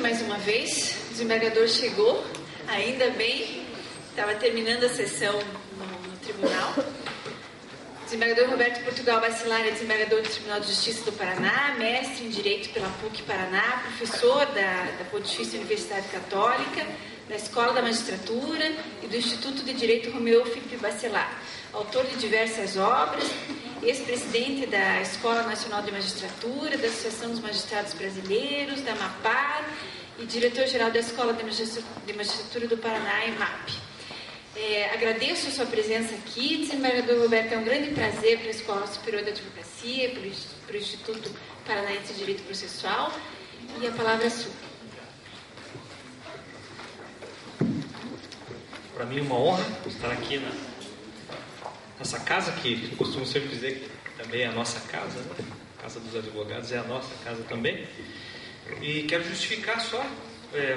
mais uma vez. O desembargador chegou, ainda bem. Estava terminando a sessão no tribunal. Desembargador Roberto Portugal Bacilar é desembargador do Tribunal de Justiça do Paraná, mestre em Direito pela PUC Paraná, professor da Pontifícia Universidade Católica, da Escola da Magistratura e do Instituto de Direito Romeu Filipe Bacelar. Autor de diversas obras, ex-presidente da Escola Nacional de Magistratura, da Associação dos Magistrados Brasileiros, da MAPAR e diretor-geral da Escola de Magistratura do Paraná, EMAP. Agradeço a sua presença aqui, desembargador Roberto. É um grande prazer para a Escola Superior da Advocacia, para o Instituto Paranaense de Direito Processual, e a palavra é sua. Para mim é uma honra estar aqui nessa casa, que eu costumo sempre dizer que também é a nossa casa, né? A Casa dos Advogados é a nossa casa também. E quero justificar só,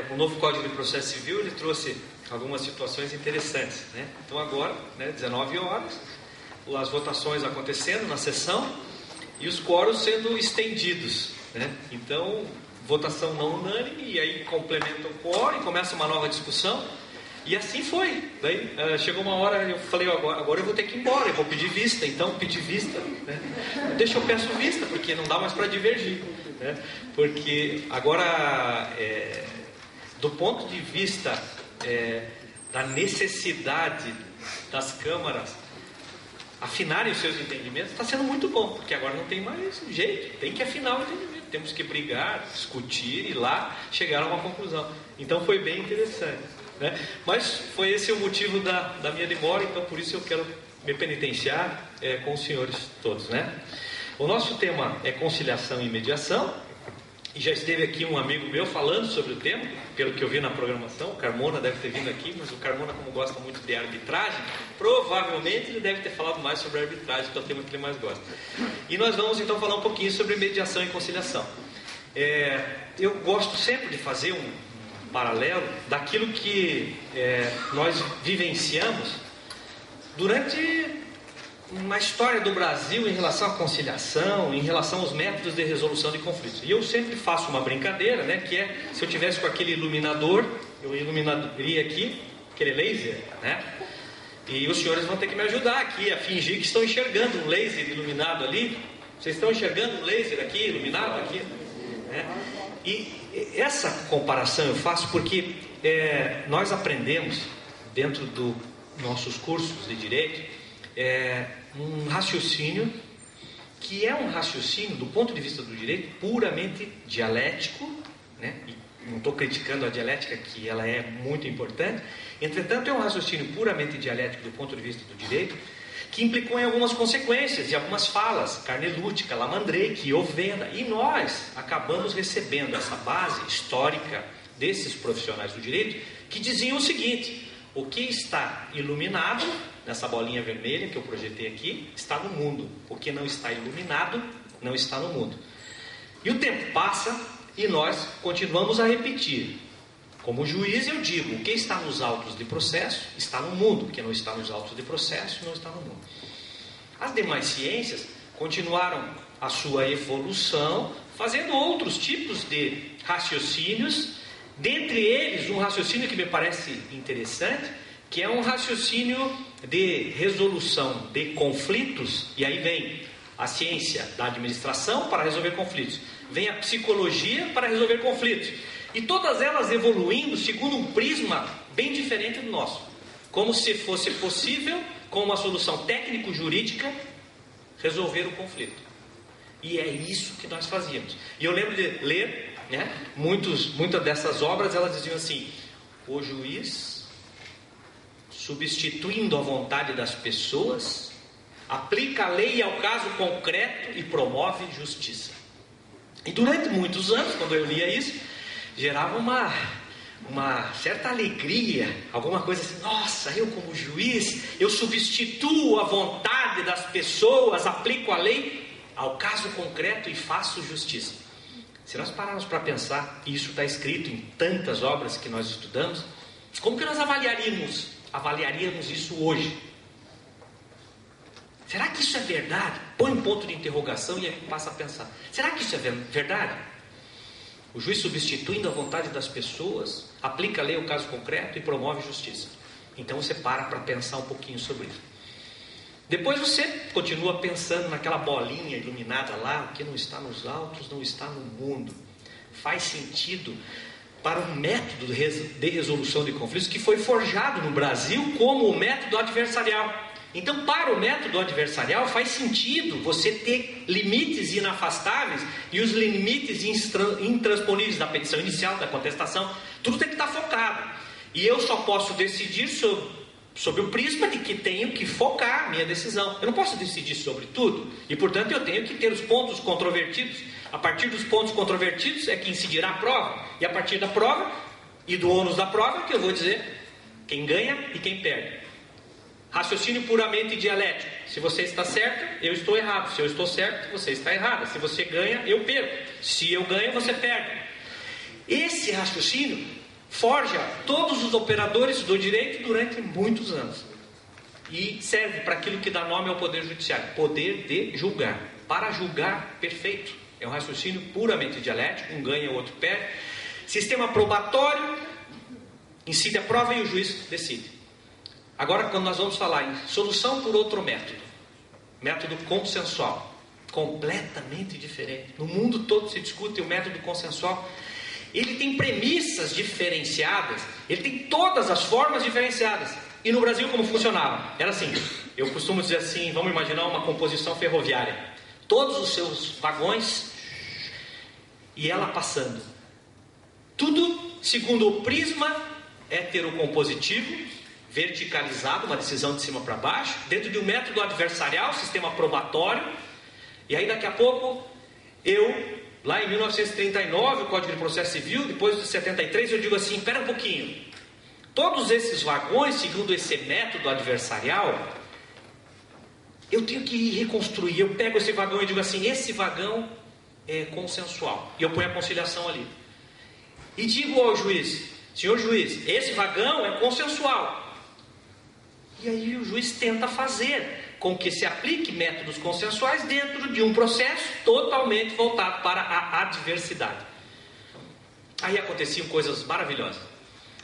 o novo Código de Processo Civil, ele trouxe algumas situações interessantes, né? Então agora, 19 horas, as votações acontecendo na sessão e os quóruns sendo estendidos, né? Então, votação não unânime, e aí complementa o quórum e começa uma nova discussão. E assim foi. Daí chegou uma hora, eu falei, agora eu vou ter que ir embora, eu vou pedir vista. Então pedi vista, né? Deixa eu peço vista, porque não dá mais para divergir, né? Porque agora, do ponto de vista da necessidade das câmaras afinarem os seus entendimentos, está sendo muito bom, porque agora não tem mais jeito, tem que afinar o entendimento, temos que brigar, discutir e lá chegar a uma conclusão. Então foi bem interessante, né? Mas foi esse o motivo da minha demora, então por isso eu quero me penitenciar com os senhores todos, né? O nosso tema é conciliação e mediação, e já esteve aqui um amigo meu falando sobre o tema, pelo que eu vi na programação. O Carmona deve ter vindo aqui, mas o Carmona, como gosta muito de arbitragem, provavelmente ele deve ter falado mais sobre arbitragem, que é o tema que ele mais gosta. E nós vamos então falar um pouquinho sobre mediação e conciliação. Eu gosto sempre de fazer um paralelo daquilo que nós vivenciamos durante uma história do Brasil em relação à conciliação, em relação aos métodos de resolução de conflitos. E eu sempre faço uma brincadeira, né, que é, se eu tivesse com aquele iluminador, eu iluminaria aqui, aquele laser, né, e os senhores vão ter que me ajudar aqui a fingir que estão enxergando um laser iluminado ali. Vocês estão enxergando um laser aqui, iluminado aqui, né? E essa comparação eu faço porque nós aprendemos dentro dos nossos cursos de direito um raciocínio que é um raciocínio, do ponto de vista do direito, puramente dialético, né? E não estou criticando a dialética, que ela é muito importante. Entretanto, é um raciocínio puramente dialético do ponto de vista do direito, que implicou em algumas consequências e algumas falas, Carnelútica, Lamandrake, Ovenda, e nós acabamos recebendo essa base histórica desses profissionais do direito, que diziam o seguinte: o que está iluminado nessa bolinha vermelha que eu projetei aqui está no mundo, o que não está iluminado não está no mundo. E o tempo passa e nós continuamos a repetir. Como juiz eu digo, o que está nos autos de processo está no mundo, o que não está nos autos de processo não está no mundo. As demais ciências continuaram a sua evolução, fazendo outros tipos de raciocínios, dentre eles um raciocínio que me parece interessante, que é um raciocínio de resolução de conflitos. E aí vem a ciência da administração para resolver conflitos, vem a psicologia para resolver conflitos, e todas elas evoluindo segundo um prisma bem diferente do nosso, como se fosse possível, com uma solução técnico-jurídica, resolver o conflito. E é isso que nós fazíamos. E eu lembro de ler, né, muitas dessas obras, elas diziam assim: o juiz, substituindo a vontade das pessoas, aplica a lei ao caso concreto e promove justiça. E durante muitos anos, quando eu lia isso, gerava uma certa alegria, alguma coisa assim: nossa, eu como juiz, eu substituo a vontade das pessoas, aplico a lei ao caso concreto e faço justiça. Se nós pararmos para pensar, e isso está escrito em tantas obras que nós estudamos, como que nós avaliaríamos isso hoje? Será que isso é verdade? Põe um ponto de interrogação e aí passa a pensar: será que isso é verdade? O juiz, substituindo a vontade das pessoas, aplica a lei ao caso concreto e promove justiça. Então você para pensar um pouquinho sobre isso. Depois você continua pensando naquela bolinha iluminada lá, o que não está nos autos, não está no mundo. Faz sentido para um método de resolução de conflitos que foi forjado no Brasil como o método adversarial. Então, para o método adversarial, faz sentido você ter limites inafastáveis e os limites intransponíveis da petição inicial, da contestação. Tudo tem que estar focado. E eu só posso decidir sobre o prisma de que tenho que focar a minha decisão. Eu não posso decidir sobre tudo. E, portanto, eu tenho que ter os pontos controvertidos. A partir dos pontos controvertidos é que incidirá a prova. E a partir da prova e do ônus da prova é que eu vou dizer quem ganha e quem perde. Raciocínio puramente dialético. Se você está certo, eu estou errado. Se eu estou certo, você está errada. Se você ganha, eu perco. Se eu ganho, você perde. Esse raciocínio forja todos os operadores do direito durante muitos anos. E serve para aquilo que dá nome ao Poder Judiciário. Poder de julgar. Para julgar, perfeito. É um raciocínio puramente dialético. Um ganha, o outro perde. Sistema probatório. Incide a prova e o juiz decide. Agora, quando nós vamos falar em solução por outro método, método consensual, completamente diferente. No mundo todo se discute o método consensual. Ele tem premissas diferenciadas, ele tem todas as formas diferenciadas. E no Brasil como funcionava? Era assim, eu costumo dizer assim, vamos imaginar uma composição ferroviária. Todos os seus vagões e ela passando. Tudo segundo o prisma heterocompositivo, verticalizado, uma decisão de cima para baixo, dentro de um método adversarial, sistema probatório. E aí daqui a pouco, lá em 1939, o Código de Processo Civil, depois de 73, eu digo assim, espera um pouquinho. Todos esses vagões, segundo esse método adversarial, eu tenho que reconstruir. Eu pego esse vagão e digo assim, esse vagão é consensual. E eu ponho a conciliação ali. E digo ao juiz, senhor juiz, esse vagão é consensual. E aí o juiz tenta fazer com que se aplique métodos consensuais dentro de um processo totalmente voltado para a adversidade. Aí aconteciam coisas maravilhosas,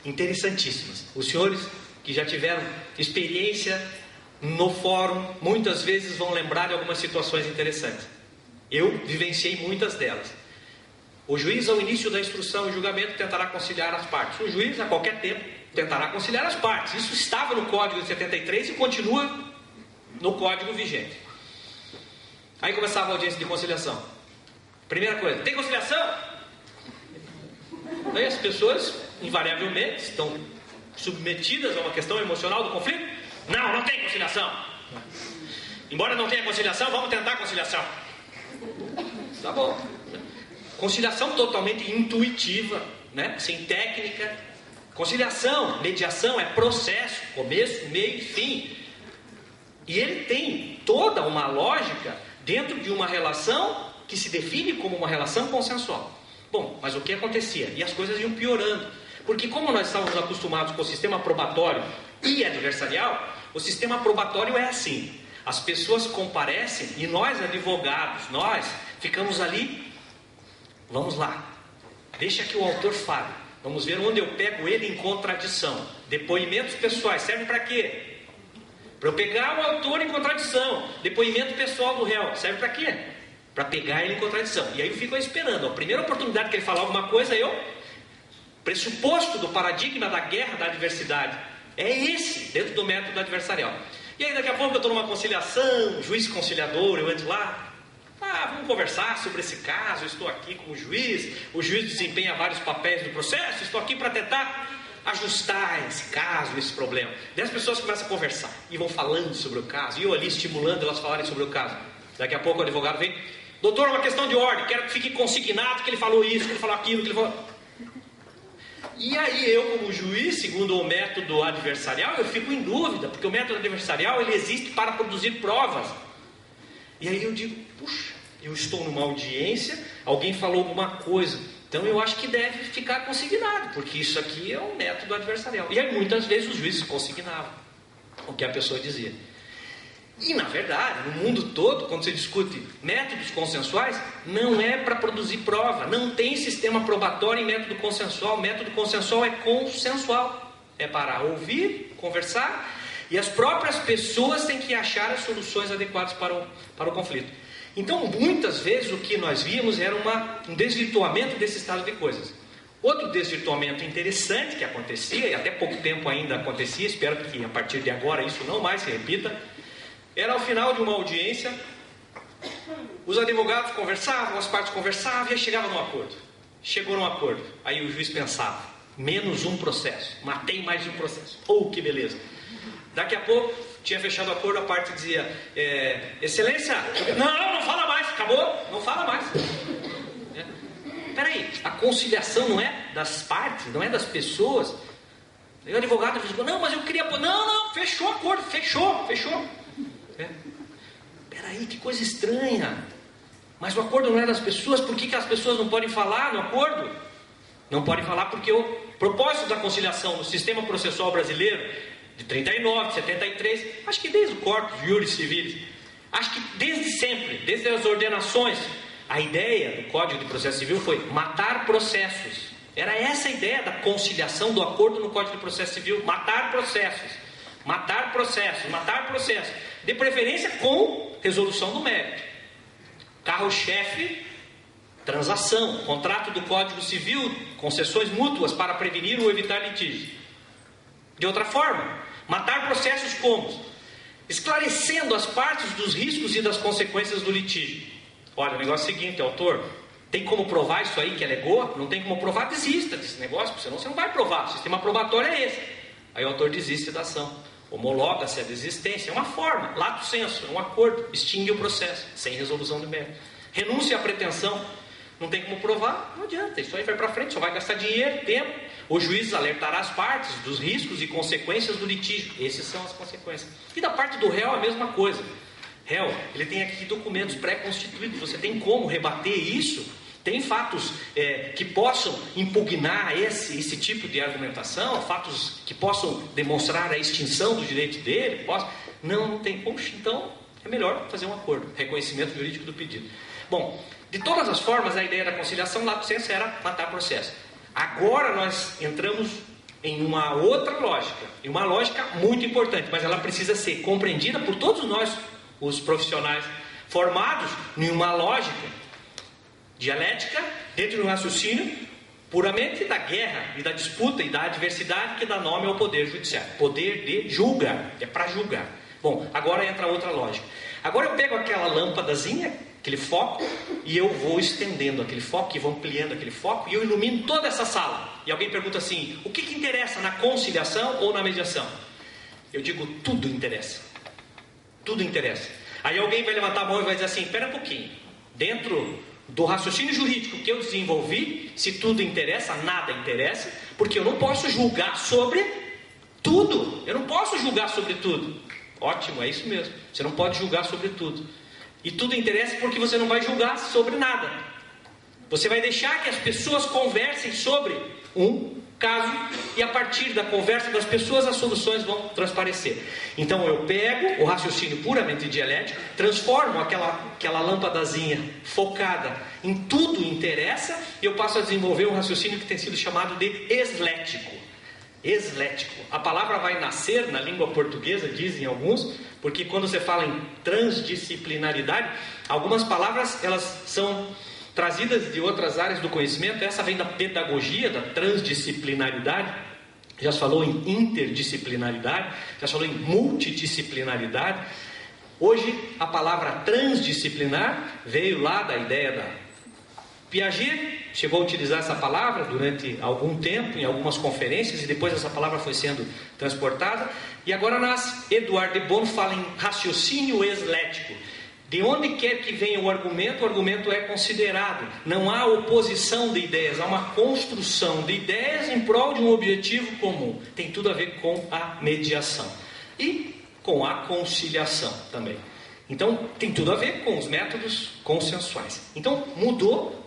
interessantíssimas. Os senhores que já tiveram experiência no fórum, muitas vezes vão lembrar de algumas situações interessantes. Eu vivenciei muitas delas. O juiz, ao início da instrução e julgamento, tentará conciliar as partes. O juiz, a qualquer tempo, tentará conciliar as partes. Isso estava no Código de 73 e continua no Código vigente. Aí começava a audiência de conciliação. Primeira coisa, tem conciliação? Aí as pessoas, invariavelmente, estão submetidas a uma questão emocional do conflito. Não, não tem conciliação. Embora não tenha conciliação, vamos tentar conciliação. Tá bom. Conciliação totalmente intuitiva, né? Sem técnica. Conciliação, mediação é processo, começo, meio e fim. E ele tem toda uma lógica dentro de uma relação que se define como uma relação consensual. Bom, mas o que acontecia? E as coisas iam piorando. Porque como nós estávamos acostumados com o sistema probatório e adversarial, o sistema probatório é assim. As pessoas comparecem e nós, advogados, nós ficamos ali. Vamos lá, deixa que o autor fale. Vamos ver onde eu pego ele em contradição. Depoimentos pessoais, serve para quê? Para eu pegar o autor em contradição. Depoimento pessoal do réu, serve para quê? Para pegar ele em contradição. E aí eu fico esperando. A primeira oportunidade que ele falar alguma coisa, pressuposto do paradigma da guerra, da adversidade, é esse, dentro do método adversarial. E aí daqui a pouco eu estou numa conciliação, juiz conciliador, eu entro lá. Vamos conversar sobre esse caso, eu estou aqui com o juiz desempenha vários papéis do processo, estou aqui para tentar ajustar esse caso, esse problema. Daí as pessoas começam a conversar e vão falando sobre o caso, e eu ali estimulando elas a falarem sobre o caso. Daqui a pouco o advogado vem, doutor, uma questão de ordem, quero que fique consignado que ele falou isso, que ele falou aquilo, que ele falou... E aí eu, como juiz, segundo o método adversarial, eu fico em dúvida, porque o método adversarial ele existe para produzir provas. E aí eu digo, puxa, eu estou numa audiência, alguém falou alguma coisa, então eu acho que deve ficar consignado, porque isso aqui é um método adversarial. E aí muitas vezes os juízes consignavam o que a pessoa dizia. E, na verdade, no mundo todo, quando você discute métodos consensuais, não é para produzir prova. Não tem sistema probatório em método consensual. Método consensual é consensual. É para ouvir, conversar, e as próprias pessoas têm que achar as soluções adequadas para o conflito. Então, muitas vezes, o que nós víamos era um desvirtuamento desse estado de coisas. Outro desvirtuamento interessante que acontecia, e até pouco tempo ainda acontecia, espero que a partir de agora isso não mais se repita, era ao final de uma audiência, os advogados conversavam, as partes conversavam e aí chegava num acordo. Chegou num acordo. Aí o juiz pensava, menos um processo, matei mais um processo. Oh, que beleza. Daqui a pouco, tinha fechado o acordo, a parte dizia, excelência, não fala mais, acabou, não fala mais. Peraí, a conciliação não é das partes, não é das pessoas. Aí o advogado disse, não, mas eu queria... Não, fechou o acordo, fechou. Peraí, que coisa estranha. Mas o acordo não é das pessoas, por que as pessoas não podem falar no acordo? Não podem falar porque o propósito da conciliação no sistema processual brasileiro, de 39, de 73, acho que desde o Corpus Juris Civilis, acho que desde sempre, desde as ordenações, a ideia do Código de Processo Civil foi matar processos. Era essa a ideia da conciliação do acordo no Código de Processo Civil, matar processos, de preferência com resolução do mérito. Carro-chefe, transação, contrato do Código Civil, concessões mútuas para prevenir ou evitar litígio. De outra forma, matar processos como? Esclarecendo as partes dos riscos e das consequências do litígio. Olha, o negócio é o seguinte, autor, tem como provar isso aí que alegou? Não tem como provar, desista desse negócio, senão você não vai provar, o sistema probatório é esse. Aí o autor desiste da ação, homologa-se a desistência, é uma forma, lato sensu, é um acordo, extingue o processo, sem resolução de mérito. Renúncia à pretensão, não tem como provar, não adianta, isso aí vai para frente, só vai gastar dinheiro, tempo. O juiz alertará as partes dos riscos e consequências do litígio, essas são as consequências. E da parte do réu a mesma coisa. Réu, ele tem aqui documentos pré-constituídos, você tem como rebater isso? Tem fatos que possam impugnar esse tipo de argumentação, fatos que possam demonstrar a extinção do direito dele? Não tem. Poxa, então é melhor fazer um acordo, reconhecimento jurídico do pedido. Bom, de todas as formas, a ideia da conciliação, lato sensu, era matar processo. Agora nós entramos em uma outra lógica, e uma lógica muito importante, mas ela precisa ser compreendida por todos nós, os profissionais formados em uma lógica dialética, dentro de um raciocínio puramente da guerra e da disputa e da adversidade que dá nome ao poder judiciário. Poder de julgar, é para julgar. Bom, agora entra outra lógica. Agora eu pego aquela lâmpadazinha, aquele foco, e eu vou estendendo aquele foco, e vou ampliando aquele foco, e eu ilumino toda essa sala. E alguém pergunta assim, o que interessa na conciliação ou na mediação? Eu digo, tudo interessa. Tudo interessa. Aí alguém vai levantar a mão e vai dizer assim, espera um pouquinho, dentro do raciocínio jurídico que eu desenvolvi, se tudo interessa, nada interessa, porque eu não posso julgar sobre tudo. Eu não posso julgar sobre tudo. Ótimo, é isso mesmo. Você não pode julgar sobre tudo. E tudo interessa porque você não vai julgar sobre nada. Você vai deixar que as pessoas conversem sobre um caso e a partir da conversa das pessoas as soluções vão transparecer. Então eu pego o raciocínio puramente dialético, transformo aquela lâmpadazinha focada em tudo interessa e eu passo a desenvolver um raciocínio que tem sido chamado de eslético. Eslético. A palavra vai nascer na língua portuguesa, dizem alguns, porque quando você fala em transdisciplinaridade, algumas palavras elas são trazidas de outras áreas do conhecimento. Essa vem da pedagogia, da transdisciplinaridade. Já se falou em interdisciplinaridade, já se falou em multidisciplinaridade. Hoje a palavra transdisciplinar veio lá da ideia da Piaget, chegou a utilizar essa palavra durante algum tempo, em algumas conferências, e depois essa palavra foi sendo transportada, e agora nasce Edouard de Bono, fala em raciocínio eslético. De onde quer que venha o argumento é considerado. Não há oposição de ideias, há uma construção de ideias em prol de um objetivo comum. Tem tudo a ver com a mediação e com a conciliação também. Então, tem tudo a ver com os métodos consensuais. Então, mudou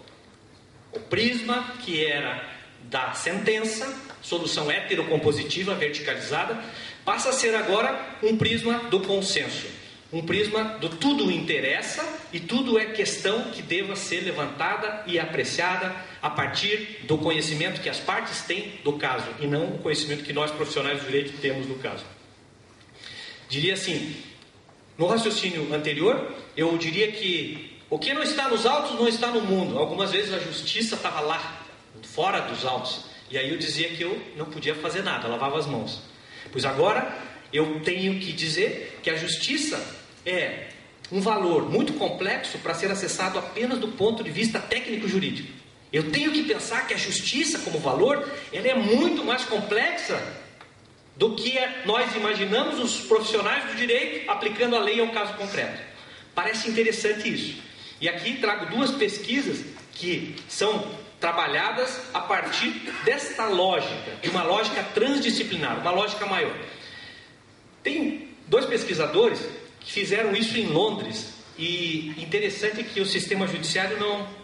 o prisma que era da sentença, solução heterocompositiva, verticalizada, passa a ser agora um prisma do consenso. um prisma do tudo interessa e tudo é questão que deva ser levantada e apreciada a partir do conhecimento que as partes têm do caso e não o conhecimento que nós profissionais do direito temos do caso. Diria assim, no raciocínio anterior, eu diria que o que não está nos autos não está no mundo. Algumas vezes a justiça estava lá, fora dos autos, e aí eu dizia que eu não podia fazer nada, lavava as mãos. Pois agora eu tenho que dizer que a justiça é um valor muito complexo para ser acessado apenas do ponto de vista técnico-jurídico. Eu tenho que pensar que a justiça como valor, ela é muito mais complexa do que nós imaginamos os profissionais do direito aplicando a lei ao caso concreto. Parece interessante isso. E aqui trago 2 pesquisas que são trabalhadas a partir desta lógica, de uma lógica transdisciplinar, uma lógica maior. Tem 2 pesquisadores que fizeram isso em Londres, e interessante que o sistema judiciário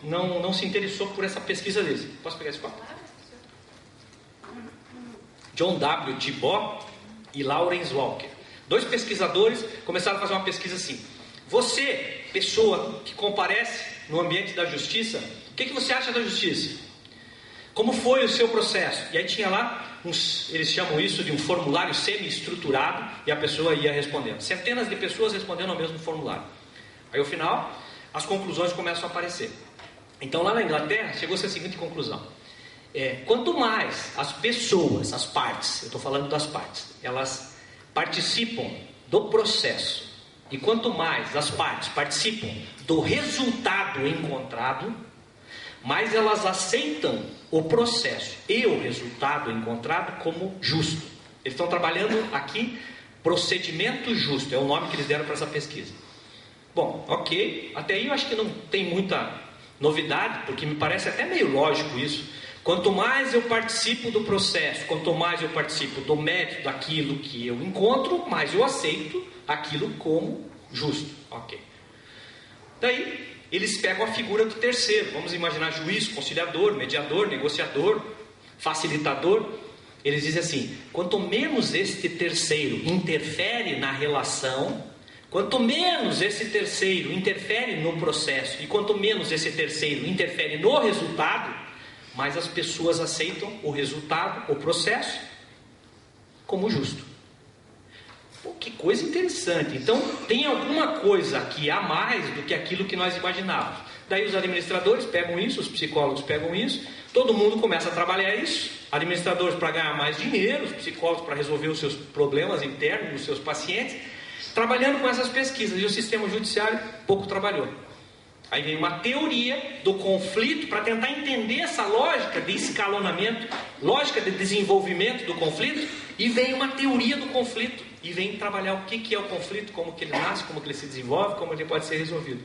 não se interessou por essa pesquisa deles. Posso pegar esse copo? John W. Tiboh e Lawrence Walker. 2 pesquisadores começaram a fazer uma pesquisa assim. Você, pessoa que comparece no ambiente da justiça, o que você acha da justiça? Como foi o seu processo? E aí tinha lá eles chamam isso de um formulário semi-estruturado, e a pessoa ia respondendo. Centenas de pessoas respondendo ao mesmo formulário. Aí ao final, as conclusões começam a aparecer. Então lá na Inglaterra, chegou-se à seguinte conclusão. Quanto mais as pessoas, as partes, eu estou falando das partes, elas participam do processo, e quanto mais as partes participam do resultado encontrado, mais elas aceitam o processo e o resultado encontrado como justo. Eles estão trabalhando aqui procedimento justo, é o nome que eles deram para essa pesquisa. Bom, ok, até aí eu acho que não tem muita novidade, porque me parece até meio lógico isso. Quanto mais eu participo do processo, quanto mais eu participo do mérito daquilo que eu encontro, mais eu aceito aquilo como justo. Ok. Daí, eles pegam a figura do terceiro. Vamos imaginar juiz, conciliador, mediador, negociador, facilitador. Eles dizem assim, quanto menos este terceiro interfere na relação, quanto menos esse terceiro interfere no processo, e quanto menos esse terceiro interfere no resultado, mais as pessoas aceitam o resultado, o processo, como justo. Pô, que coisa interessante. Então, tem alguma coisa aqui a mais do que aquilo que nós imaginávamos. Daí os administradores pegam isso, os psicólogos pegam isso, todo mundo começa a trabalhar isso. Administradores para ganhar mais dinheiro, os psicólogos para resolver os seus problemas internos, dos seus pacientes, trabalhando com essas pesquisas. E o sistema judiciário pouco trabalhou. Aí vem uma teoria do conflito para tentar entender essa lógica de escalonamento, lógica de desenvolvimento do conflito, e vem uma teoria do conflito, e vem trabalhar o que é o conflito, como que ele nasce, como que ele se desenvolve, como ele pode ser resolvido.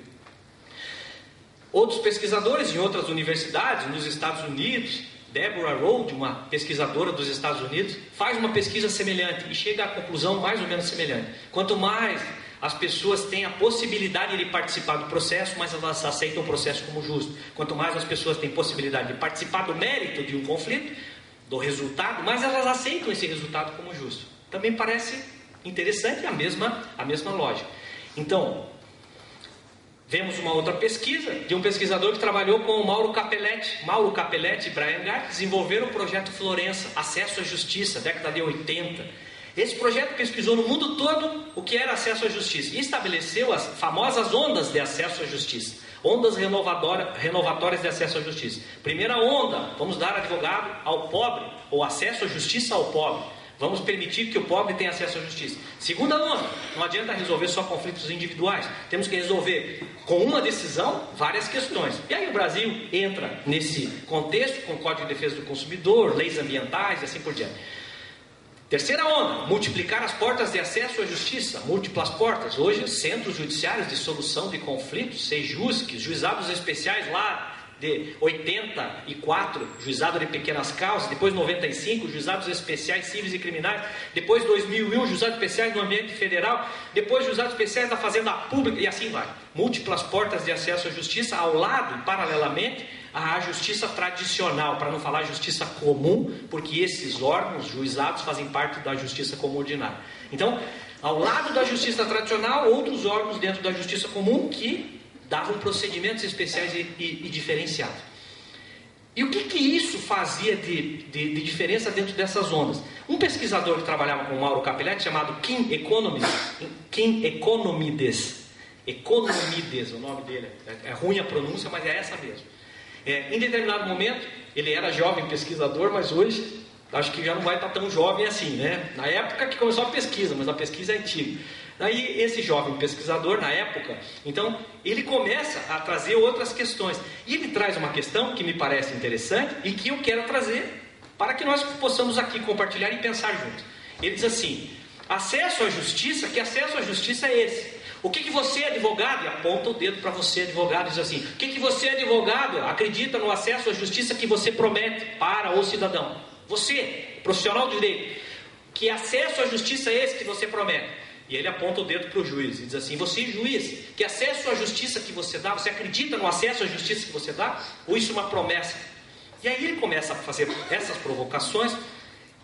Outros pesquisadores em outras universidades, nos Estados Unidos, Deborah Road, uma pesquisadora dos Estados Unidos, faz uma pesquisa semelhante e chega à conclusão mais ou menos semelhante. Quanto mais as pessoas têm a possibilidade de participar do processo, mas elas aceitam o processo como justo. Quanto mais as pessoas têm possibilidade de participar do mérito de um conflito, do resultado, mais elas aceitam esse resultado como justo. Também parece interessante a mesma lógica. Então, vemos uma outra pesquisa de um pesquisador que trabalhou com o Mauro Capelletti e Brian Gart, desenvolveram o projeto Florença, Acesso à Justiça, década de 80. Esse projeto pesquisou no mundo todo o que era acesso à justiça e estabeleceu as famosas ondas de acesso à justiça, ondas renovatórias de acesso à justiça. Primeira onda, vamos dar advogado ao pobre, ou acesso à justiça ao pobre. Vamos permitir que o pobre tenha acesso à justiça. Segunda onda, não adianta resolver só conflitos individuais. Temos que resolver com uma decisão várias questões. E aí o Brasil entra nesse contexto com o Código de Defesa do Consumidor, leis ambientais e assim por diante. Terceira onda, multiplicar as portas de acesso à justiça, múltiplas portas. Hoje, centros judiciários de solução de conflitos, SEJUSC, juizados especiais lá de 84, juizado de pequenas causas, depois 95, juizados especiais civis e criminais, depois 2001, juizados especiais do ambiente federal, depois juizados especiais da fazenda pública, e assim vai. Múltiplas portas de acesso à justiça, ao lado, paralelamente, à justiça tradicional, para não falar justiça comum, porque esses órgãos juizados fazem parte da justiça comum ordinária. Então, ao lado da justiça tradicional, outros órgãos dentro da justiça comum que davam procedimentos especiais e diferenciados. E o que isso fazia de diferença dentro dessas ondas? Um pesquisador que trabalhava com o Mauro Capelletti, chamado Kim Economides, o nome dele, é ruim a pronúncia, mas é essa mesmo. Em determinado momento, ele era jovem pesquisador, mas hoje acho que já não vai estar tão jovem assim, né? Na época que começou a pesquisa, mas a pesquisa é antiga. Daí esse jovem pesquisador, na época, então, ele começa a trazer outras questões. E ele traz uma questão que me parece interessante e que eu quero trazer para que nós possamos aqui compartilhar e pensar juntos. Ele diz assim: acesso à justiça, que acesso à justiça é esse? O que você, advogado, e aponta o dedo para você, advogado, diz assim: o que você, advogado, acredita no acesso à justiça que você promete para o cidadão? Você, profissional de direito, que acesso à justiça é esse que você promete? E ele aponta o dedo para o juiz e diz assim: você, juiz, que acesso à justiça que você dá, você acredita no acesso à justiça que você dá? Ou isso é uma promessa? E aí ele começa a fazer essas provocações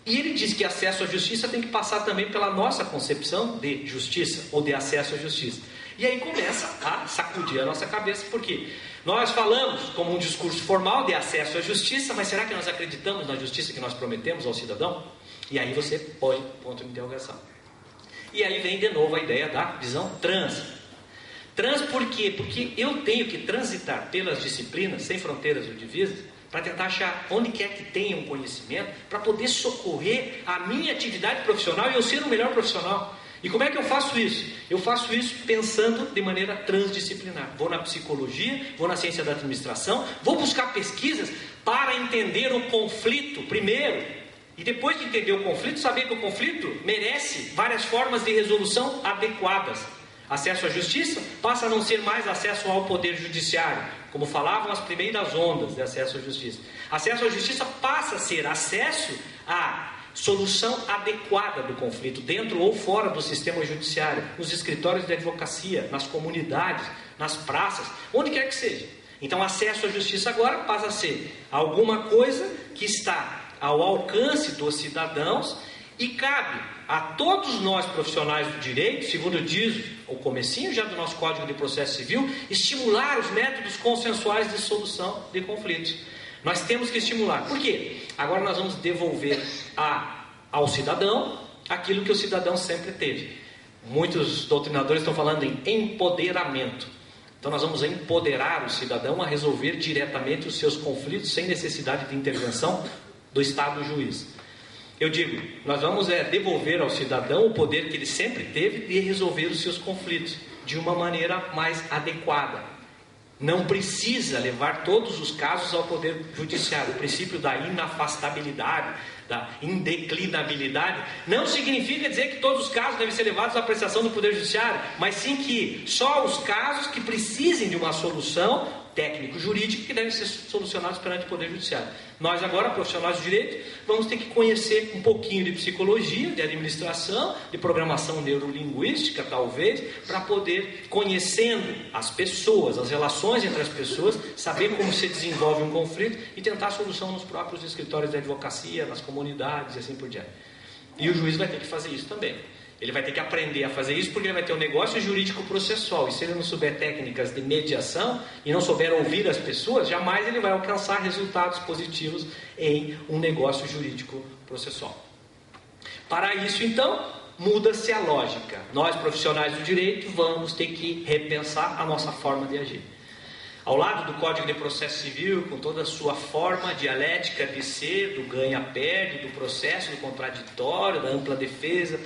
e ele diz que acesso à justiça tem que passar também pela nossa concepção de justiça ou de acesso à justiça. E aí começa a sacudir a nossa cabeça, porque nós falamos como um discurso formal de acesso à justiça, mas será que nós acreditamos na justiça que nós prometemos ao cidadão? E aí você põe ponto de interrogação. E aí vem de novo a ideia da visão trans. Trans por quê? Porque eu tenho que transitar pelas disciplinas, sem fronteiras ou divisas, para tentar achar onde quer que tenha um conhecimento, para poder socorrer a minha atividade profissional e eu ser o melhor profissional. E como é que eu faço isso? Eu faço isso pensando de maneira transdisciplinar. Vou na psicologia, vou na ciência da administração, vou buscar pesquisas para entender o conflito primeiro. E depois de entender o conflito, saber que o conflito merece várias formas de resolução adequadas. Acesso à justiça passa a não ser mais acesso ao poder judiciário, como falavam as primeiras ondas de acesso à justiça. Acesso à justiça passa a ser acesso à solução adequada do conflito, dentro ou fora do sistema judiciário, nos escritórios de advocacia, nas comunidades, nas praças, onde quer que seja. Então, acesso à justiça agora passa a ser alguma coisa que está ao alcance dos cidadãos e cabe a todos nós profissionais do direito, segundo diz o comecinho já do nosso Código de Processo Civil, estimular os métodos consensuais de solução de conflitos. Nós temos que estimular. Por quê? Agora nós vamos devolver ao cidadão aquilo que o cidadão sempre teve. Muitos doutrinadores estão falando em empoderamento. Então nós vamos empoderar o cidadão a resolver diretamente os seus conflitos sem necessidade de intervenção do Estado juiz. Eu digo, nós vamos devolver ao cidadão o poder que ele sempre teve de resolver os seus conflitos de uma maneira mais adequada. Não precisa levar todos os casos ao poder judiciário. O princípio da inafastabilidade, da indeclinabilidade, não significa dizer que todos os casos devem ser levados à apreciação do poder judiciário, mas sim que só os casos que precisem de uma solução técnico-jurídica que devem ser solucionados perante o Poder Judiciário. Nós agora, profissionais do direito, vamos ter que conhecer um pouquinho de psicologia, de administração, de programação neurolinguística, talvez, para poder, conhecendo as pessoas, as relações entre as pessoas, saber como se desenvolve um conflito e tentar a solução nos próprios escritórios de advocacia, nas comunidades e assim por diante. E o juiz vai ter que fazer isso também. Ele vai ter que aprender a fazer isso porque ele vai ter um negócio jurídico processual. E se ele não souber técnicas de mediação e não souber ouvir as pessoas, jamais ele vai alcançar resultados positivos em um negócio jurídico processual. Para isso, então, muda-se a lógica. Nós, profissionais do direito, vamos ter que repensar a nossa forma de agir. Ao lado do Código de Processo Civil, com toda a sua forma dialética de ser, do ganha-perde, do processo, do contraditório, da ampla defesa,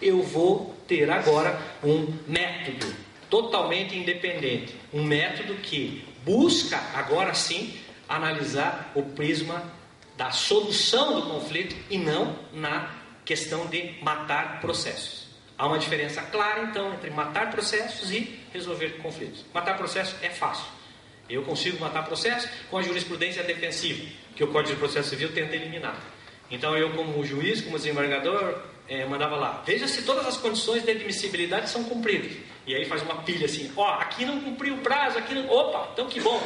eu vou ter agora um método totalmente independente. Um método que busca, agora sim, analisar o prisma da solução do conflito e não na questão de matar processos. Há uma diferença clara, então, entre matar processos e resolver conflitos. Matar processos é fácil. Eu consigo matar processo com a jurisprudência defensiva, que o Código de Processo Civil tenta eliminar. Então eu, como juiz, como desembargador, mandava lá, veja se todas as condições de admissibilidade são cumpridas. E aí faz uma pilha assim, aqui não cumpriu o prazo, aqui não... Opa, então que bom.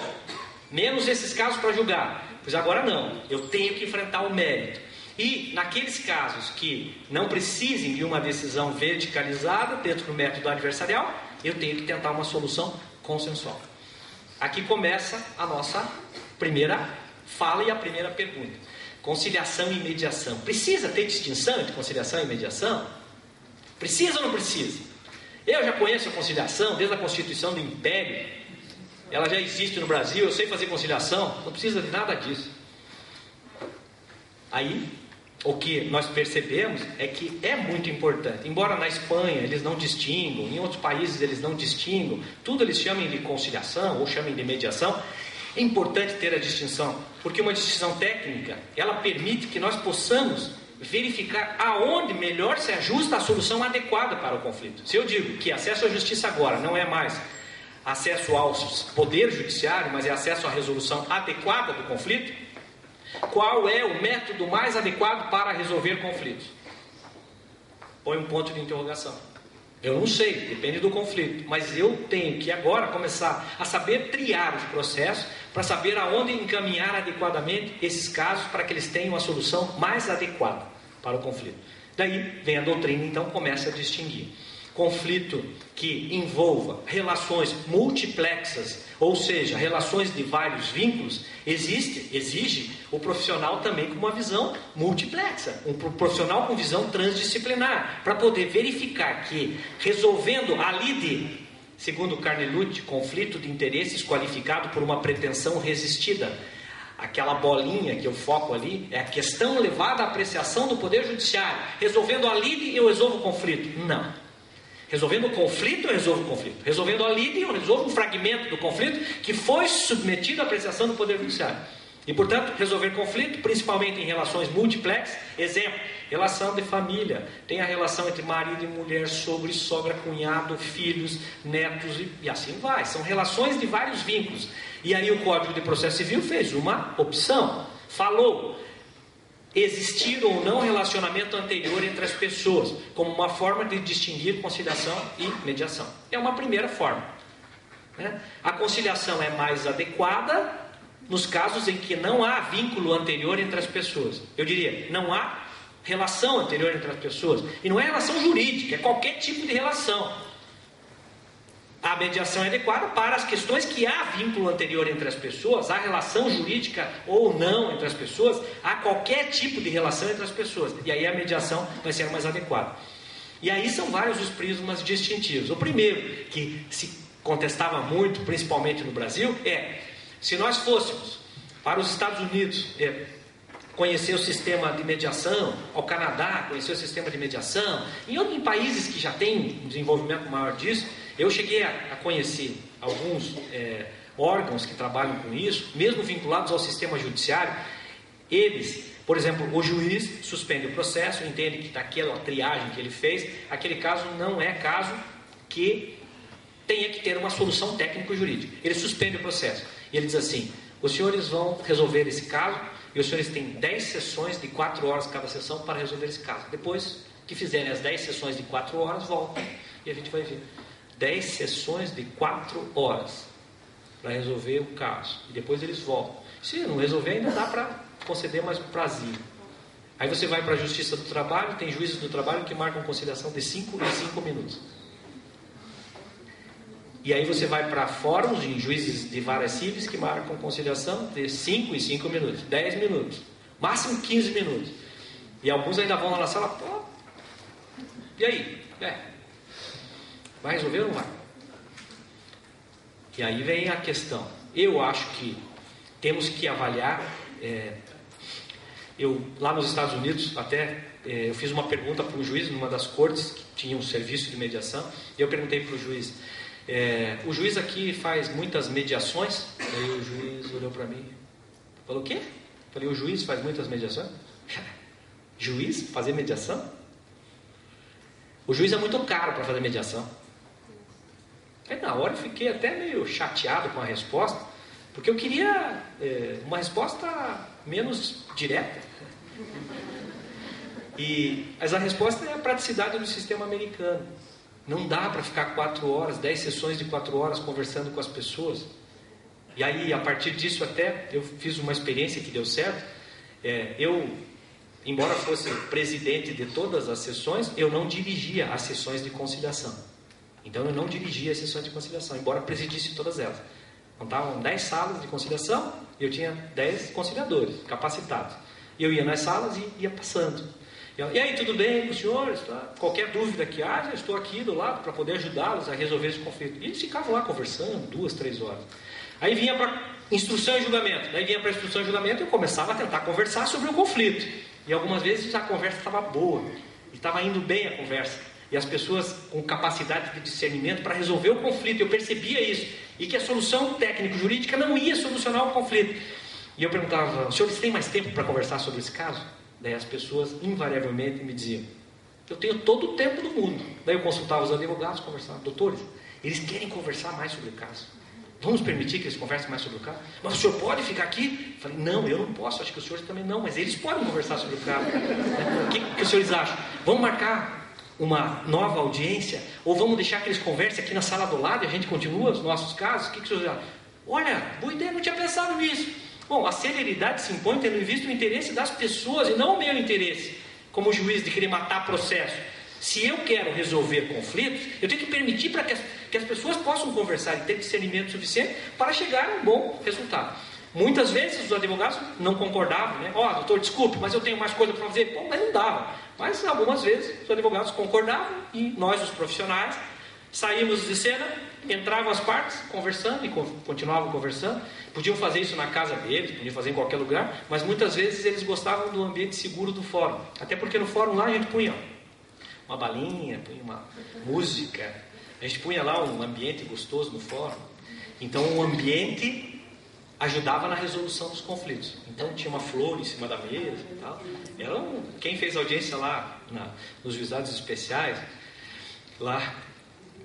menos esses casos para julgar. Pois agora não, eu tenho que enfrentar o mérito. E naqueles casos que não precisem de uma decisão verticalizada dentro do método adversarial, eu tenho que tentar uma solução consensual. Aqui começa a nossa primeira fala e a primeira pergunta. Conciliação e mediação. Precisa ter distinção entre conciliação e mediação? Precisa ou não precisa? Eu já conheço a conciliação desde a Constituição do Império. Ela já existe no Brasil, eu sei fazer conciliação, não precisa de nada disso. Aí, o que nós percebemos é que é muito importante. Embora na Espanha eles não distingam, em outros países eles não distingam, tudo eles chamem de conciliação ou chamem de mediação. É importante ter a distinção, porque uma distinção técnica, ela permite que nós possamos verificar aonde melhor se ajusta a solução adequada para o conflito. Se eu digo que acesso à justiça agora não é mais acesso ao poder judiciário, mas é acesso à resolução adequada do conflito, qual é o método mais adequado para resolver conflitos? Põe um ponto de interrogação. Eu não sei, depende do conflito, mas eu tenho que agora começar a saber triar os processos para saber aonde encaminhar adequadamente esses casos para que eles tenham a solução mais adequada para o conflito. Daí vem a doutrina, então começa a distinguir. Conflito que envolva relações multiplexas, ou seja, relações de vários vínculos, exige o profissional também com uma visão multiplexa, um profissional com visão transdisciplinar, para poder verificar que, resolvendo a lide, segundo Carnelucci, conflito de interesses qualificado por uma pretensão resistida, aquela bolinha que eu foco ali, é a questão levada à apreciação do Poder Judiciário, resolvendo a lide eu resolvo o conflito. Não. Resolvendo o conflito, eu resolvo o conflito. Resolvendo a lide, eu resolvo um fragmento do conflito que foi submetido à apreciação do Poder Judiciário. E, portanto, resolver conflito, principalmente em relações multiplexas, exemplo, relação de família. Tem a relação entre marido e mulher, sogro e sogra, cunhado, filhos, netos e assim vai. São relações de vários vínculos. E aí o Código de Processo Civil fez uma opção. Falou existir ou não relacionamento anterior entre as pessoas, como uma forma de distinguir conciliação e mediação. É uma primeira forma, né? A conciliação é mais adequada nos casos em que não há vínculo anterior entre as pessoas. Eu diria, não há relação anterior entre as pessoas. E não é relação jurídica, é qualquer tipo de relação. A mediação é adequada para as questões que há vínculo anterior entre as pessoas, há relação jurídica ou não entre as pessoas, há qualquer tipo de relação entre as pessoas. E aí a mediação vai ser mais adequada. E aí são vários os prismas distintivos. O primeiro, que se contestava muito, principalmente no Brasil, é: se nós fôssemos para os Estados Unidos conhecer o sistema de mediação, ao Canadá conhecer o sistema de mediação, em países que já têm um desenvolvimento maior disso, eu cheguei a conhecer alguns órgãos que trabalham com isso, mesmo vinculados ao sistema judiciário. Eles, por exemplo, o juiz suspende o processo, entende que daquela triagem que ele fez, aquele caso não é caso que tenha que ter uma solução técnico-jurídica. Ele suspende o processo. E ele diz assim: os senhores vão resolver esse caso, e os senhores têm 10 sessões de 4 horas cada sessão para resolver esse caso. Depois que fizerem as 10 sessões de 4 horas, voltam e a gente vai ver. 10 sessões de 4 horas para resolver o caso. E depois eles voltam. Se não resolver, ainda dá para conceder mais um prazinho. Aí você vai para a Justiça do Trabalho, tem juízes do trabalho que marcam conciliação de 5 em 5 minutos. E aí você vai para fóruns de juízes de varas cíveis que marcam conciliação de 5 em 5 minutos, 10 minutos, máximo 15 minutos. E alguns ainda vão lá na sala: pô, e aí? Vai resolver ou não vai? E aí vem a questão. Eu acho que temos que avaliar. Lá nos Estados Unidos, eu fiz uma pergunta para um juiz numa das cortes que tinha um serviço de mediação. E eu perguntei para o juiz: o juiz aqui faz muitas mediações? Aí o juiz olhou para mim, falou: o quê? Eu falei: o juiz faz muitas mediações? Juiz fazer mediação? O juiz é muito caro para fazer mediação. Aí, na hora eu fiquei até meio chateado com a resposta, porque eu queria uma resposta menos direta. Mas a resposta é a praticidade do sistema americano. Não dá para ficar 4 horas, 10 sessões de 4 horas conversando com as pessoas. E aí, a partir disso até, eu fiz uma experiência que deu certo. Embora fosse presidente de todas as sessões, eu não dirigia as sessões de conciliação. Então, eu não dirigia as sessões de conciliação, embora presidisse todas elas. Contavam 10 salas de conciliação e eu tinha 10 conciliadores capacitados. E eu ia nas salas e ia passando. E aí, tudo bem com os senhores? Tá? Qualquer dúvida que haja, eu estou aqui do lado para poder ajudá-los a resolver esse conflito. E eles ficavam lá conversando 2, 3 horas. Aí vinha para instrução e julgamento. Daí vinha para instrução e julgamento e eu começava a tentar conversar sobre o conflito. E algumas vezes a conversa estava boa, estava indo bem a conversa. E as pessoas com capacidade de discernimento para resolver o conflito, eu percebia isso. E que a solução técnico-jurídica não ia solucionar o conflito. E eu perguntava, senhores têm mais tempo para conversar sobre esse caso? Daí as pessoas invariavelmente me diziam, eu tenho todo o tempo do mundo. Daí eu consultava os advogados, conversava, doutores, eles querem conversar mais sobre o caso. Vamos permitir que eles conversem mais sobre o caso? Mas o senhor pode ficar aqui? Eu falei, não, eu não posso, acho que os senhores também não, mas eles podem conversar sobre o caso. O que os senhores acham? Vamos marcar uma nova audiência? Ou vamos deixar que eles conversem aqui na sala do lado e a gente continua os nossos casos? O que os senhores acham? Olha, boa ideia, não tinha pensado nisso. Bom, a celeridade se impõe tendo em vista o interesse das pessoas e não o meu interesse, como juiz de querer matar processo. Se eu quero resolver conflitos, eu tenho que permitir para que as pessoas possam conversar e ter discernimento suficiente para chegar a um bom resultado. Muitas vezes os advogados não concordavam, né? Doutor, desculpe, mas eu tenho mais coisa para fazer. Bom, mas não dava. Mas algumas vezes os advogados concordavam e nós, os profissionais, saímos de cena, entravam as partes conversando e continuavam conversando. Podiam fazer isso na casa deles, podiam fazer em qualquer lugar, mas muitas vezes eles gostavam do ambiente seguro do fórum. Até porque no fórum lá a gente punha uma balinha, punha uma música, a gente punha lá um ambiente gostoso no fórum. Então o ambiente ajudava na resolução dos conflitos. Então tinha uma flor em cima da mesa e tal. Quem fez audiência lá nos juizados especiais, lá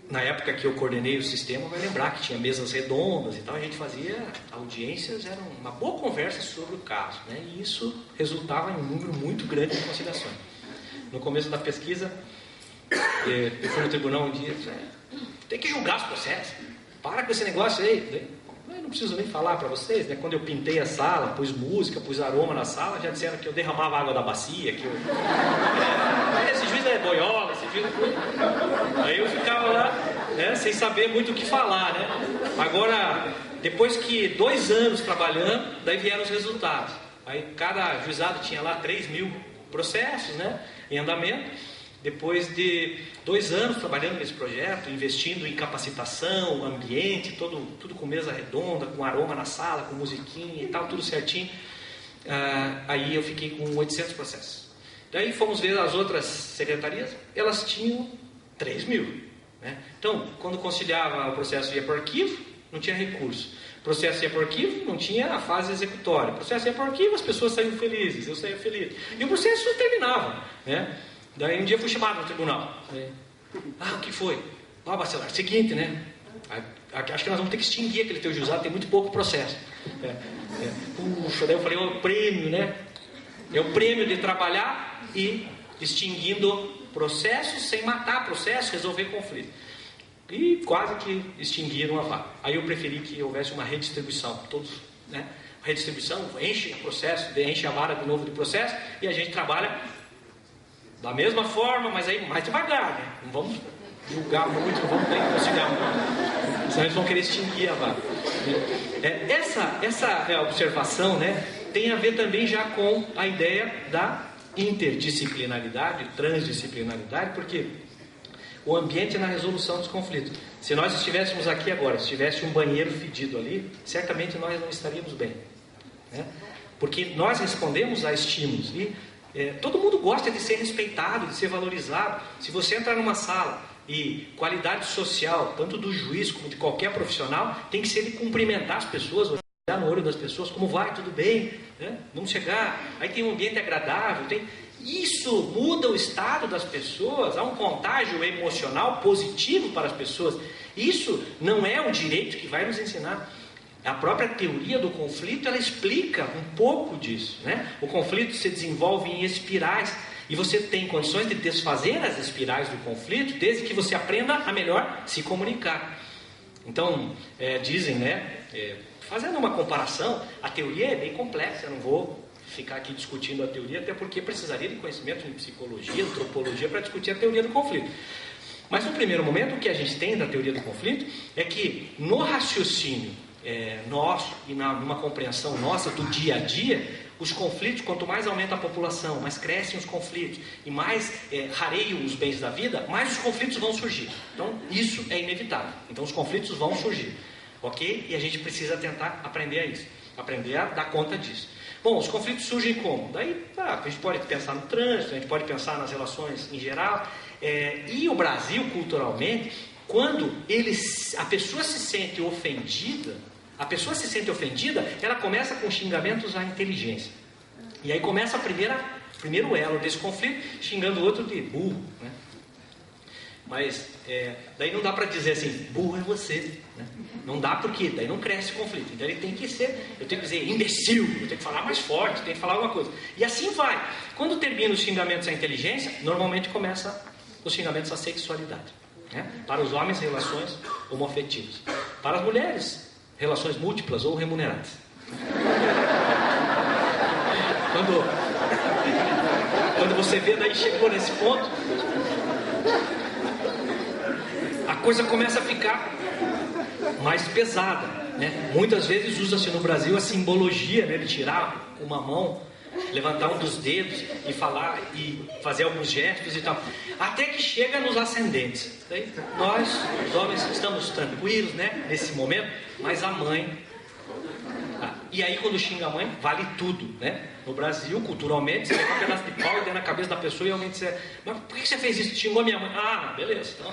na época que eu coordenei o sistema, vai lembrar que tinha mesas redondas e tal, a gente fazia audiências, era uma boa conversa sobre o caso, né? E isso resultava em um número muito grande de conciliações. No começo da pesquisa, eu fui no tribunal um dia e disse, tem que julgar os processos, para com esse negócio aí. Eu não preciso nem falar para vocês, né? Quando eu pintei a sala, pus música, pus aroma na sala, já disseram que eu derramava água da bacia, que esse juiz é boiola, esse juiz é... Aí eu ficava lá, né, sem saber muito o que falar, né? Agora, depois que 2 anos trabalhando, daí vieram os resultados. Aí cada juizado tinha lá 3.000 processos, né, em andamento. Depois de 2 anos trabalhando nesse projeto, investindo em capacitação, ambiente, tudo com mesa redonda, com aroma na sala, com musiquinha e tal, tudo certinho. Aí eu fiquei com 800 processos. Daí fomos ver as outras secretarias, elas tinham 3.000. Né? Então, quando conciliava o processo ia para o arquivo, não tinha recurso. O processo ia para o arquivo, não tinha a fase executória. O processo ia para o arquivo, as pessoas saíam felizes, eu saía feliz. E o processo não terminava, né? Daí um dia eu fui chamado no tribunal. O que foi? Bacelar, seguinte, né? Acho que nós vamos ter que extinguir aquele teu juizado, tem muito pouco processo. Puxa, daí eu falei, o prêmio, né? É o prêmio de trabalhar e extinguindo processos sem matar processo, resolver conflito. E quase que extinguiram a vaga. Aí eu preferi que houvesse uma redistribuição. Todos, né? Redistribuição, enche o processo, enche a vara de novo de processo e a gente trabalha da mesma forma, mas aí mais devagar, né? Não vamos julgar muito, não vamos conciliar muito. Senão eles vão querer extinguir a vaga. Essa observação, né, tem a ver também já com a ideia da interdisciplinaridade, transdisciplinaridade, porque o ambiente é na resolução dos conflitos. Se nós estivéssemos aqui agora, se tivesse um banheiro fedido ali, certamente nós não estaríamos bem, né? Porque nós respondemos a estímulos e todo mundo gosta de ser respeitado, de ser valorizado. Se você entrar numa sala e qualidade social, tanto do juiz como de qualquer profissional, tem que ser de cumprimentar as pessoas, olhar no olho das pessoas, como vai, tudo bem, né? Vamos chegar, aí tem um ambiente agradável, isso muda o estado das pessoas, há um contágio emocional positivo para as pessoas. Isso não é o direito que vai nos ensinar. A própria teoria do conflito, ela explica um pouco disso, né? O conflito se desenvolve em espirais e você tem condições de desfazer as espirais do conflito desde que você aprenda a melhor se comunicar. Então, dizem, né? fazendo uma comparação, a teoria é bem complexa, eu não vou ficar aqui discutindo a teoria, até porque precisaria de conhecimento em psicologia, antropologia, para discutir a teoria do conflito. Mas no primeiro momento, o que a gente tem da teoria do conflito é que no raciocínio nosso e numa compreensão nossa do dia a dia, os conflitos, quanto mais aumenta a população, mais crescem os conflitos e mais rareiam os bens da vida, mais os conflitos vão surgir. Então isso é inevitável. Então os conflitos vão surgir, ok? E a gente precisa tentar aprender a isso, aprender a dar conta disso. Bom, os conflitos surgem como? Daí a gente pode pensar no trânsito, a gente pode pensar nas relações em geral. E o Brasil, culturalmente, quando a pessoa se sente ofendida, ela começa com xingamentos à inteligência. E aí começa o primeiro elo desse conflito, xingando o outro de burro, né? Mas daí não dá para dizer assim, burro é você, né? Não dá, porque daí não cresce o conflito. Então eu tenho que dizer imbecil, eu tenho que falar mais forte, eu tenho que falar alguma coisa. E assim vai. Quando termina os xingamentos à inteligência, normalmente começa os xingamentos à sexualidade, né? Para os homens, relações homoafetivas. Para as mulheres, relações múltiplas ou remuneradas. Quando você vê, daí chegou nesse ponto, a coisa começa a ficar mais pesada, né? Muitas vezes usa-se no Brasil a simbologia, né, de tirar uma mão, levantar um dos dedos e falar e fazer alguns gestos e tal, até que chega nos ascendentes. Daí nós, os homens, estamos tranquilos, né, nesse momento, mas a mãe, e aí quando xinga a mãe, vale tudo, né? No Brasil, culturalmente, você pega um pedaço de pau dentro da cabeça da pessoa e alguém diz, mas por que você fez isso? Xingou a minha mãe. Ah, beleza, então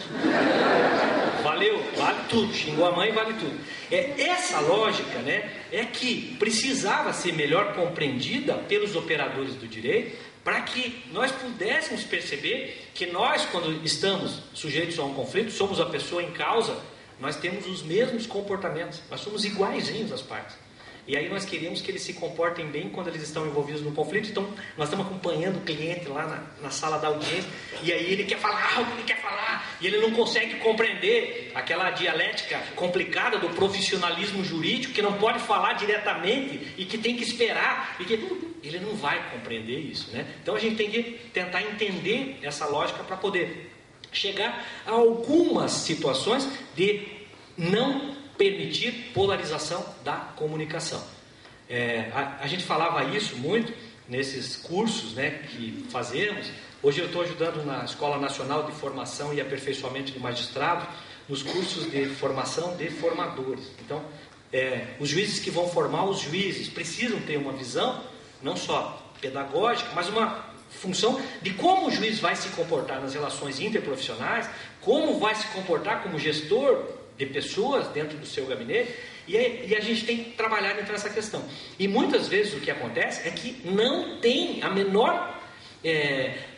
valeu, vale tudo, xingou a mãe, vale tudo. Essa lógica, né, é que precisava ser melhor compreendida pelos operadores do direito, para que nós pudéssemos perceber que nós, quando estamos sujeitos a um conflito, somos a pessoa em causa, nós temos os mesmos comportamentos, nós somos iguaizinhos às partes. E aí nós queremos que eles se comportem bem quando eles estão envolvidos no conflito. Então nós estamos acompanhando o cliente lá na sala da audiência, e aí ele quer falar o que ele quer falar, e ele não consegue compreender aquela dialética complicada do profissionalismo jurídico, que não pode falar diretamente e que tem que esperar, e que ele não vai compreender isso, né? Então a gente tem que tentar entender essa lógica para poder chegar a algumas situações de não permitir polarização da comunicação. A gente falava isso muito nesses cursos, né, que fazemos. Hoje eu estou ajudando na Escola Nacional de Formação e Aperfeiçoamento de Magistrados, nos cursos de formação de formadores. Então, os juízes que vão formar os juízes precisam ter uma visão, não só pedagógica, mas uma função de como o juiz vai se comportar nas relações interprofissionais, como vai se comportar como gestor de pessoas dentro do seu gabinete, e a gente tem que trabalhar dentro dessa questão. E muitas vezes o que acontece é que não tem a menor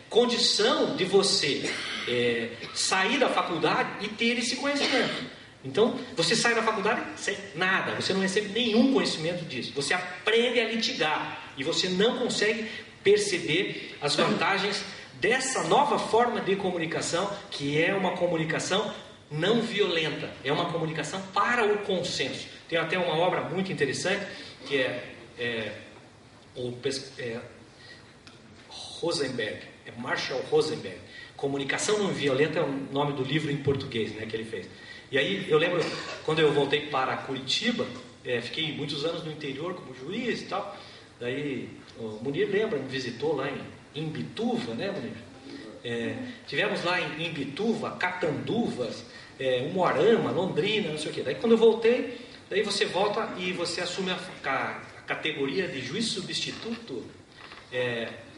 condição de você sair da faculdade e ter esse conhecimento. Então, você sai da faculdade sem nada, você não recebe nenhum conhecimento disso. Você aprende a litigar e você não consegue perceber as vantagens dessa nova forma de comunicação, que é uma comunicação não violenta, é uma comunicação para o consenso. Tem até uma obra muito interessante que Rosenberg, Marshall Rosenberg, Comunicação Não Violenta é o nome do livro em português, né, que ele fez. E aí eu lembro, quando eu voltei para Curitiba, fiquei muitos anos no interior como juiz e tal, daí o Munir lembra, me visitou lá em Imbituva, né, Munir? Tivemos lá em Imbituva, Catanduvas, Umuarama, Londrina, não sei o quê. Daí quando eu voltei, daí você volta e você assume a categoria de juiz substituto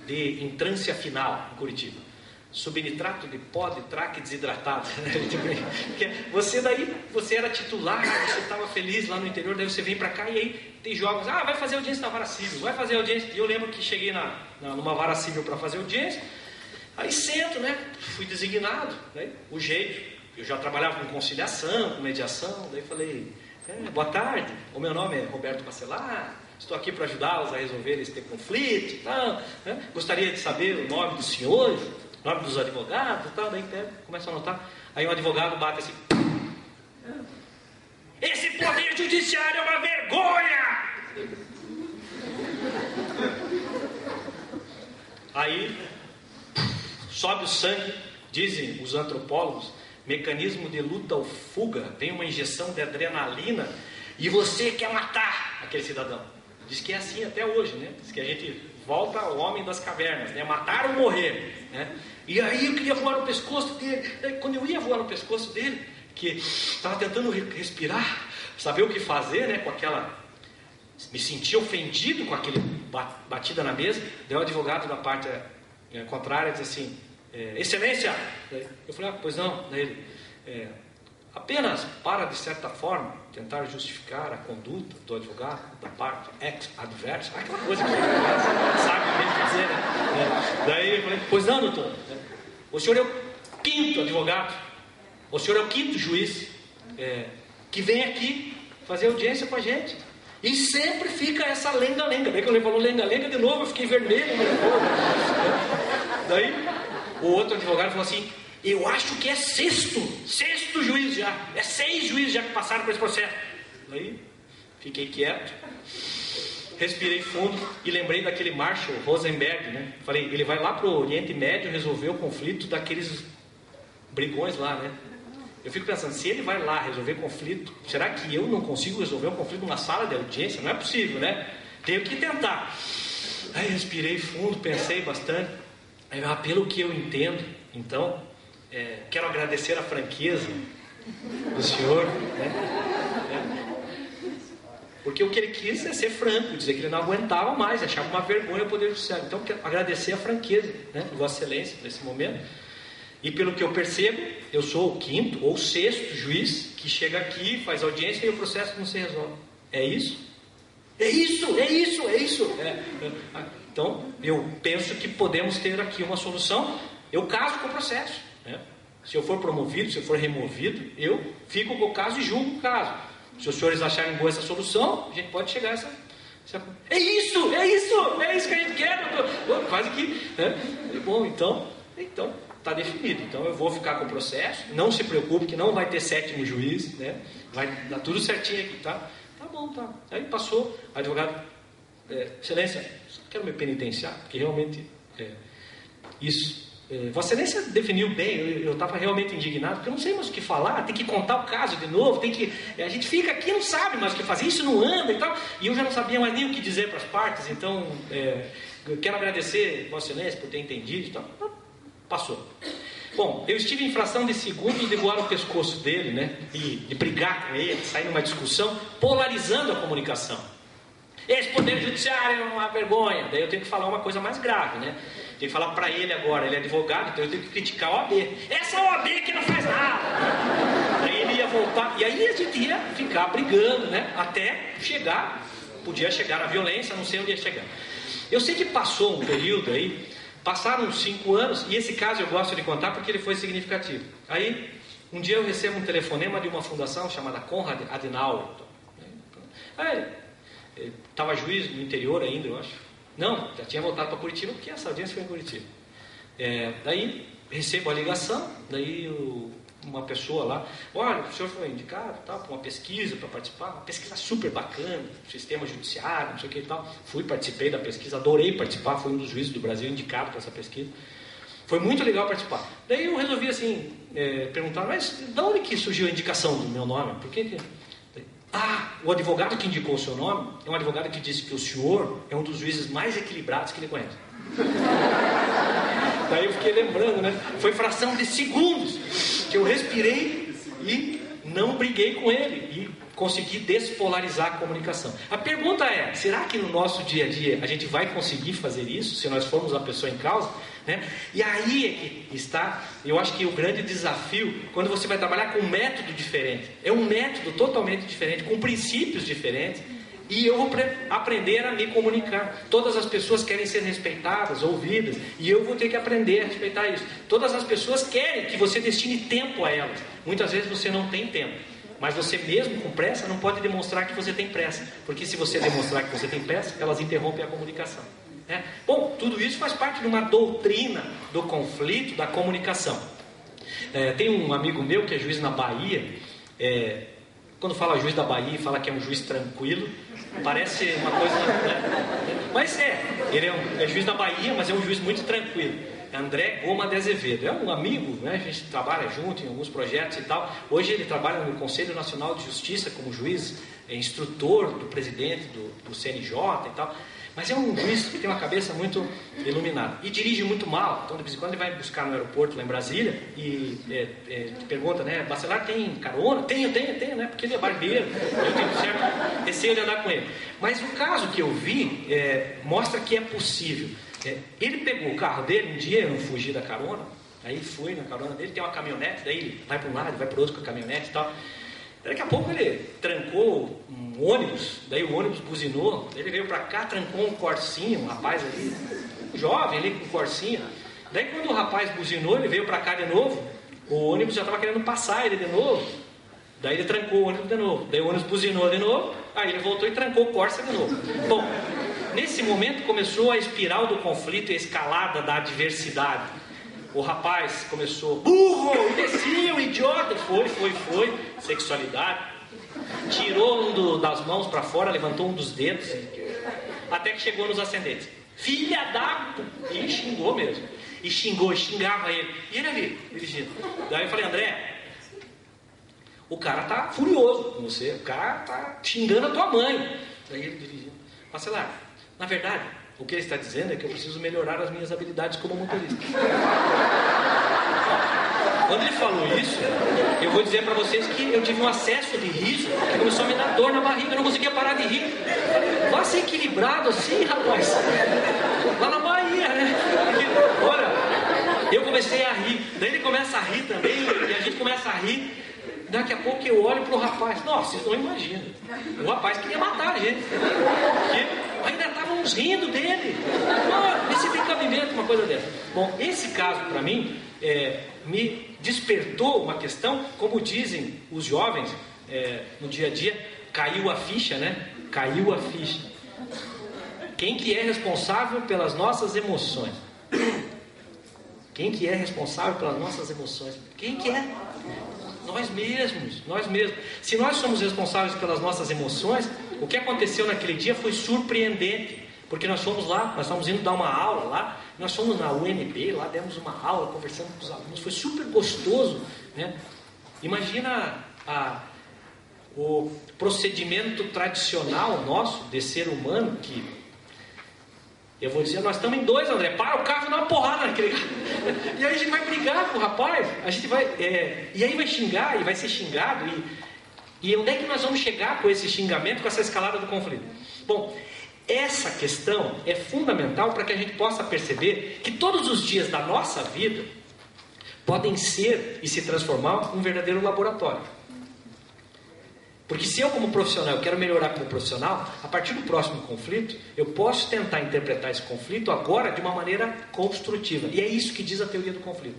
de entrância final em Curitiba. Subnitrato de pó de traque desidratado. Você era titular, você estava feliz lá no interior, daí você vem para cá e aí tem jogos, vai fazer audiência na vara civil, vai fazer audiência. E eu lembro que cheguei numa vara civil para fazer audiência, aí sento, né? Fui designado, né? O jeito, eu já trabalhava com conciliação, com mediação, daí falei, boa tarde, o meu nome é Roberto Bacelar, estou aqui para ajudá-los a resolver esse conflito e tal, né? Gostaria de saber o nome dos senhores, o nome dos advogados e tal, daí começa a anotar, aí um advogado bate assim, esse poder judiciário é uma vergonha. vergonha! Aí, sobe o sangue, dizem os antropólogos, mecanismo de luta ou fuga, vem uma injeção de adrenalina e você quer matar aquele cidadão. Diz que é assim até hoje, né? Diz que a gente volta ao homem das cavernas, né? Matar ou morrer, né? E aí eu queria voar no pescoço dele. Quando eu ia voar no pescoço dele, que estava tentando respirar, saber o que fazer, né? Com aquela... Me senti ofendido com aquele batida na mesa. Daí o advogado da parte contrária disse assim, excelência! Eu falei, pois não. Daí ele, apenas para, de certa forma, tentar justificar a conduta do advogado da parte ex-adversa, aquela coisa que você sabe mesmo dizer, né? Daí eu falei, pois não, doutor. O senhor é o quinto advogado, o senhor é o quinto juiz que vem aqui fazer audiência com a gente. E sempre fica essa lenga-lenga. Daí quando ele falou lenga-lenga de novo, eu fiquei vermelho. Daí o outro advogado falou assim, eu acho que é sexto juiz já. É 6 juízes já que passaram por esse processo. Daí fiquei quieto, respirei fundo e lembrei daquele Marshall Rosenberg, né? Falei, ele vai lá para o Oriente Médio resolver o conflito daqueles brigões lá, né? Eu fico pensando, se ele vai lá resolver conflito, será que eu não consigo resolver um conflito numa sala de audiência? Não é possível, né? Tenho que tentar. Aí respirei fundo, pensei bastante. Aí, pelo que eu entendo, então, quero agradecer a franqueza do senhor, né? Porque o que ele quis é ser franco, dizer que ele não aguentava mais, achava uma vergonha o Poder Judiciário. Então, quero agradecer a franqueza, né, de Vossa Excelência nesse momento. E pelo que eu percebo, eu sou o 5º ou 6º juiz que chega aqui, faz audiência e o processo não se resolve. É isso? É isso. Então, eu penso que podemos ter aqui uma solução. Eu caso com o processo, né? Se eu for promovido, se eu for removido, eu fico com o caso e julgo o caso. Se os senhores acharem boa essa solução, a gente pode chegar a essa... É isso que a gente quer, doutor. Quase que... Né? Bom, então está definido. Então eu vou ficar com o processo. Não se preocupe que não vai ter 7º juiz, né? Vai dar tudo certinho aqui, tá? Tá bom, tá. Aí passou, advogado, excelência, só quero me penitenciar, porque realmente isso. Vossa Excelência definiu bem, eu estava realmente indignado, porque eu não sei mais o que falar, tem que contar o caso de novo, a gente fica aqui e não sabe mais o que fazer, isso não anda e tal, e eu já não sabia mais nem o que dizer para as partes, então eu quero agradecer Vossa Excelência por ter entendido e tal. Passou. Bom, eu estive em fração de segundos de voar no pescoço dele, né? E brigar com ele, sair numa discussão, polarizando a comunicação. Esse Poder Judiciário é uma vergonha. Daí eu tenho que falar uma coisa mais grave, né? Tenho que falar para ele agora, ele é advogado, então eu tenho que criticar a OAB. Essa OAB que não faz nada. Daí ele ia voltar, e aí a gente ia ficar brigando, né? Até chegar, podia chegar na violência, não sei onde ia chegar. Eu sei que passou um período aí, passaram uns 5 anos, e esse caso eu gosto de contar porque ele foi significativo. Aí, um dia eu recebo um telefonema de uma fundação chamada Konrad Adenauer. Aí, estava juiz no interior ainda, eu acho. Não, já tinha voltado para Curitiba, porque essa audiência foi em Curitiba. Daí, recebo a ligação, daí uma pessoa lá, olha, o senhor foi indicado para uma pesquisa para participar, uma pesquisa super bacana, sistema judiciário, não sei o que e tal. Fui, participei da pesquisa, adorei participar, fui um dos juízes do Brasil indicado para essa pesquisa. Foi muito legal participar. Daí eu resolvi assim, perguntar, mas de onde que surgiu a indicação do meu nome? Por que o advogado que indicou o seu nome é um advogado que disse que o senhor é um dos juízes mais equilibrados que ele conhece. Daí eu fiquei lembrando, né? Foi fração de segundos que eu respirei e não briguei com ele e consegui despolarizar a comunicação. A pergunta é, será que no nosso dia a dia a gente vai conseguir fazer isso, se nós formos a pessoa em causa? Né? E aí é que está, eu acho que o grande desafio, quando você vai trabalhar com um método diferente, é um método totalmente diferente, com princípios diferentes, e eu vou aprender a me comunicar. Todas as pessoas querem ser respeitadas, ouvidas, e eu vou ter que aprender a respeitar isso. Todas as pessoas querem que você destine tempo a elas. Muitas vezes você não tem tempo, mas você mesmo com pressa não pode demonstrar que você tem pressa, porque se você demonstrar que você tem pressa, elas interrompem a comunicação. Bom, tudo isso faz parte de uma doutrina do conflito, da comunicação. Tem um amigo meu que é juiz na Bahia, quando fala juiz da Bahia, fala que é um juiz tranquilo, parece uma coisa, né? Mas ele é juiz da Bahia, mas é um juiz muito tranquilo. André Goma de Azevedo, é um amigo, né? A gente trabalha junto em alguns projetos e tal. Hoje ele trabalha no Conselho Nacional de Justiça como juiz, instrutor do presidente do CNJ e tal. Mas é um juiz que tem uma cabeça muito iluminada e dirige muito mal. Então de vez em quando ele vai buscar no aeroporto lá em Brasília e pergunta, né, Bacelar tem carona? Tenho, né? Porque ele é barbeiro, eu tenho certo receio de andar com ele. Mas o caso que eu vi mostra que é possível. Ele pegou o carro dele um dia, eu não fugi da carona, aí ele foi na carona dele, tem uma caminhonete, daí ele vai para um lado, vai para o outro com a caminhonete e tal. Daqui a pouco ele trancou um ônibus, daí o ônibus buzinou, ele veio para cá, trancou um Corsinha, um rapaz ali, um jovem ali com um Corsinha. Daí quando o rapaz buzinou, ele veio para cá de novo, o ônibus já estava querendo passar ele de novo, daí ele trancou o ônibus de novo, daí o ônibus buzinou de novo, aí ele voltou e trancou o Corsa de novo. Bom, nesse momento começou a espiral do conflito e a escalada da adversidade. O rapaz começou, burro, imbecil, idiota, foi, sexualidade, tirou das mãos para fora, levantou um dos dedos, até que chegou nos ascendentes. Filha da... E xingou mesmo. E xingava ele. E ele ali, dirigindo. Daí eu falei, André, o cara tá furioso com você, o cara tá xingando a tua mãe. Daí ele dirigindo. Bacelar, na verdade, o que ele está dizendo é que eu preciso melhorar as minhas habilidades como motorista. Quando ele falou isso, eu vou dizer para vocês que eu tive um acesso de riso que começou a me dar dor na barriga, eu não conseguia parar de rir. Vá ser equilibrado assim, rapaz. Lá na Bahia, né? Olha, eu comecei a rir, daí ele começa a rir também, e a gente começa a rir. Daqui a pouco eu olho para o rapaz. Nossa, vocês não imaginam. O rapaz queria matar a gente. Porque ainda estávamos rindo dele. Esse tem cabimento, uma coisa dessa. Bom, esse caso para mim me despertou uma questão, como dizem os jovens no dia a dia, caiu a ficha, né? Caiu a ficha. Quem que é responsável pelas nossas emoções? Quem que é responsável pelas nossas emoções? Quem que é? Nós mesmos. Se nós somos responsáveis pelas nossas emoções, o que aconteceu naquele dia foi surpreendente, porque nós fomos lá, nós estávamos indo dar uma aula lá, nós fomos na UNB, lá demos uma aula, conversando com os alunos, foi super gostoso, né? Imagina o procedimento tradicional nosso, de ser humano, que... Eu vou dizer, nós estamos em dois, André, para o carro e dá uma porrada naquele carro. E aí a gente vai brigar com o rapaz, a gente vai, e aí vai xingar, e vai ser xingado, e onde é que nós vamos chegar com esse xingamento, com essa escalada do conflito? Bom, essa questão é fundamental para que a gente possa perceber que todos os dias da nossa vida podem ser e se transformar um verdadeiro laboratório. Porque se eu como profissional, eu quero melhorar como profissional, a partir do próximo conflito, eu posso tentar interpretar esse conflito agora de uma maneira construtiva. E é isso que diz a teoria do conflito.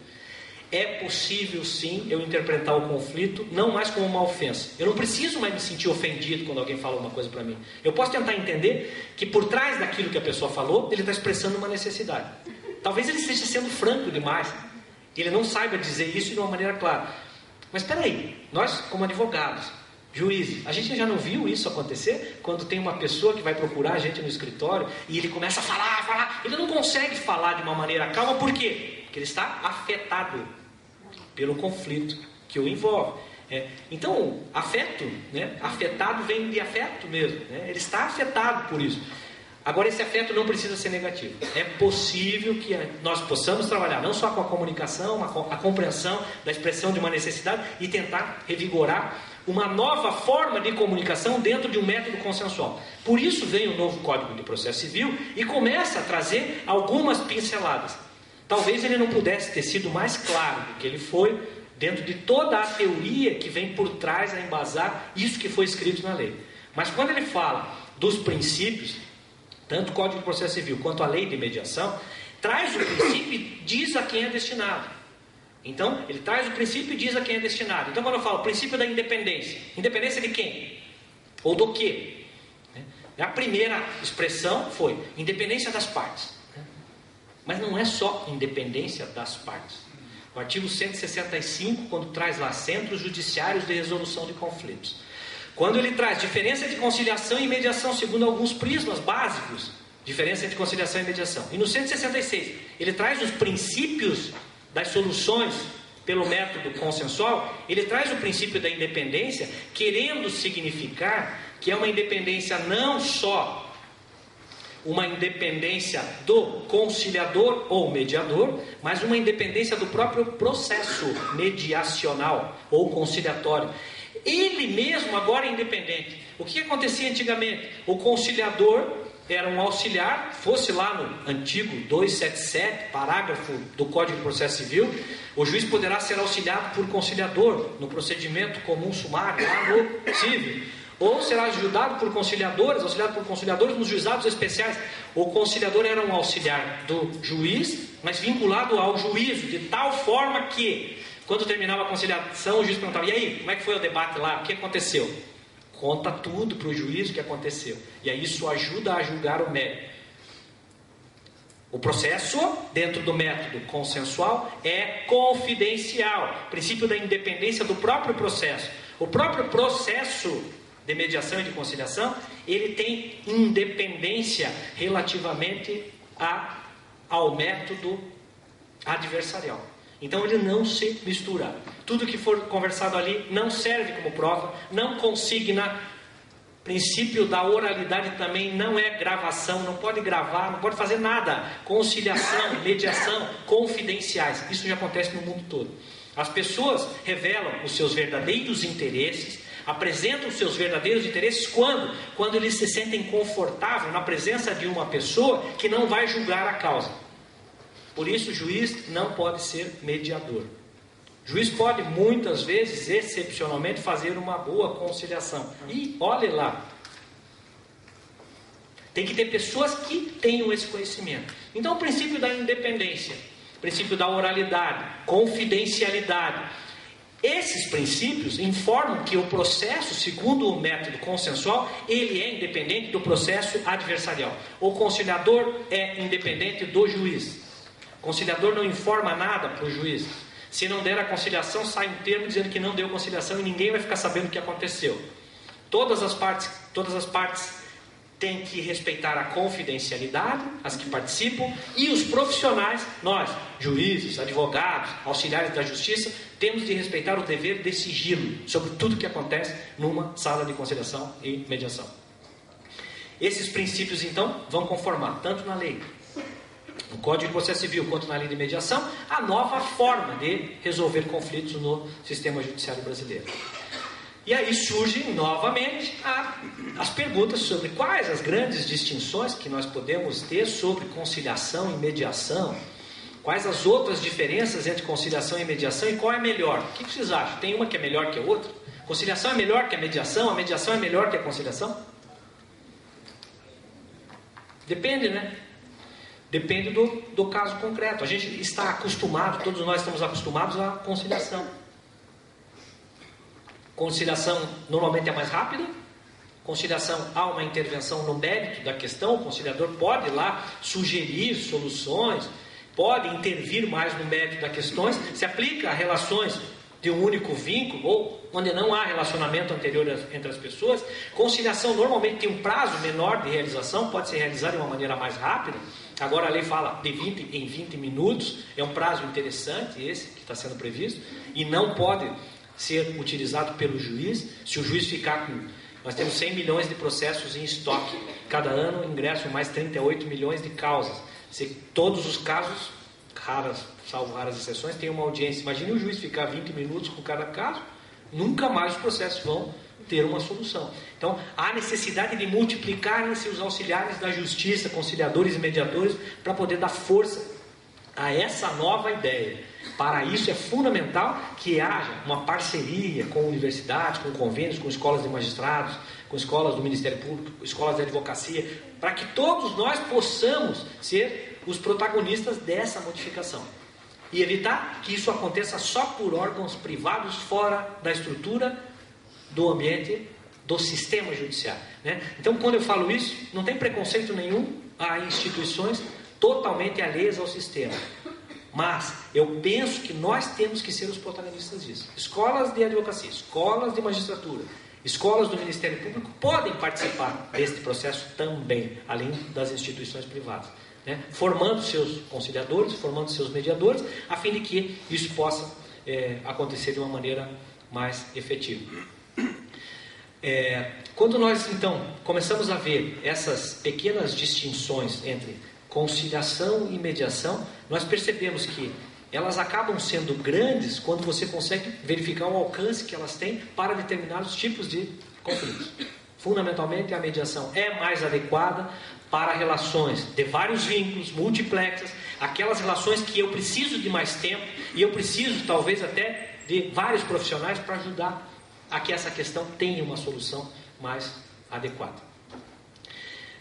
É possível sim eu interpretar o conflito não mais como uma ofensa. Eu não preciso mais me sentir ofendido quando alguém fala uma coisa para mim. Eu posso tentar entender que por trás daquilo que a pessoa falou, ele está expressando uma necessidade. Talvez ele esteja sendo franco demais. Ele não saiba dizer isso de uma maneira clara. Mas espera aí, nós como advogados, juízes, a gente já não viu isso acontecer? Quando tem uma pessoa que vai procurar a gente no escritório e ele começa a falar, ele não consegue falar de uma maneira calma, por quê? Porque ele está afetado pelo conflito que o envolve. Então, afeto, né? Afetado vem de afeto mesmo, né? Ele está afetado por isso. Agora, esse afeto não precisa ser negativo. É possível que nós possamos trabalhar não só com a comunicação, a compreensão da expressão de uma necessidade e tentar revigorar uma nova forma de comunicação dentro de um método consensual. Por isso vem o novo Código de Processo Civil e começa a trazer algumas pinceladas. Talvez ele não pudesse ter sido mais claro do que ele foi dentro de toda a teoria que vem por trás a embasar isso que foi escrito na lei. Mas quando ele fala dos princípios, tanto o Código de Processo Civil quanto a lei de mediação, traz o princípio e diz a quem é destinado. Então, ele traz o princípio e diz a quem é destinado. Então, quando eu falo princípio da independência, independência de quem? Ou do quê? A primeira expressão foi independência das partes. Mas não é só independência das partes. O artigo 165, quando traz lá centros judiciários de resolução de conflitos. Quando ele traz diferença de conciliação e mediação segundo alguns prismas básicos, diferença entre conciliação e mediação. E no 166, ele traz os princípios das soluções pelo método consensual, ele traz o princípio da independência, querendo significar que é uma independência não só uma independência do conciliador ou mediador, mas uma independência do próprio processo mediacional ou conciliatório. Ele mesmo agora é independente. O que acontecia antigamente? O conciliador era um auxiliar, fosse lá no antigo 277, parágrafo do Código de Processo Civil, o juiz poderá ser auxiliado por conciliador no procedimento comum sumário, lá no civil. Ou será ajudado por conciliadores, auxiliado por conciliadores nos juizados especiais. O conciliador era um auxiliar do juiz, mas vinculado ao juízo, de tal forma que, quando terminava a conciliação, o juiz perguntava: e aí, como é que foi o debate lá? O que aconteceu? Conta tudo para o juiz o que aconteceu. E aí isso ajuda a julgar o mérito. O processo, dentro do método consensual, é confidencial. O princípio da independência do próprio processo. O próprio processo de mediação e de conciliação, ele tem independência relativamente ao método adversarial. Então ele não se mistura. Tudo que for conversado ali não serve como prova, não consigna. Princípio da oralidade também não é gravação, não pode gravar, não pode fazer nada. Conciliação, mediação, confidenciais. Isso já acontece no mundo todo. As pessoas revelam os seus verdadeiros interesses, apresentam os seus verdadeiros interesses quando? Quando eles se sentem confortáveis na presença de uma pessoa que não vai julgar a causa. Por isso o juiz não pode ser mediador. O juiz pode muitas vezes, excepcionalmente, fazer uma boa conciliação. E olhe lá, tem que ter pessoas que tenham esse conhecimento. Então o princípio da independência, o princípio da oralidade, confidencialidade, esses princípios informam que o processo, segundo o método consensual, ele é independente do processo adversarial. O conciliador é independente do juiz. O conciliador não informa nada para o juiz. Se não der a conciliação, sai um termo dizendo que não deu conciliação e ninguém vai ficar sabendo o que aconteceu. Todas as partes têm que respeitar a confidencialidade, as que participam, e os profissionais, nós, juízes, advogados, auxiliares da justiça, temos de respeitar o dever de sigilo sobre tudo que acontece numa sala de conciliação e mediação. Esses princípios, então, vão conformar, tanto na lei, no Código de Processo Civil, quanto na lei de mediação, a nova forma de resolver conflitos no sistema judiciário brasileiro. E aí surgem novamente as perguntas sobre quais as grandes distinções que nós podemos ter sobre conciliação e mediação, quais as outras diferenças entre conciliação e mediação e qual é melhor. O que vocês acham? Tem uma que é melhor que a outra? Conciliação é melhor que a mediação é melhor que a conciliação? Depende, né? Depende do caso concreto. A gente está acostumado, todos nós estamos acostumados à conciliação. Conciliação normalmente é mais rápida. Conciliação há uma intervenção no mérito da questão. O conciliador pode lá sugerir soluções, pode intervir mais no mérito das questões. Se aplica a relações de um único vínculo ou onde não há relacionamento anterior entre as pessoas. Conciliação normalmente tem um prazo menor de realização, pode ser realizada de uma maneira mais rápida. Agora a lei fala de 20 em 20 minutos, é um prazo interessante esse que está sendo previsto, e não pode ser utilizado pelo juiz. Se o juiz ficar com... Nós temos 100 milhões de processos em estoque, cada ano ingressam mais 38 milhões de causas. Se todos os casos, salvo raras exceções, tem uma audiência. Imagine o juiz ficar 20 minutos com cada caso, nunca mais os processos vão ter uma solução. Então, há necessidade de multiplicarem-se os auxiliares da justiça, conciliadores e mediadores, para poder dar força a essa nova ideia. Para isso é fundamental que haja uma parceria com universidades, com convênios, com escolas de magistrados, com escolas do Ministério Público, escolas de advocacia, para que todos nós possamos ser os protagonistas dessa modificação. E evitar que isso aconteça só por órgãos privados fora da estrutura do ambiente do sistema judiciário, né? Então, quando eu falo isso, não tem preconceito nenhum a instituições totalmente alheias ao sistema. Mas eu penso que nós temos que ser os protagonistas disso. Escolas de advocacia, escolas de magistratura, Escolas do Ministério Público podem participar deste processo também, além das instituições privadas, né? Formando seus conciliadores, formando seus mediadores, a fim de que isso possa acontecer de uma maneira mais efetiva. Quando nós, então, começamos a ver essas pequenas distinções entre conciliação e mediação, nós percebemos que elas acabam sendo grandes quando você consegue verificar o alcance que elas têm para determinados tipos de conflitos. Fundamentalmente, a mediação é mais adequada para relações de vários vínculos, multiplexas, aquelas relações que eu preciso de mais tempo e eu preciso, talvez, até de vários profissionais para ajudar a que essa questão tenha uma solução mais adequada.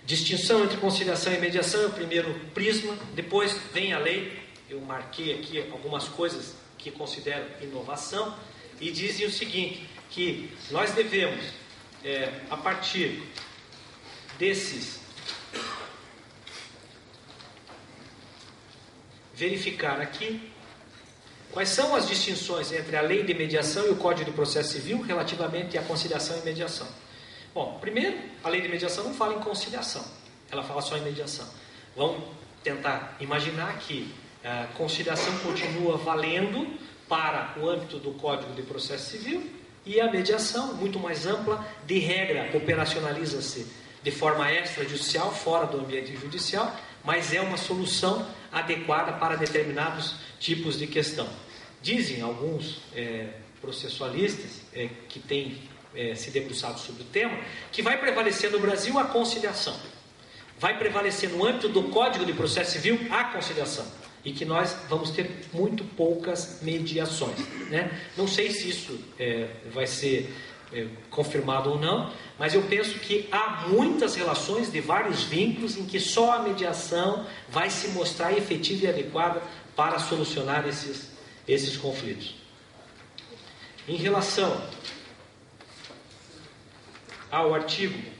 Distinção entre conciliação e mediação é o primeiro prisma, depois vem a lei. Eu marquei aqui algumas coisas que considero inovação e dizem o seguinte, que nós devemos, a partir desses, verificar aqui quais são as distinções entre a lei de mediação e o Código de Processo Civil relativamente à conciliação e mediação. Bom, primeiro, a lei de mediação não fala em conciliação, ela fala só em mediação. Vamos tentar imaginar que a conciliação continua valendo para o âmbito do Código de Processo Civil e a mediação, muito mais ampla, de regra, operacionaliza-se de forma extrajudicial, fora do ambiente judicial, mas é uma solução adequada para determinados tipos de questão. Dizem alguns processualistas que têm se debruçado sobre o tema, que vai prevalecer no Brasil a conciliação. Vai prevalecer no âmbito do Código de Processo Civil a conciliação. E que nós vamos ter muito poucas mediações, né? Não sei se isso vai ser confirmado ou não, mas eu penso que há muitas relações de vários vínculos em que só a mediação vai se mostrar efetiva e adequada para solucionar esses conflitos. Em relação ao artigo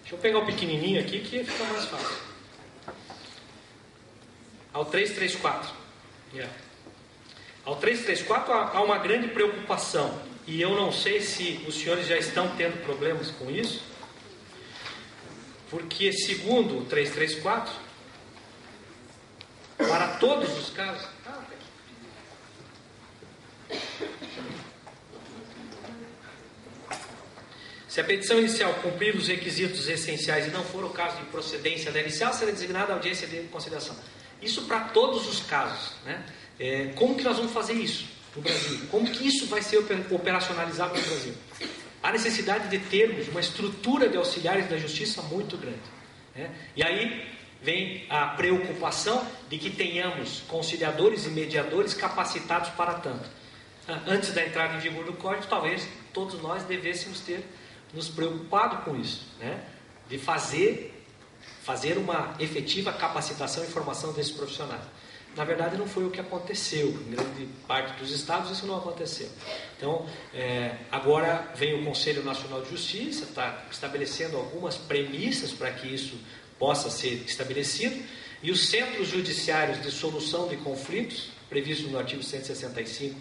deixa eu pegar o pequenininho aqui que fica mais fácil. Ao 334. Ao 334 há uma grande preocupação. E eu não sei se os senhores já estão tendo problemas com isso. Porque segundo o 334, para todos os casos... Se a petição inicial cumprir os requisitos essenciais e não for o caso de procedência da inicial, será designada a audiência de conciliação. Isso para todos os casos, né? Como que nós vamos fazer isso no Brasil? Como que isso vai ser operacionalizado no Brasil? Há necessidade de termos uma estrutura de auxiliares da justiça muito grande, né? E aí vem a preocupação de que tenhamos conciliadores e mediadores capacitados para tanto. Antes da entrada em vigor do Código, talvez todos nós devêssemos ter nos preocupado com isso, né? De fazer uma efetiva capacitação e formação desses profissionais. Na verdade, não foi o que aconteceu. Em grande parte dos estados, isso não aconteceu. Então, agora vem o Conselho Nacional de Justiça, está estabelecendo algumas premissas para que isso possa ser estabelecido, e os centros judiciários de solução de conflitos, previstos no artigo 165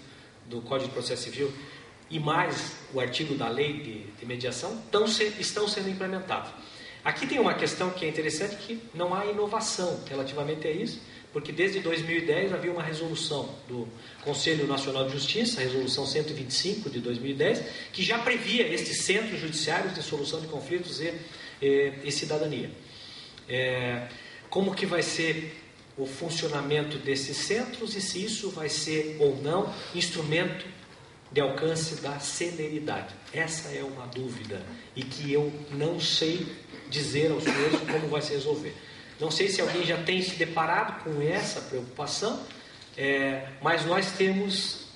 do Código de Processo Civil, e mais o artigo da lei de mediação, estão sendo implementados. Aqui tem uma questão que é interessante, que não há inovação relativamente a isso, porque desde 2010 havia uma resolução do Conselho Nacional de Justiça, a resolução 125 de 2010, que já previa estes centros judiciários de solução de conflitos e cidadania. Como que vai ser o funcionamento desses centros e se isso vai ser ou não instrumento de alcance da celeridade? Essa é uma dúvida e que eu não sei dizer aos senhores como vai se resolver. Não sei se alguém já tem se deparado com essa preocupação, mas nós temos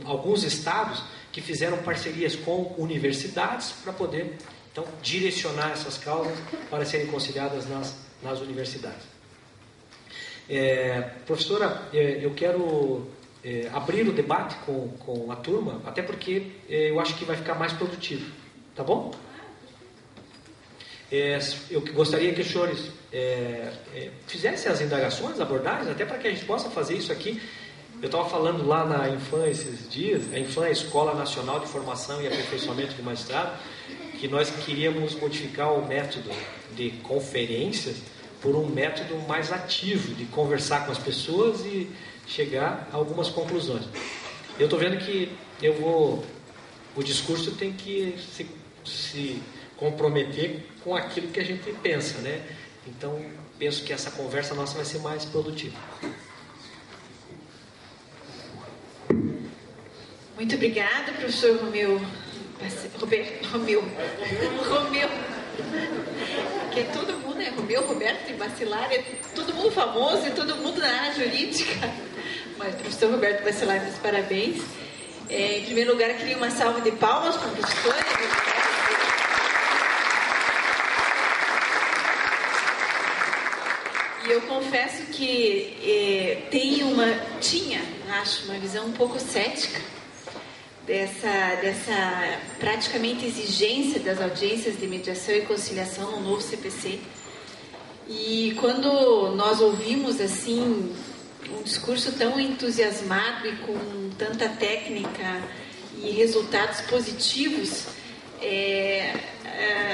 alguns estados que fizeram parcerias com universidades para poder, então, direcionar essas causas para serem conciliadas nas universidades. Professora, eu quero abrir o debate com a turma, até porque eu acho que vai ficar mais produtivo, tá bom? eu gostaria que os senhores fizessem as indagações, abordagens, até para que a gente possa fazer isso aqui. Eu estava falando lá na INFAM esses dias, a INFAM é a Escola Nacional de Formação e Aperfeiçoamento de Magistrado, que nós queríamos modificar o método de conferências por um método mais ativo, de conversar com as pessoas e chegar a algumas conclusões. Eu estou vendo que o discurso tem que se comprometer com aquilo que a gente pensa, né? Então, penso que essa conversa nossa vai ser mais produtiva. Muito obrigada, professor Romeu. Que todo mundo é Romeu, Roberto e Bacelar, é todo mundo famoso e todo mundo na área jurídica. Mas, professor Roberto Bacelar, meus parabéns. Em primeiro lugar, queria uma salva de palmas para o professor. E eu confesso que tinha uma visão um pouco cética dessa praticamente exigência das audiências de mediação e conciliação no novo CPC. E quando nós ouvimos assim um discurso tão entusiasmado e com tanta técnica e resultados positivos,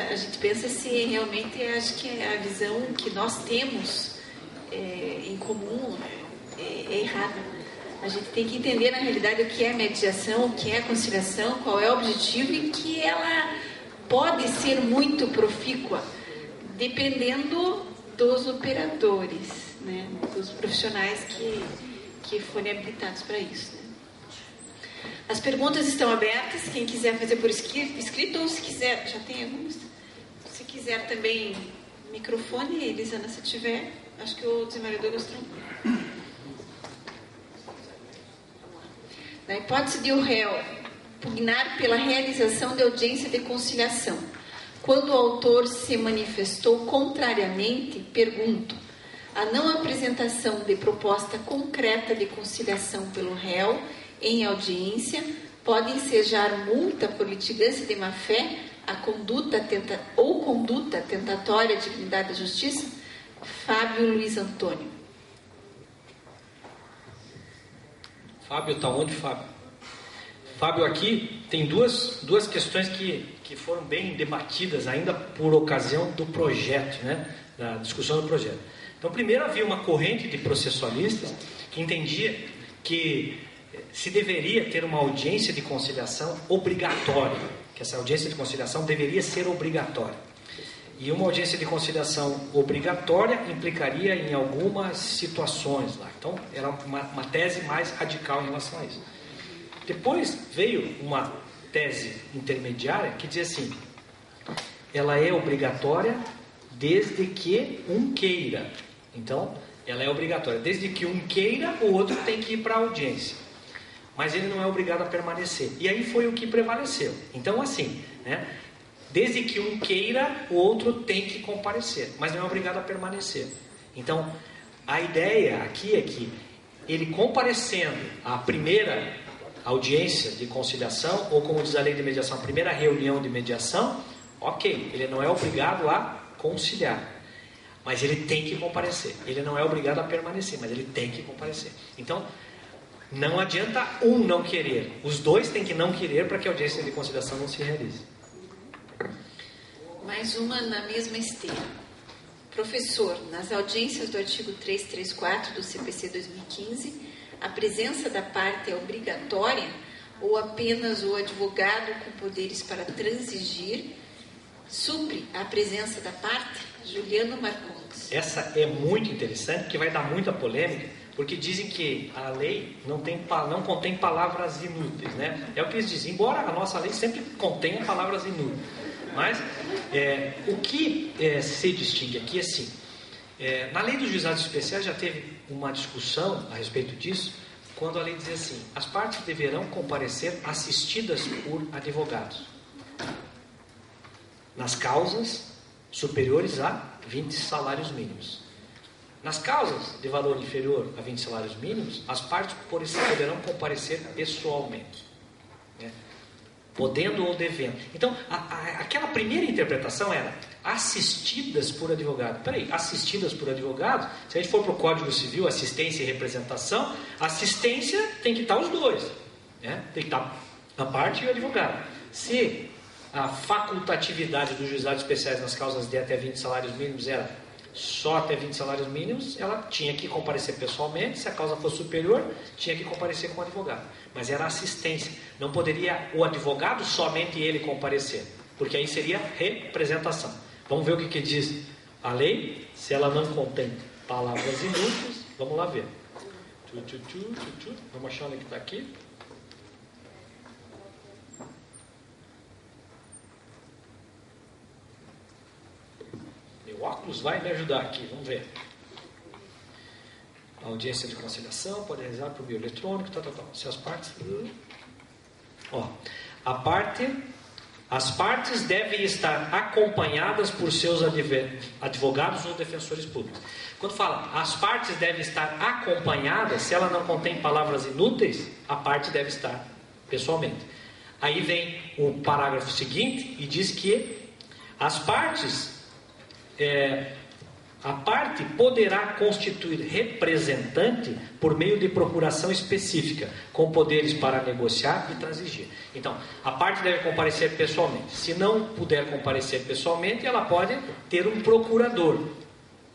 a gente pensa se realmente acho que a visão que nós temos em comum é errada. A gente tem que entender na realidade o que é mediação, o que é conciliação, qual é o objetivo e que ela pode ser muito profícua dependendo dos operadores, né, dos profissionais que forem habilitados para isso. Né. As perguntas estão abertas, quem quiser fazer por escrito ou se quiser, já tem algumas, se quiser também microfone, Elisana, se tiver, acho que o desembargador gostou. Na hipótese de o réu pugnar pela realização de audiência de conciliação, quando o autor se manifestou contrariamente, pergunto, a não apresentação de proposta concreta de conciliação pelo réu em audiência pode ensejar multa por litigância de má-fé a conduta tentatória à dignidade da justiça? Fábio Luiz Antônio. Fábio, está onde, Fábio? Fábio, aqui tem duas questões que foram bem debatidas ainda por ocasião do projeto, né? Da discussão do projeto. Então, primeiro havia uma corrente de processualistas que entendia que se deveria ter uma audiência de conciliação obrigatória, que essa audiência de conciliação deveria ser obrigatória. E uma audiência de conciliação obrigatória implicaria em algumas situações lá. Então, era uma tese mais radical em relação a isso. Depois veio uma tese intermediária que dizia assim, ela é obrigatória desde que um queira. Então, ela é obrigatória. Desde que um queira, o outro tem que ir para a audiência. Mas ele não é obrigado a permanecer. E aí foi o que prevaleceu. Então, assim, né? Desde que um queira, o outro tem que comparecer, mas não é obrigado a permanecer. Então, a ideia aqui é que ele comparecendo à primeira audiência de conciliação, ou como diz a lei de mediação, a primeira reunião de mediação, ok, ele não é obrigado a conciliar, mas ele tem que comparecer. Ele não é obrigado a permanecer, mas ele tem que comparecer. Então, não adianta um não querer, os dois têm que não querer para que a audiência de conciliação não se realize. Mais uma na mesma esteira. Professor, nas audiências do artigo 334 do CPC 2015, a presença da parte é obrigatória ou apenas o advogado com poderes para transigir supre a presença da parte? Juliano Marcondes. Essa é muito interessante, porque vai dar muita polêmica, porque dizem que a lei não contém palavras inúteis, né? É o que eles dizem, embora a nossa lei sempre contenha palavras inúteis. Mas o que se distingue aqui é assim, na lei dos juizados especiais já teve uma discussão a respeito disso, quando a lei dizia assim, as partes deverão comparecer assistidas por advogados nas causas superiores a 20 salários mínimos. Nas causas de valor inferior a 20 salários mínimos, as partes poderão comparecer pessoalmente, né? podendo ou devendo. Então, aquela primeira interpretação era assistidas por advogado. Peraí, assistidas por advogado? Se a gente for para o Código Civil, assistência e representação, assistência tem que estar os dois, né? Tem que estar a parte e o advogado. Se a facultatividade dos juizados especiais nas causas de até 20 salários mínimos era só até 20 salários mínimos, ela tinha que comparecer pessoalmente. Se a causa fosse superior, tinha que comparecer com o advogado. Mas era assistência. Não poderia o advogado, somente ele, comparecer, porque aí seria representação. Vamos ver o que diz a lei. Se ela não contém palavras inúteis, vamos lá ver. Vamos achar onde que está aqui. O óculos vai me ajudar aqui, vamos ver. A audiência de conciliação pode realizar por meio eletrônico, Se as partes... as partes devem estar acompanhadas por seus advogados ou defensores públicos. Quando fala, as partes devem estar acompanhadas, se ela não contém palavras inúteis, a parte deve estar pessoalmente. Aí vem o parágrafo seguinte e diz que as partes... a parte poderá constituir representante por meio de procuração específica, com poderes para negociar e transigir. Então, a parte deve comparecer pessoalmente. Se não puder comparecer pessoalmente, ela pode ter um procurador.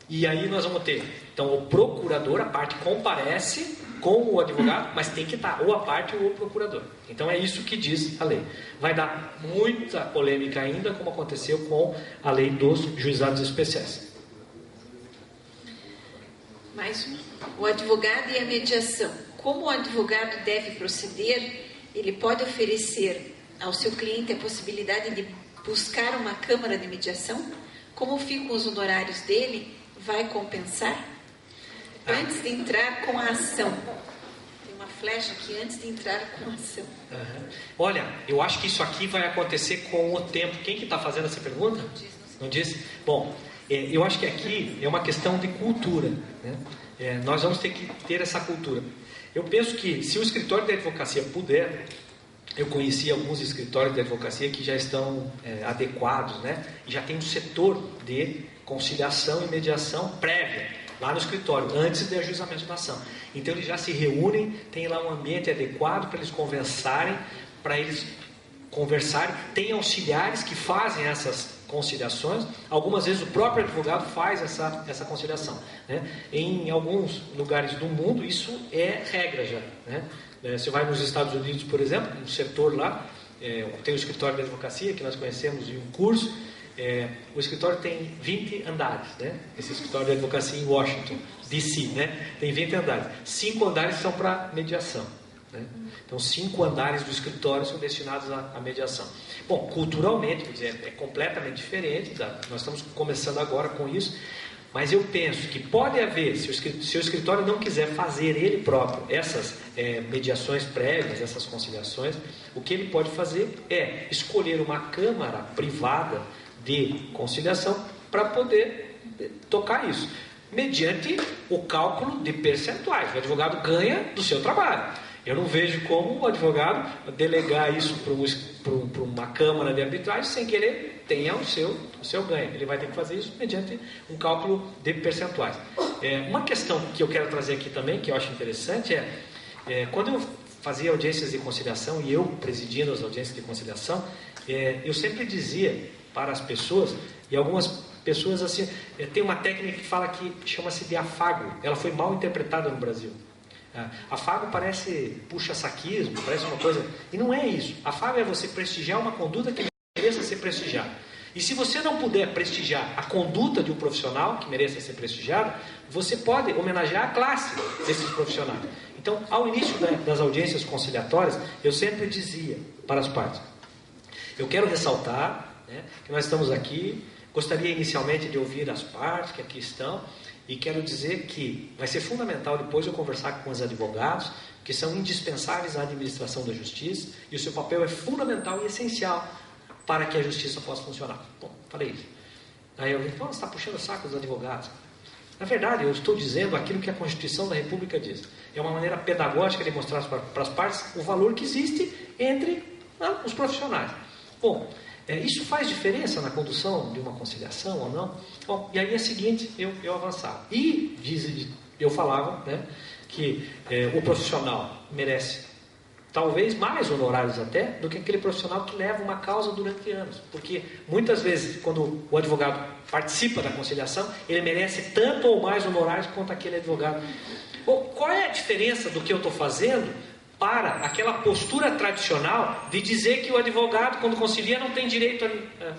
E aí nós vamos ter, então, o procurador, a parte comparece com o advogado, mas tem que estar ou a parte ou o procurador. Então é isso que diz a lei. Vai dar muita polêmica ainda, como aconteceu com a lei dos juizados especiais. Mais um. O advogado e a mediação. Como o advogado deve proceder? Ele pode oferecer ao seu cliente a possibilidade de buscar uma câmara de mediação? Como ficam os honorários dele? Vai compensar? Antes de entrar com a ação. Tem uma flecha aqui, antes de entrar com a ação. Olha, eu acho que isso aqui vai acontecer com o tempo. Quem que está fazendo essa pergunta? Não diz? Bom, eu acho que aqui é uma questão de cultura, né? Nós vamos ter que ter essa cultura. Eu penso que se o escritório de advocacia puder, eu conheci alguns escritórios de advocacia que já estão adequados, né? E já tem um setor de conciliação e mediação prévia lá no escritório, antes do ajuizamento da ação. Então eles já se reúnem, tem lá um ambiente adequado para eles conversarem, tem auxiliares que fazem essas conciliações. Algumas vezes o próprio advogado faz essa conciliação, né? Em alguns lugares do mundo isso é regra já, né? Você vai nos Estados Unidos, por exemplo, um setor lá, tem o escritório de advocacia que nós conhecemos em um curso. O escritório tem 20 andares, né? Esse escritório de advocacia em Washington, D.C., né? Tem 20 andares. 5 andares são para mediação, né? Então 5 andares do escritório são destinados à mediação. Bom, culturalmente, quer dizer, é completamente diferente, nós estamos começando agora com isso, mas eu penso que pode haver, se o escritório não quiser fazer ele próprio essas mediações prévias, essas conciliações, o que ele pode fazer é escolher uma câmara privada de conciliação para poder tocar isso, mediante o cálculo de percentuais. O advogado ganha do seu trabalho. Eu não vejo como o advogado delegar isso para uma câmara de arbitragem sem que ele tenha o seu ganho. Ele vai ter que fazer isso mediante um cálculo de percentuais. Uma questão que eu quero trazer aqui também, que eu acho interessante, quando eu fazia audiências de conciliação e eu presidindo as audiências de conciliação, eu sempre dizia para as pessoas, e algumas pessoas assim, tem uma técnica que fala que chama-se de afago. Ela foi mal interpretada no Brasil. Afago parece puxa-saquismo, parece uma coisa, e não é isso. Afago é você prestigiar uma conduta que mereça ser prestigiada. E se você não puder prestigiar a conduta de um profissional que mereça ser prestigiado, você pode homenagear a classe desses profissionais. Então, ao início das audiências conciliatórias, eu sempre dizia para as partes: eu quero ressaltar, né, que nós estamos aqui, gostaria inicialmente de ouvir as partes que aqui estão, e quero dizer que vai ser fundamental depois eu conversar com os advogados, que são indispensáveis à administração da justiça, e o seu papel é fundamental e essencial para que a justiça possa funcionar. Bom, falei isso. Aí alguém falou: você está puxando o saco dos advogados. Na verdade, eu estou dizendo aquilo que a Constituição da República diz. É uma maneira pedagógica de mostrar para as partes o valor que existe entre Os profissionais. Bom, isso faz diferença na condução de uma conciliação ou não? Bom, e aí é o seguinte, eu avançava. E eu falava, né, que o profissional merece talvez mais honorários até do que aquele profissional que leva uma causa durante anos. Porque muitas vezes, quando o advogado participa da conciliação, ele merece tanto ou mais honorários quanto aquele advogado. Bom, qual é a diferença do que eu estou fazendo para aquela postura tradicional de dizer que o advogado, quando concilia, não tem direito a...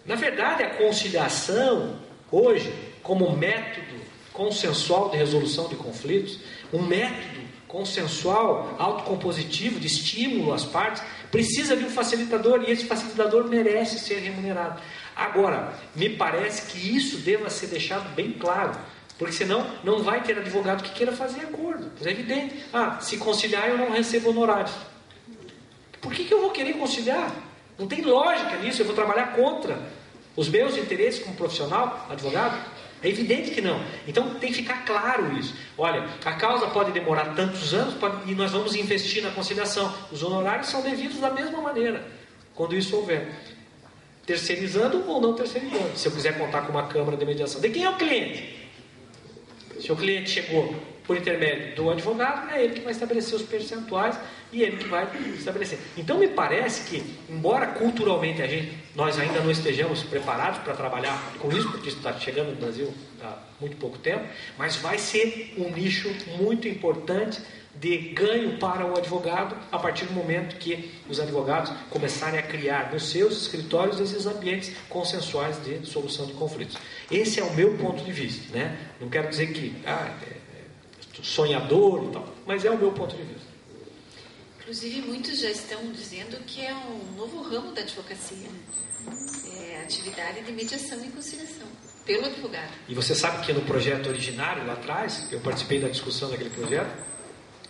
Na verdade, a conciliação, hoje, como método consensual de resolução de conflitos, um método consensual, autocompositivo, de estímulo às partes, precisa de um facilitador, e esse facilitador merece ser remunerado. Agora, me parece que isso deva ser deixado bem claro, porque senão não vai ter advogado que queira fazer acordo. É evidente. Se conciliar eu não recebo honorários. Por que eu vou querer conciliar? Não tem lógica nisso, eu vou trabalhar contra os meus interesses como profissional, advogado? É evidente que não. Então tem que ficar claro isso. Olha, a causa pode demorar tantos anos e nós vamos investir na conciliação. Os honorários são devidos da mesma maneira, quando isso houver. Terceirizando ou não terceirizando. Se eu quiser contar com uma câmara de mediação. De quem é o cliente? Se o cliente chegou por intermédio do advogado, é ele que vai estabelecer os percentuais e ele que vai estabelecer. Então me parece que, embora culturalmente nós ainda não estejamos preparados para trabalhar com isso, porque isso está chegando no Brasil há muito pouco tempo, mas vai ser um nicho muito importante de ganho para o advogado a partir do momento que os advogados começarem a criar nos seus escritórios esses ambientes consensuais de solução de conflitos. Esse é o meu ponto de vista, né? Não quero dizer que sonhador e tal, mas é o meu ponto de vista. Inclusive, muitos já estão dizendo que é um novo ramo da advocacia, é a atividade de mediação e conciliação, pelo advogado. E você sabe que no projeto originário, lá atrás, eu participei da discussão daquele projeto,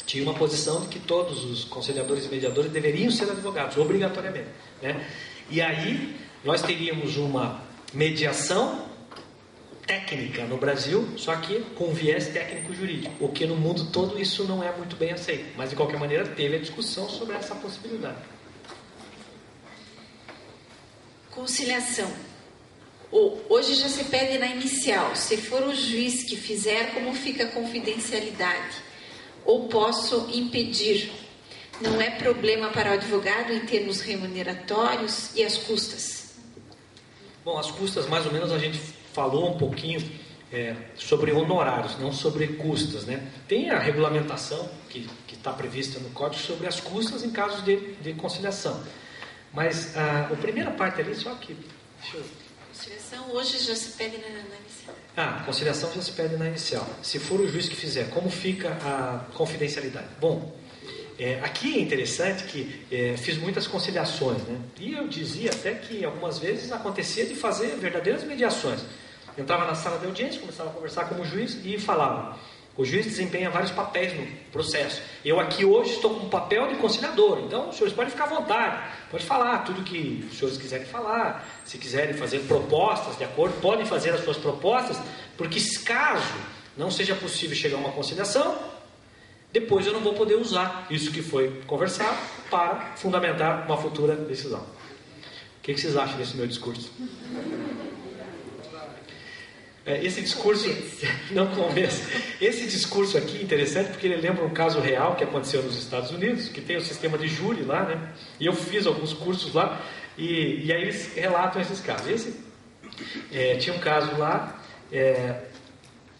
tinha uma posição de que todos os conciliadores e mediadores deveriam ser advogados, obrigatoriamente, né? E aí, nós teríamos uma mediação técnica no Brasil, só que com viés técnico-jurídico, o que no mundo todo isso não é muito bem aceito. Mas, de qualquer maneira, teve a discussão sobre essa possibilidade. Conciliação. Hoje já se pede na inicial. Se for o juiz que fizer, como fica a confidencialidade? Ou posso impedir? Não é problema para o advogado em termos remuneratórios e as custas? Bom, as custas, mais ou menos, a gente falou um pouquinho sobre honorários, não sobre custas, né? Tem a regulamentação que está prevista no Código sobre as custas em casos de conciliação. Mas a primeira parte ali, só aqui. Deixa eu... Conciliação hoje já se pede na inicial. Conciliação já se pede na inicial. Se for o juiz que fizer, como fica a confidencialidade? Bom, aqui é interessante que fiz muitas conciliações, né? E eu dizia até que algumas vezes acontecia de fazer verdadeiras mediações. Eu entrava na sala de audiência, começava a conversar com o juiz e falava: o juiz desempenha vários papéis no processo. Eu aqui hoje estou com um papel de conciliador, então os senhores podem ficar à vontade, pode falar tudo que os senhores quiserem falar. Se quiserem fazer propostas de acordo, podem fazer as suas propostas, porque caso não seja possível chegar a uma conciliação, depois eu não vou poder usar isso que foi conversado para fundamentar uma futura decisão. O que vocês acham desse meu discurso? Esse discurso não convence. Esse discurso aqui é interessante porque ele lembra um caso real que aconteceu nos Estados Unidos, que tem o sistema de júri lá, né? E eu fiz alguns cursos lá e aí eles relatam esses casos. Tinha um caso lá,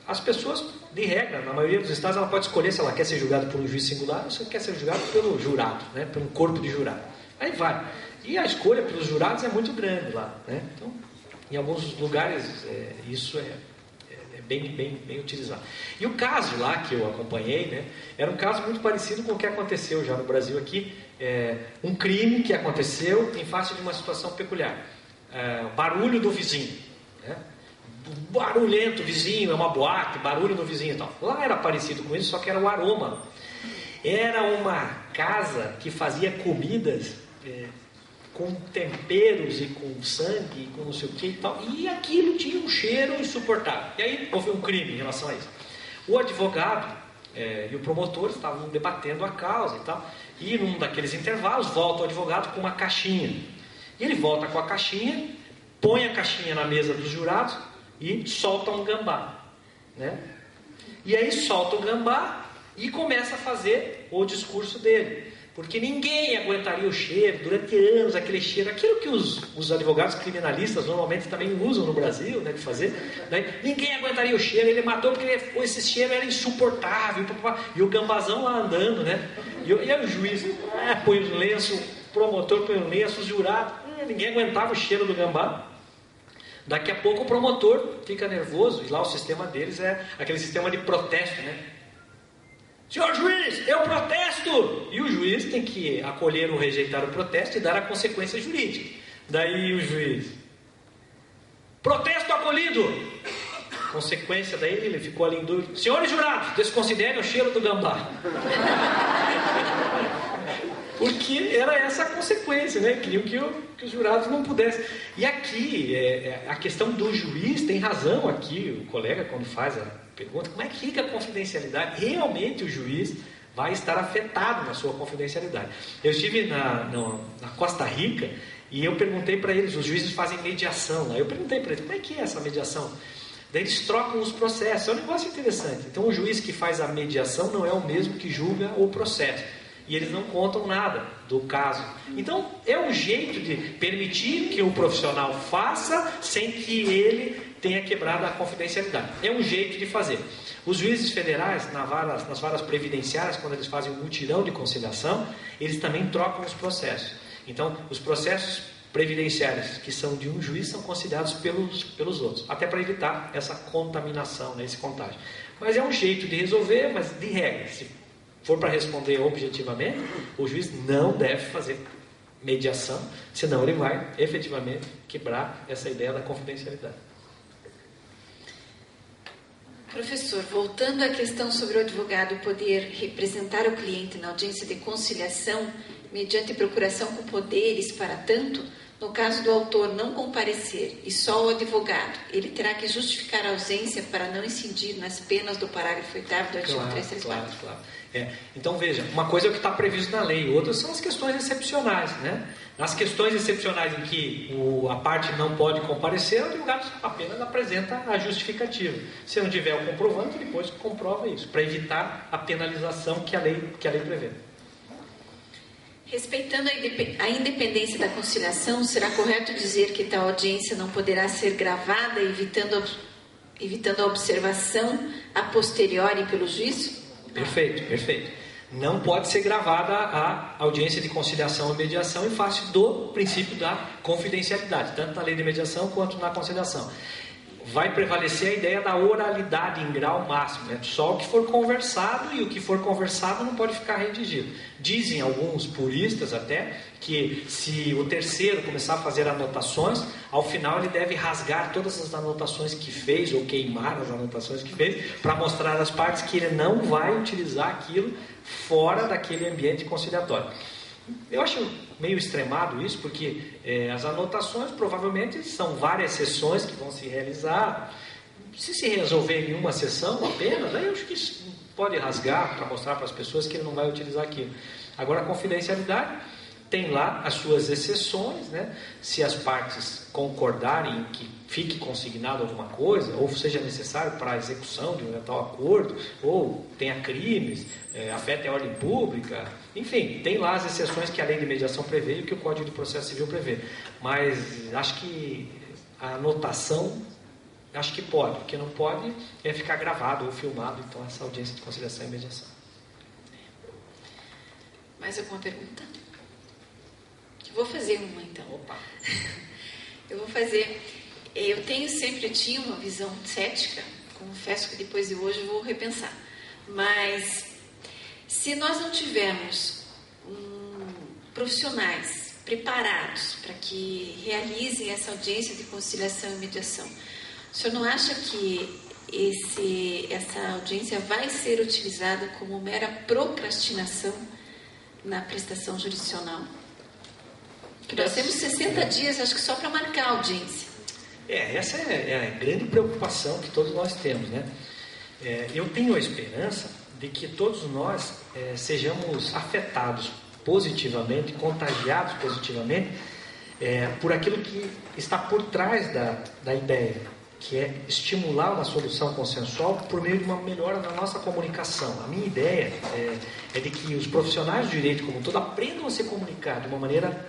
as pessoas, de regra, na maioria dos estados, ela pode escolher se ela quer ser julgada por um juiz singular ou se quer ser julgada pelo jurado, né? Por um corpo de jurado. Aí vai. E a escolha pelos jurados é muito grande lá, né? Então, em alguns lugares isso é bem utilizado. E o caso lá que eu acompanhei, né, era um caso muito parecido com o que aconteceu já no Brasil aqui. Um crime que aconteceu em face de uma situação peculiar. Barulho do vizinho, né? Barulhento vizinho, é uma boate, barulho no vizinho e tal. Lá era parecido com isso, só que era o aroma. Era uma casa que fazia comidas com temperos e com sangue e com não sei o que e tal, e aquilo tinha um cheiro insuportável. E aí houve um crime em relação a isso. O advogado e o promotor estavam debatendo a causa e tal, E num daqueles intervalos, volta o advogado com uma caixinha. E ele volta com a caixinha, põe a caixinha na mesa dos jurados e solta um gambá, né? E aí solta o gambá e começa a fazer o discurso dele. Porque ninguém aguentaria o cheiro, durante anos, aquele cheiro, aquilo que os advogados criminalistas normalmente também usam no Brasil, né, de fazer, né? Ninguém aguentaria o cheiro, ele matou porque esse cheiro era insuportável, e o gambazão lá andando, né? E aí o juiz põe o lenço, o promotor põe o lenço, os jurados, ninguém aguentava o cheiro do gambá. Daqui a pouco o promotor fica nervoso, e lá o sistema deles é aquele sistema de protesto, né? Senhor juiz, eu protesto! E o juiz tem que acolher ou rejeitar o protesto e dar a consequência jurídica. Daí o juiz: protesto acolhido! Consequência daí, ele ficou ali em dúvida. Senhores jurados, desconsiderem o cheiro do gambá. Porque era essa a consequência, né? Queriam que os jurados não pudessem. E aqui, a questão do juiz tem razão aqui, o colega quando faz a pergunta, como é que fica a confidencialidade? Realmente o juiz vai estar afetado na sua confidencialidade. Eu estive na Costa Rica e eu perguntei para eles, os juízes fazem mediação lá. Eu perguntei para eles, como é que é essa mediação? Daí eles trocam os processos, é um negócio interessante. Então o juiz que faz a mediação não é o mesmo que julga o processo. E eles não contam nada do caso. Então, é um jeito de permitir que o profissional faça sem que ele tenha quebrado a confidencialidade. É um jeito de fazer. Os juízes federais, nas varas previdenciárias, quando eles fazem um mutirão de conciliação, eles também trocam os processos. Então, os processos previdenciários que são de um juiz são conciliados pelos outros, até para evitar essa contaminação, né, esse contágio. Mas é um jeito de resolver, mas de regra. Se for para responder objetivamente, o juiz não deve fazer mediação, senão ele vai efetivamente quebrar essa ideia da confidencialidade. Professor, voltando à questão sobre o advogado poder representar o cliente na audiência de conciliação, mediante procuração com poderes para tanto, no caso do autor não comparecer e só o advogado, ele terá que justificar a ausência para não incidir nas penas do parágrafo 8º do artigo 334. Claro. Então veja, uma coisa é o que está previsto na lei, outras são as questões excepcionais, né? Nas questões excepcionais em que a parte não pode comparecer, o advogado apenas apresenta a justificativa. Se não tiver o comprovante, depois comprova isso, para evitar a penalização que a lei prevê. Respeitando a independência da conciliação, será correto dizer que tal audiência não poderá ser gravada, evitando a observação a posteriori pelo juízo? Perfeito. Não pode ser gravada a audiência de conciliação e mediação em face do princípio da confidencialidade, tanto na lei de mediação quanto na conciliação. Vai prevalecer a ideia da oralidade em grau máximo, né? Só o que for conversado, e o que for conversado não pode ficar redigido. Dizem alguns puristas até que se o terceiro começar a fazer anotações, ao final ele deve rasgar todas as anotações que fez, ou queimar as anotações que fez, para mostrar às partes que ele não vai utilizar aquilo fora daquele ambiente conciliatório. Eu acho meio extremado isso, porque as anotações provavelmente são várias sessões que vão se realizar. Se resolver em uma sessão apenas, aí eu acho que isso pode rasgar para mostrar para as pessoas que ele não vai utilizar aquilo. Agora, a confidencialidade tem lá as suas exceções, né? Se as partes concordarem que fique consignado alguma coisa, ou seja necessário para a execução de um eventual acordo, ou tenha crimes, afete a ordem pública, enfim, tem lá as exceções que a lei de mediação prevê e que o Código de Processo Civil prevê. Mas acho que a anotação, acho que pode, o que não pode é ficar gravado ou filmado, então, essa audiência de conciliação e mediação. Mais alguma pergunta? Vou fazer uma, então. Opa! Eu vou fazer... Eu sempre tinha uma visão cética, confesso que depois de hoje eu vou repensar. Mas, se nós não tivermos profissionais preparados para que realizem essa audiência de conciliação e mediação, o senhor não acha que essa audiência vai ser utilizada como mera procrastinação na prestação jurisdicional? Porque nós temos 60 dias, acho que só para marcar a audiência. Essa é a grande preocupação que todos nós temos, né? Eu tenho a esperança de que todos nós sejamos afetados positivamente, contagiados positivamente, por aquilo que está por trás da ideia, que é estimular uma solução consensual por meio de uma melhora na nossa comunicação. A minha ideia é de que os profissionais do direito como um todo aprendam a se comunicar de uma maneira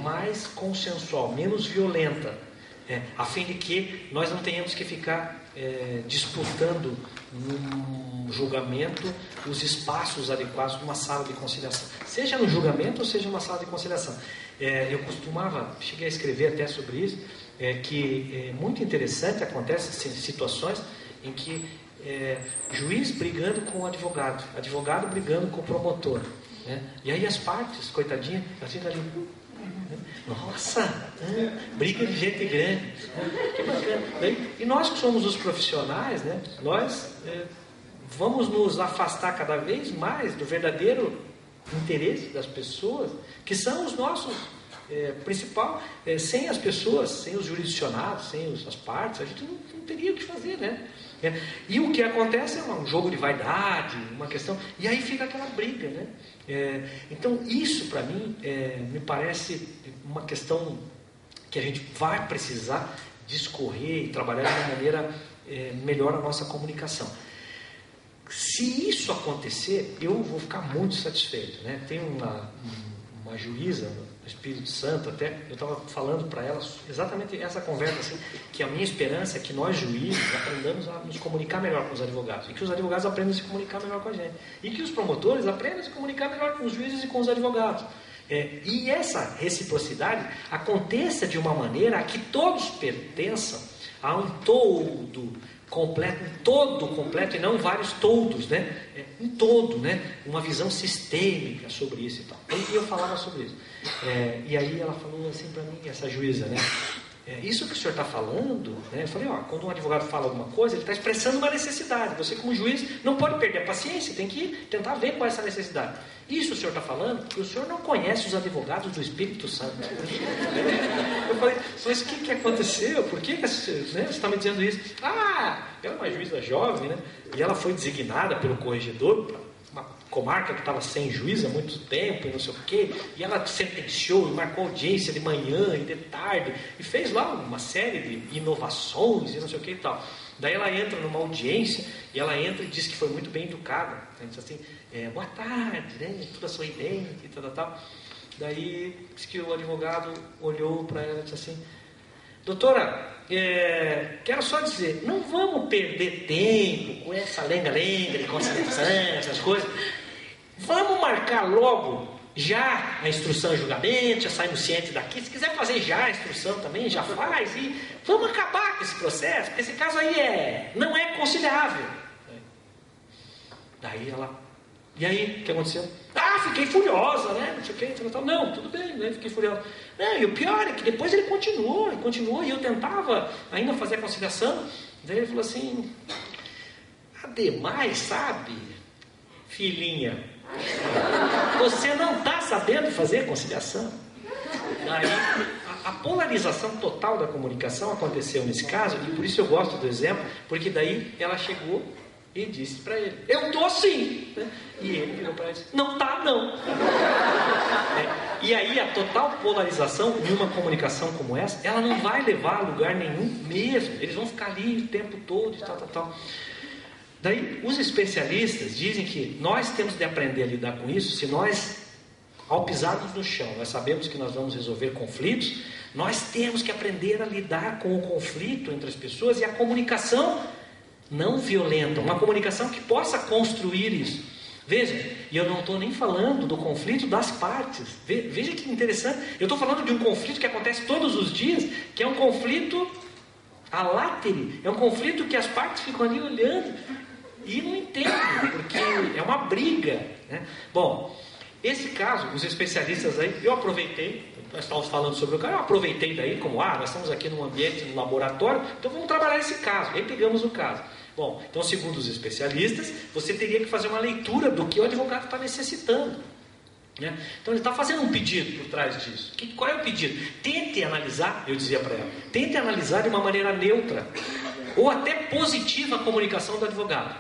mais consensual, menos violenta, a fim de que nós não tenhamos que ficar disputando num julgamento os espaços adequados de uma sala de conciliação, seja no julgamento ou seja numa sala de conciliação. Eu cheguei a escrever até sobre isso, que é muito interessante, acontecem situações em que juiz brigando com o advogado brigando com o promotor, né? E aí as partes, coitadinha, elas ficam ali, nossa, briga de gente grande, que bacana. E nós que somos os profissionais, né, nós vamos nos afastar cada vez mais do verdadeiro interesse das pessoas, que são os nossos principal. Sem as pessoas, sem os jurisdicionados, sem as partes, a gente não teria o que fazer, né? E o que acontece é um jogo de vaidade, uma questão, e aí fica aquela briga, né? Então isso para mim me parece uma questão que a gente vai precisar discorrer e trabalhar de uma maneira melhor a nossa comunicação. Se isso acontecer, eu vou ficar muito satisfeito, né? Tem uma juíza no Espírito Santo, até eu estava falando para ela exatamente essa conversa, assim, que a minha esperança é que nós juízes aprendamos a nos comunicar melhor com os advogados, e que os advogados aprendam a se comunicar melhor com a gente, e que os promotores aprendam a se comunicar melhor com os juízes e com os advogados. E essa reciprocidade aconteça de uma maneira a que todos pertençam a um todo completo, um todo completo, e não vários todos, né? Um todo, né? Uma visão sistêmica sobre isso e tal. E eu falava sobre isso. E aí ela falou assim para mim, essa juíza, né? Isso que o senhor está falando, né? Eu falei, quando um advogado fala alguma coisa, ele está expressando uma necessidade. Você, como juiz, não pode perder a paciência, tem que tentar ver qual é essa necessidade. Isso o senhor está falando porque o senhor não conhece os advogados do Espírito Santo. Eu falei, mas o que aconteceu? Por que você está me dizendo isso? Ela é uma juíza jovem, né? E ela foi designada pelo corregedor para uma comarca que estava sem juiz há muito tempo, e não sei o quê, e ela sentenciou e marcou audiência de manhã e de tarde, e fez lá uma série de inovações e não sei o que e tal. Daí ela entra numa audiência, e ela entra e diz que foi muito bem educada. Ela diz assim, boa tarde, né? Tudo sorridente e tal. Daí diz que o advogado olhou para ela e disse assim, doutora, quero só dizer, não vamos perder tempo com essa lenga-lenga de conciliação, essas coisas. Vamos marcar logo já a instrução e julgamento, já saímos cientes daqui. Se quiser fazer já a instrução também, já faz. E vamos acabar com esse processo, porque esse caso aí não é conciliável. Daí ela... E aí, o que aconteceu? Fiquei furiosa, né? Não sei o que, tal. Não, tudo bem, né? Fiquei furiosa. E o pior é que depois ele continuou, e eu tentava ainda fazer a conciliação. Daí ele falou assim, ademais, sabe, filhinha, você não está sabendo fazer conciliação. Daí, a polarização total da comunicação aconteceu nesse caso, e por isso eu gosto do exemplo, porque daí ela chegou e disse para ele, eu estou sim, né? E ele virou para ela e disse, não está não. E aí a total polarização de uma comunicação como essa, ela não vai levar a lugar nenhum mesmo. Eles vão ficar ali o tempo todo e tal. Daí os especialistas dizem que nós temos de aprender a lidar com isso. Se nós, ao pisarmos no chão, nós sabemos que nós vamos resolver conflitos, nós temos que aprender a lidar com o conflito entre as pessoas e a comunicação não violenta, uma comunicação que possa construir isso. Veja, e eu não estou nem falando do conflito das partes. Veja que interessante. Eu estou falando de um conflito que acontece todos os dias, que é um conflito a látere. É um conflito que as partes ficam ali olhando e não entendem, porque é uma briga, né? Bom, esse caso, os especialistas aí, eu aproveitei, nós estávamos falando sobre o caso, eu aproveitei daí como, nós estamos aqui num ambiente, num laboratório, então vamos trabalhar esse caso. Aí pegamos o caso. Bom, então segundo os especialistas, você teria que fazer uma leitura do que o advogado está necessitando, né? Então ele está fazendo um pedido por trás disso. Qual é o pedido? Tente analisar, eu dizia para ela, tente analisar de uma maneira neutra, ou até positiva a comunicação do advogado.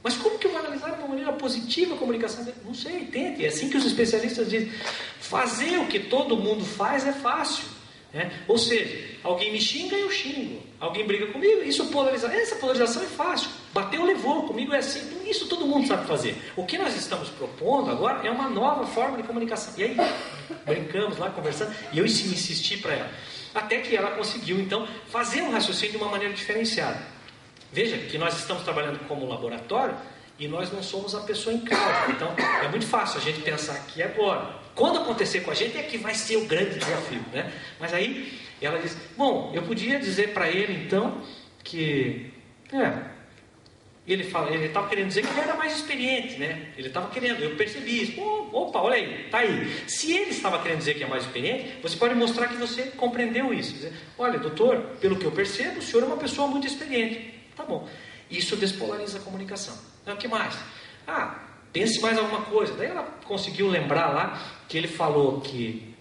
Mas como que eu vou analisar de uma maneira positiva a comunicação dele? Não sei, tente. É assim que os especialistas dizem. Fazer o que todo mundo faz é fácil. Né? Ou seja, alguém me xinga, eu xingo. Alguém briga comigo, isso polariza. Essa polarização é fácil. Bateu, levou. Comigo é assim. Isso todo mundo sabe fazer. O que nós estamos propondo agora é uma nova forma de comunicação. E aí, brincamos lá, conversando, e eu insisti para ela. Até que ela conseguiu, então, fazer um raciocínio de uma maneira diferenciada. Veja que nós estamos trabalhando como laboratório e nós não somos a pessoa em causa. Então, é muito fácil a gente pensar aqui agora. Quando acontecer com a gente é que vai ser o grande desafio, né? Mas aí, ela diz, bom, eu podia dizer para ele, então, que... ele estava querendo dizer que ele era mais experiente, né? Ele estava querendo, eu percebi isso. Opa, olha aí, tá aí. Se ele estava querendo dizer que é mais experiente, você pode mostrar que você compreendeu isso. Dizer, olha, doutor, pelo que eu percebo, o senhor é uma pessoa muito experiente. Tá bom. Isso despolariza a comunicação. O que mais? Pense mais alguma coisa. Daí ela conseguiu lembrar lá que ele falou que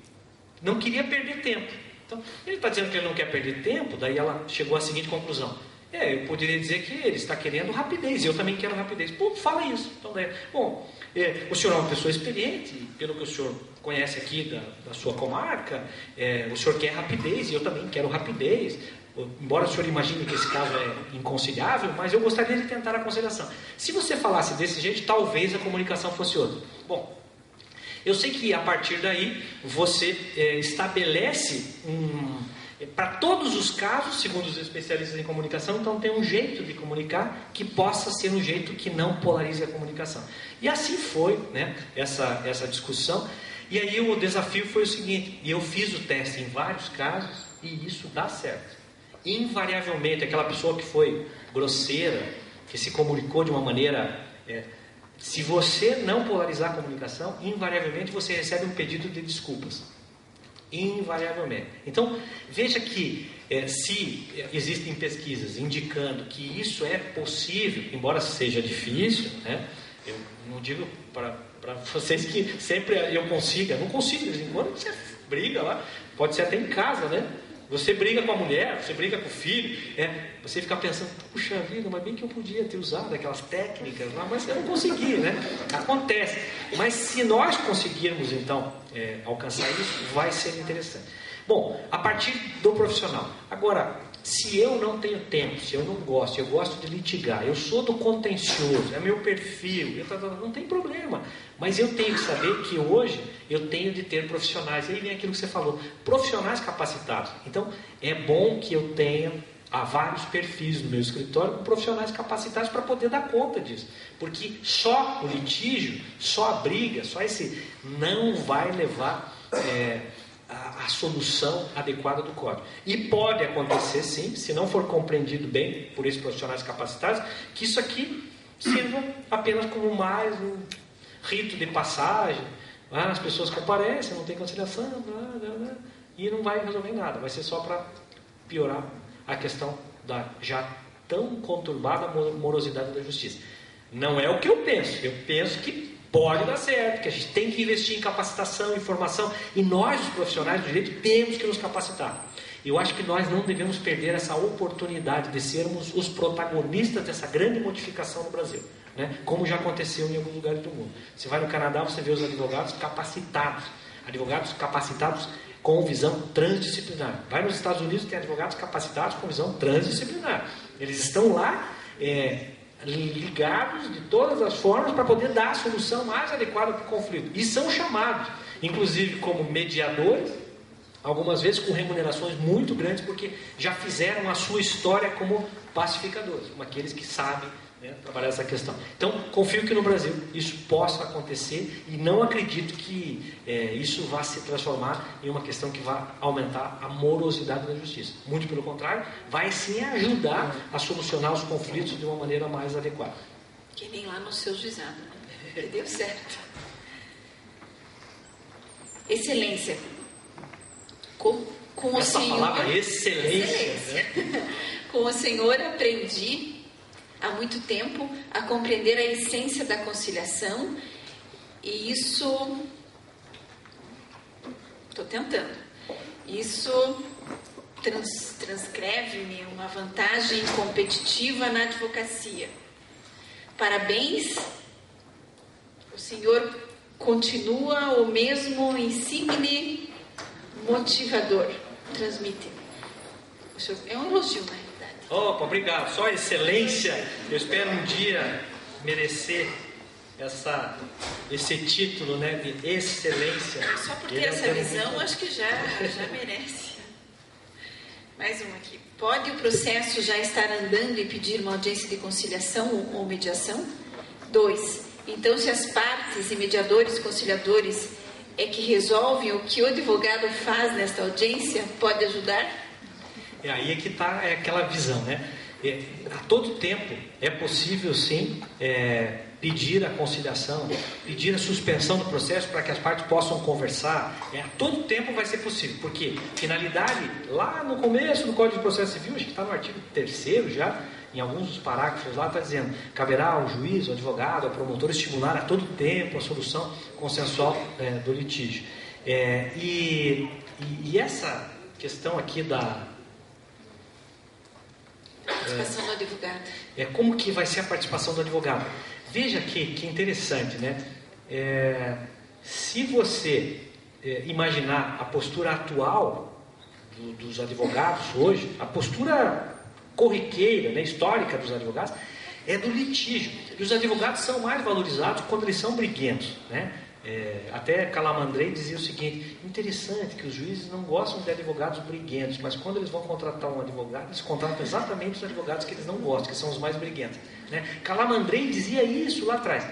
não queria perder tempo. Então, ele está dizendo que ele não quer perder tempo, daí ela chegou à seguinte conclusão. Eu poderia dizer que ele está querendo rapidez, eu também quero rapidez. Fala isso. Então, o senhor é uma pessoa experiente, pelo que o senhor conhece aqui da sua comarca, o senhor quer rapidez e eu também quero rapidez. Embora o senhor imagine que esse caso é inconciliável, mas eu gostaria de tentar a conciliação. Se você falasse desse jeito, talvez a comunicação fosse outra. Bom, eu sei que a partir daí você estabelece para todos os casos, segundo os especialistas em comunicação, então tem um jeito de comunicar que possa ser um jeito que não polarize a comunicação. E assim foi, né, essa discussão. E aí o desafio foi o seguinte, e eu fiz o teste em vários casos e isso dá certo. Invariavelmente, aquela pessoa que foi grosseira, que se comunicou de uma maneira... se você não polarizar a comunicação, invariavelmente você recebe um pedido de desculpas. Invariavelmente. Então, veja que se existem pesquisas indicando que isso é possível, embora seja difícil, né? Eu não digo para vocês que sempre eu consiga, não consigo, de vez em quando você briga lá, pode ser até em casa, né? Você briga com a mulher, você briga com o filho, você fica pensando, puxa vida, mas bem que eu podia ter usado aquelas técnicas lá, mas eu não consegui, né? Acontece. Mas se nós conseguirmos, então, alcançar isso, vai ser interessante. Bom, a partir do profissional. Agora, se eu não tenho tempo, se eu não gosto, eu gosto de litigar, eu sou do contencioso, é meu perfil, não tem problema. Mas eu tenho que saber que hoje eu tenho de ter profissionais. E aí vem aquilo que você falou, profissionais capacitados. Então, é bom que eu tenha vários perfis no meu escritório com profissionais capacitados para poder dar conta disso. Porque só o litígio, só a briga, só esse não vai levar a solução adequada do código. E pode acontecer sim, se não for compreendido bem por esses profissionais capacitados, que isso aqui sirva apenas como mais um rito de passagem. As pessoas comparecem, não tem conciliação, e não vai resolver nada. Vai ser só para piorar a questão da já tão conturbada morosidade da justiça. Não é o que eu penso. Eu penso que pode dar certo, que a gente tem que investir em capacitação, em formação, e nós, os profissionais do direito, temos que nos capacitar. Eu acho que nós não devemos perder essa oportunidade de sermos os protagonistas dessa grande modificação no Brasil, né? Como já aconteceu em alguns lugares do mundo. Você vai no Canadá, você vê os advogados capacitados com visão transdisciplinar. Vai nos Estados Unidos, tem advogados capacitados com visão transdisciplinar. Eles estão lá ligados de todas as formas para poder dar a solução mais adequada para o conflito. E são chamados, inclusive como mediadores, algumas vezes com remunerações muito grandes, porque já fizeram a sua história como pacificadores, como aqueles que sabem, né, trabalhar essa questão. Então, confio que no Brasil isso possa acontecer e não acredito que isso vá se transformar em uma questão que vá aumentar a morosidade da justiça. Muito pelo contrário, vai sim ajudar a solucionar os conflitos de uma maneira mais adequada. Que nem lá no seu juizado, né? Que deu certo. Excelência. Com essa o Senhor, palavra excelência. Né? Com o Senhor aprendi há muito tempo a compreender a essência da conciliação, e isso estou tentando. Isso transcreve-me uma vantagem competitiva na advocacia. Parabéns. O senhor continua o mesmo insigne motivador. Transmite. É um elogio, na realidade. Opa, obrigado. Só excelência. Eu espero um dia merecer esse título, né, de excelência. Só por ter essa visão, acho que já merece. Mais um aqui. Pode o processo já estar andando e pedir uma audiência de conciliação ou mediação? 2. Então, se as partes e mediadores, conciliadores é que resolvem o que o advogado faz nesta audiência, pode ajudar? Aí é que está aquela visão, né? A todo tempo é possível, sim, pedir a conciliação, pedir a suspensão do processo para que as partes possam conversar. A todo tempo vai ser possível, porque finalidade, lá no começo do Código de Processo Civil, acho que está no artigo 3º já, em alguns dos parágrafos lá está dizendo: caberá ao juiz, ao advogado, ao promotor estimular a todo tempo a solução consensual do litígio. E essa questão aqui da participação do advogado. Como que vai ser a participação do advogado? Veja que interessante, né? Se você imaginar a postura atual dos advogados hoje, a postura corriqueira, né, histórica dos advogados, é do litígio. E os advogados são mais valorizados quando eles são briguentos, né? Até Calamandrei dizia o seguinte: interessante que os juízes não gostam de advogados briguentos, mas quando eles vão contratar um advogado, eles contratam exatamente os advogados que eles não gostam, que são os mais briguentos, né? Calamandrei dizia isso lá atrás.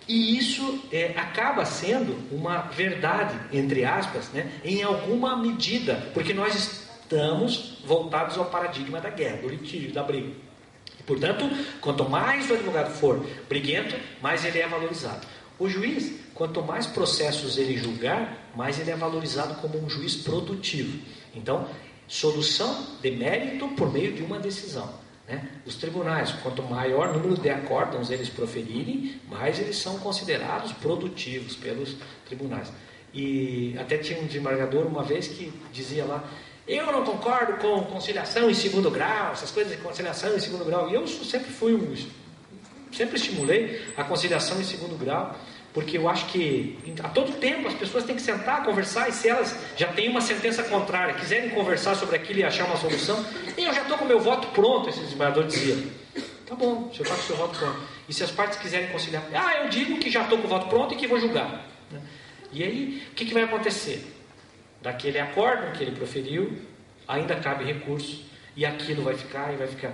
E isso acaba sendo uma verdade, entre aspas, né, em alguma medida, porque nós estamos voltados ao paradigma da guerra, do litígio, da briga. E, portanto, quanto mais o advogado for briguento, mais ele é valorizado. O juiz, quanto mais processos ele julgar, mais ele é valorizado como um juiz produtivo. Então, solução de mérito por meio de uma decisão, né? Os tribunais, quanto maior número de acórdãos eles proferirem, mais eles são considerados produtivos pelos tribunais. E até tinha um desembargador uma vez que dizia lá: eu não concordo com conciliação em segundo grau, essas coisas de conciliação em segundo grau. E eu sempre sempre estimulei a conciliação em segundo grau, porque eu acho que a todo tempo as pessoas têm que sentar, conversar, e se elas já têm uma sentença contrária, quiserem conversar sobre aquilo e achar uma solução, eu já estou com o meu voto pronto, esse desembargador dizia. Tá bom, o senhor está com o seu voto pronto. E se as partes quiserem conciliar, eu digo que já estou com o voto pronto e que vou julgar. E aí, o que vai acontecer? Daquele acórdão que ele proferiu, ainda cabe recurso, e aquilo vai ficar e vai ficar.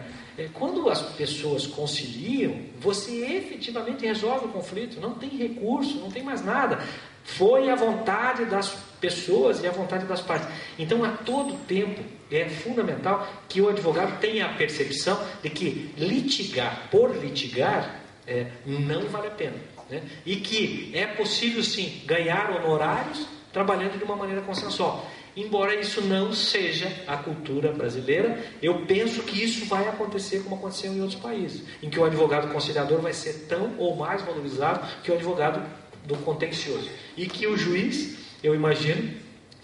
Quando as pessoas conciliam, você efetivamente resolve o conflito, não tem recurso, não tem mais nada. Foi a vontade das pessoas e a vontade das partes. Então, a todo tempo, é fundamental que o advogado tenha a percepção de que litigar por litigar não vale a pena, né? E que é possível, sim, ganhar honorários trabalhando de uma maneira consensual. Embora isso não seja a cultura brasileira, eu penso que isso vai acontecer como aconteceu em outros países, em que o advogado conciliador vai ser tão ou mais valorizado que o advogado do contencioso. E que o juiz, eu imagino,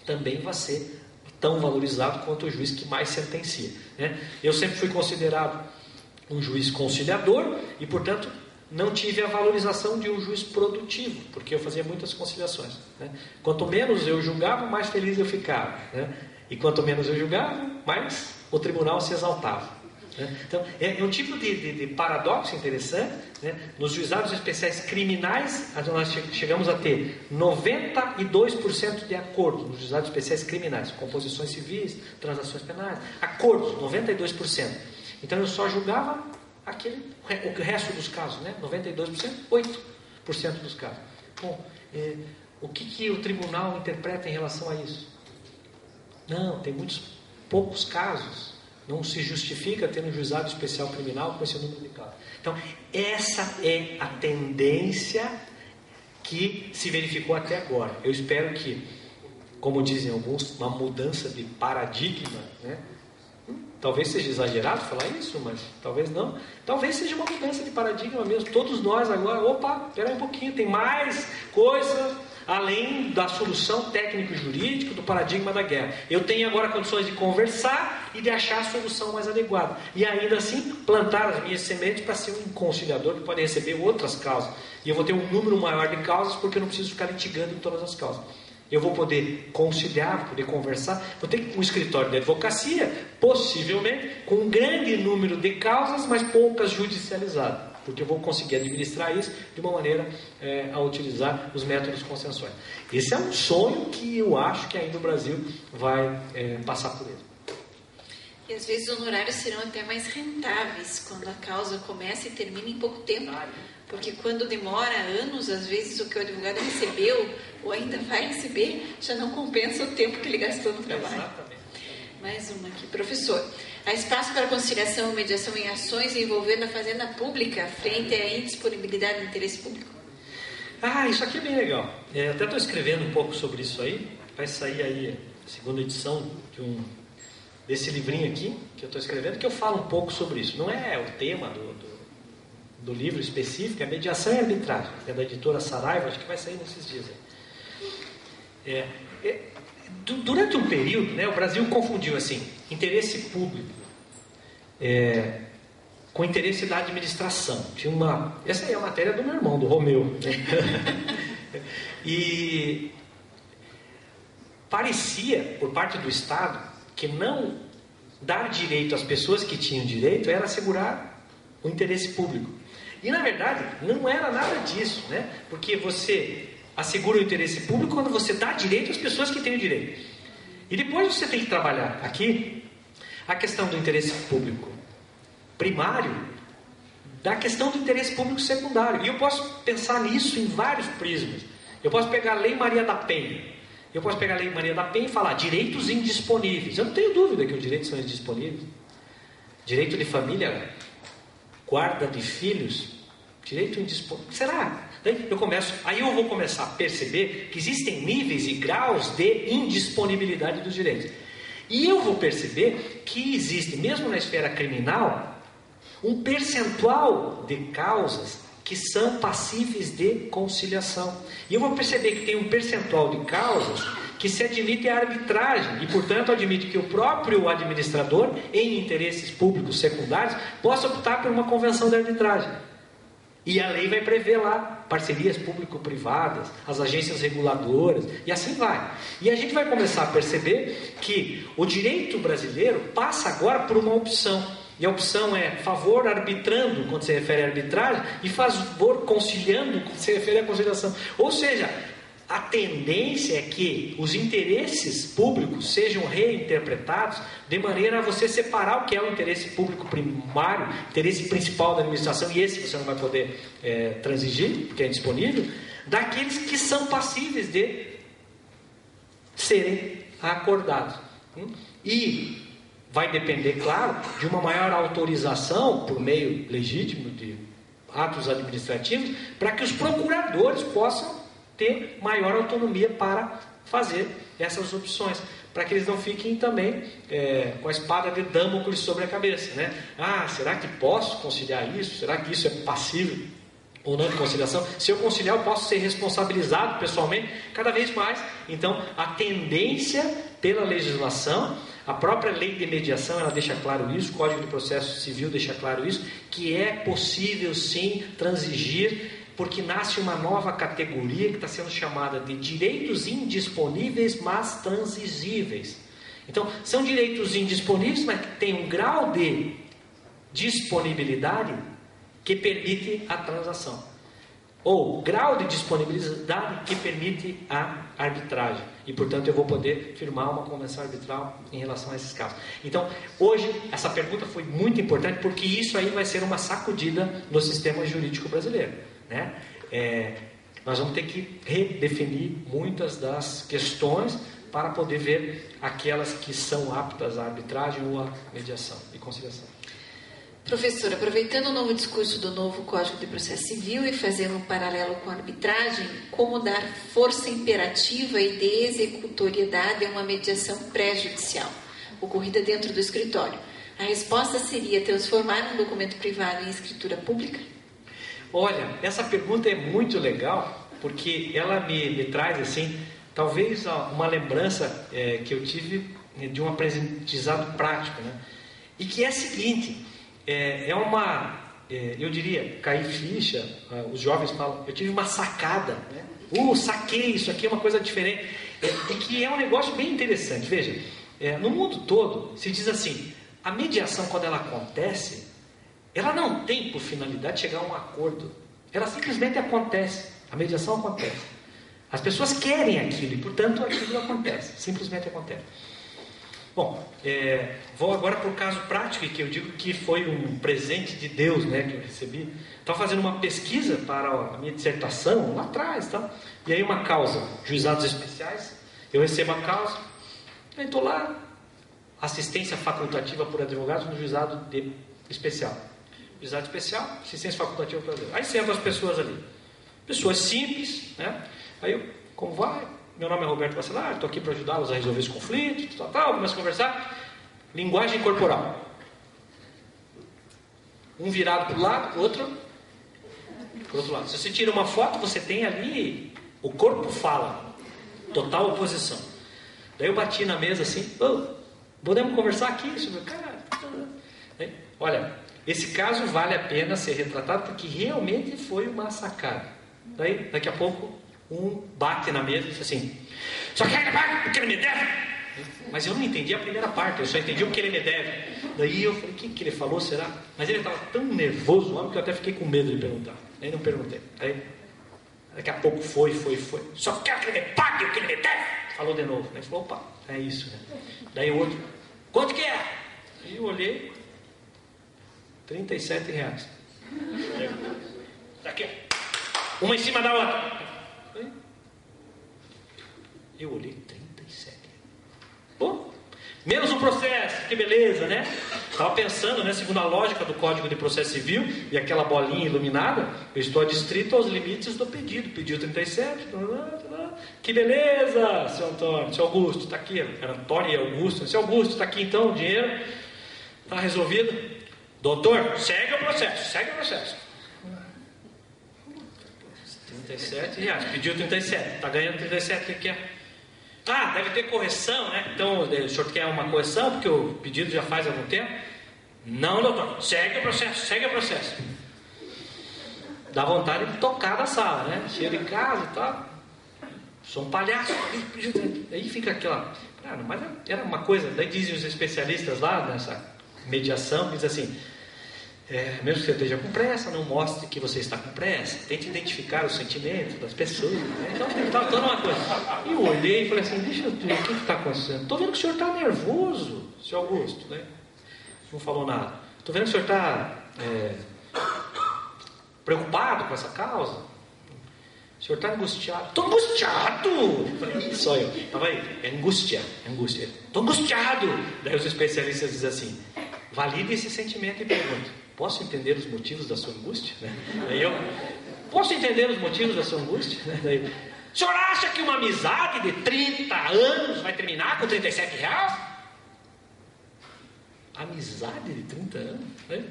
também vai ser tão valorizado quanto o juiz que mais sentencia, né? Eu sempre fui considerado um juiz conciliador e, portanto, não tive a valorização de um juiz produtivo, porque eu fazia muitas conciliações, né? Quanto menos eu julgava, mais feliz eu ficava, né? E quanto menos eu julgava, mais o tribunal se exaltava, né? Então, é um tipo de paradoxo interessante, né? Nos juizados especiais criminais, nós chegamos a ter 92% de acordo nos juizados especiais criminais, composições civis, transações penais, acordos, 92%. Então, eu só julgava o resto dos casos, né? 92%, 8% dos casos. Bom, o que o tribunal interpreta em relação a isso? Não, tem poucos casos. Não se justifica ter um juizado especial criminal com esse número de casos. Então, essa é a tendência que se verificou até agora. Eu espero que, como dizem alguns, uma mudança de paradigma, né? Talvez seja exagerado falar isso, mas talvez não. Talvez seja uma mudança de paradigma mesmo. Todos nós agora, espera aí um pouquinho, tem mais coisa além da solução técnico-jurídica do paradigma da guerra. Eu tenho agora condições de conversar e de achar a solução mais adequada. E ainda assim, plantar as minhas sementes para ser um conciliador que pode receber outras causas. E eu vou ter um número maior de causas porque eu não preciso ficar litigando em todas as causas. Eu vou poder conciliar, vou poder conversar, vou ter um escritório de advocacia, possivelmente, com um grande número de causas, mas poucas judicializadas, porque eu vou conseguir administrar isso de uma maneira a utilizar os métodos consensuais. Esse é um sonho que eu acho que ainda o Brasil vai passar por ele. E às vezes os honorários serão até mais rentáveis quando a causa começa e termina em pouco tempo. Porque quando demora anos, às vezes o que o advogado recebeu ou ainda vai receber já não compensa o tempo que ele gastou no trabalho. Exatamente. Mais uma aqui. Professor, há espaço para conciliação e mediação em ações envolvendo a fazenda pública frente à indisponibilidade do interesse público? Isso aqui é bem legal. Até estou escrevendo um pouco sobre isso aí. Vai sair aí a segunda edição desse livrinho aqui que eu estou escrevendo, que eu falo um pouco sobre isso. Não é o tema do livro específico, é mediação e arbitragem. É da editora Saraiva, acho que vai sair nesses dias aí. Durante um período, o Brasil confundiu assim, interesse público com interesse da administração. Essa aí é a matéria do meu irmão, do Romeu. Né? E parecia, por parte do Estado, que não dar direito às pessoas que tinham direito era assegurar o interesse público. E, na verdade, não era nada disso, né? Porque você assegura o interesse público quando você dá direito às pessoas que têm o direito. E depois você tem que trabalhar aqui a questão do interesse público primário da questão do interesse público secundário. E eu posso pensar nisso em vários prismas. Eu posso pegar a Lei Maria da Penha. Eu posso pegar a Lei Maria da Penha e falar direitos indisponíveis. Eu não tenho dúvida que os direitos são indisponíveis. Direito de família, guarda de filhos, direito indisponível. Será? Aí eu vou começar a perceber que existem níveis e graus de indisponibilidade dos direitos. E eu vou perceber que existe, mesmo na esfera criminal, um percentual de causas que são passíveis de conciliação. E eu vou perceber que tem um percentual de causas que se admite a arbitragem e, portanto, admite que o próprio administrador, em interesses públicos secundários, possa optar por uma convenção de arbitragem. E a lei vai prever lá parcerias público-privadas, as agências reguladoras, e assim vai. E a gente vai começar a perceber que o direito brasileiro passa agora por uma opção. E a opção é favor arbitrando, quando se refere à arbitragem, e favor conciliando, quando se refere à conciliação. Ou seja, a tendência é que os interesses públicos sejam reinterpretados de maneira a você separar o que é o interesse público primário, interesse principal da administração, e esse você não vai poder transigir, porque é indisponível, daqueles que são passíveis de serem acordados. E vai depender, claro, de uma maior autorização, por meio legítimo de atos administrativos, para que os procuradores possam ter maior autonomia para fazer essas opções, para que eles não fiquem também com a espada de Damocles sobre a cabeça, né? Será que posso conciliar isso? Será que isso é passível ou não de conciliação? Se eu conciliar, eu posso ser responsabilizado pessoalmente cada vez mais. Então, a tendência pela legislação, a própria lei de mediação, ela deixa claro isso, o Código de Processo Civil deixa claro isso, que é possível sim transigir, porque nasce uma nova categoria que está sendo chamada de direitos indisponíveis, mas transigíveis. Então, são direitos indisponíveis, mas que têm um grau de disponibilidade que permite a transação. Ou grau de disponibilidade que permite a arbitragem. E, portanto, eu vou poder firmar uma convenção arbitral em relação a esses casos. Então, hoje, essa pergunta foi muito importante, porque isso aí vai ser uma sacudida no sistema jurídico brasileiro, né? Nós vamos ter que redefinir muitas das questões para poder ver aquelas que são aptas à arbitragem ou à mediação e conciliação. Professor, aproveitando o novo discurso do novo Código de Processo Civil e fazendo um paralelo com a arbitragem, como dar força imperativa e de executoriedade a uma mediação pré-judicial, ocorrida dentro do escritório? A resposta seria transformar um documento privado em escritura pública? Olha, essa pergunta é muito legal, porque ela me traz, assim, talvez uma lembrança que eu tive de um aprendizado prático, né? E que é o seguinte, eu diria, cair ficha, os jovens falam, eu tive uma sacada, né? Saquei, isso aqui é uma coisa diferente, e que é um negócio bem interessante. Veja, no mundo todo se diz assim, a mediação, quando ela acontece, ela não tem por finalidade chegar a um acordo, ela simplesmente acontece, a mediação acontece, as pessoas querem aquilo e portanto aquilo acontece, simplesmente acontece. Bom, vou agora para o caso prático, que eu digo que foi um presente de Deus, né, que eu recebi. Estava fazendo uma pesquisa para a minha dissertação, lá atrás, tá? E aí uma causa, juizados especiais, eu recebo a causa, aí estou lá, assistência facultativa por advogados no juizado especial. Juizado especial, assistência facultativa por advogados. Aí sentam as pessoas ali, pessoas simples, né? Aí eu, como vai? Meu nome é Roberto Bacelar, estou aqui para ajudá-los a resolver esse conflito, começa a conversar. Linguagem corporal. Um virado para o lado, outro para o outro lado. Se você tira uma foto, você tem ali, o corpo fala, total oposição. Daí eu bati na mesa assim, podemos conversar aqui sobre o cara? Olha, esse caso vale a pena ser retratado porque realmente foi uma sacada. Daí, daqui a pouco, um bate na mesa e diz assim, só quer que ele pague porque ele me deve. Mas eu não entendi a primeira parte, eu só entendi o que ele me deve. Daí eu falei, o que ele falou, será? Mas ele estava tão nervoso, homem, que eu até fiquei com medo de perguntar. Aí não perguntei. Aí, daqui a pouco foi. Só quer que ele me pague o que ele me deve. Falou de novo. Aí falou, opa, é isso, né? Daí o outro, quanto que é? Aí eu olhei, R$37. Daqui, uma em cima da outra. Eu olhei, 37. Bom, menos um processo, que beleza, né? Estava pensando, né, segundo a lógica do Código de Processo Civil e aquela bolinha iluminada, eu estou adstrito aos limites do pedido. Pediu 37, que beleza, seu Antônio, seu Augusto, está aqui. Era Antônio e Augusto. Seu Augusto, está aqui então o dinheiro, está resolvido. Doutor, segue o processo. R$37, pediu 37, está ganhando 37, o que é? Deve ter correção, né? Então, o senhor quer uma correção, porque o pedido já faz algum tempo? Não, doutor, segue o processo. Dá vontade de tocar da sala, né? Chega em casa e tal, sou um palhaço, aí fica aquela... mas era uma coisa, daí dizem os especialistas lá nessa mediação, diz assim... mesmo que você esteja com pressa, não mostre que você está com pressa. Tente identificar os sentimentos das pessoas, né? Então tem que estar toda uma coisa. E eu olhei e falei assim, deixa eu ver o que está acontecendo. Estou vendo que o senhor está nervoso, seu Augusto, né? Não falou nada. Estou vendo que o senhor está preocupado com essa causa. O senhor está angustiado. Estou angustiado! Só eu. Estava aí. É angústia. Estou angustiado. Daí os especialistas dizem assim, valide esse sentimento e pergunta, posso entender os motivos da sua angústia? Daí eu, posso entender os motivos da sua angústia? Daí, o senhor acha que uma amizade de 30 anos vai terminar com R$37? Amizade de 30 anos? Né?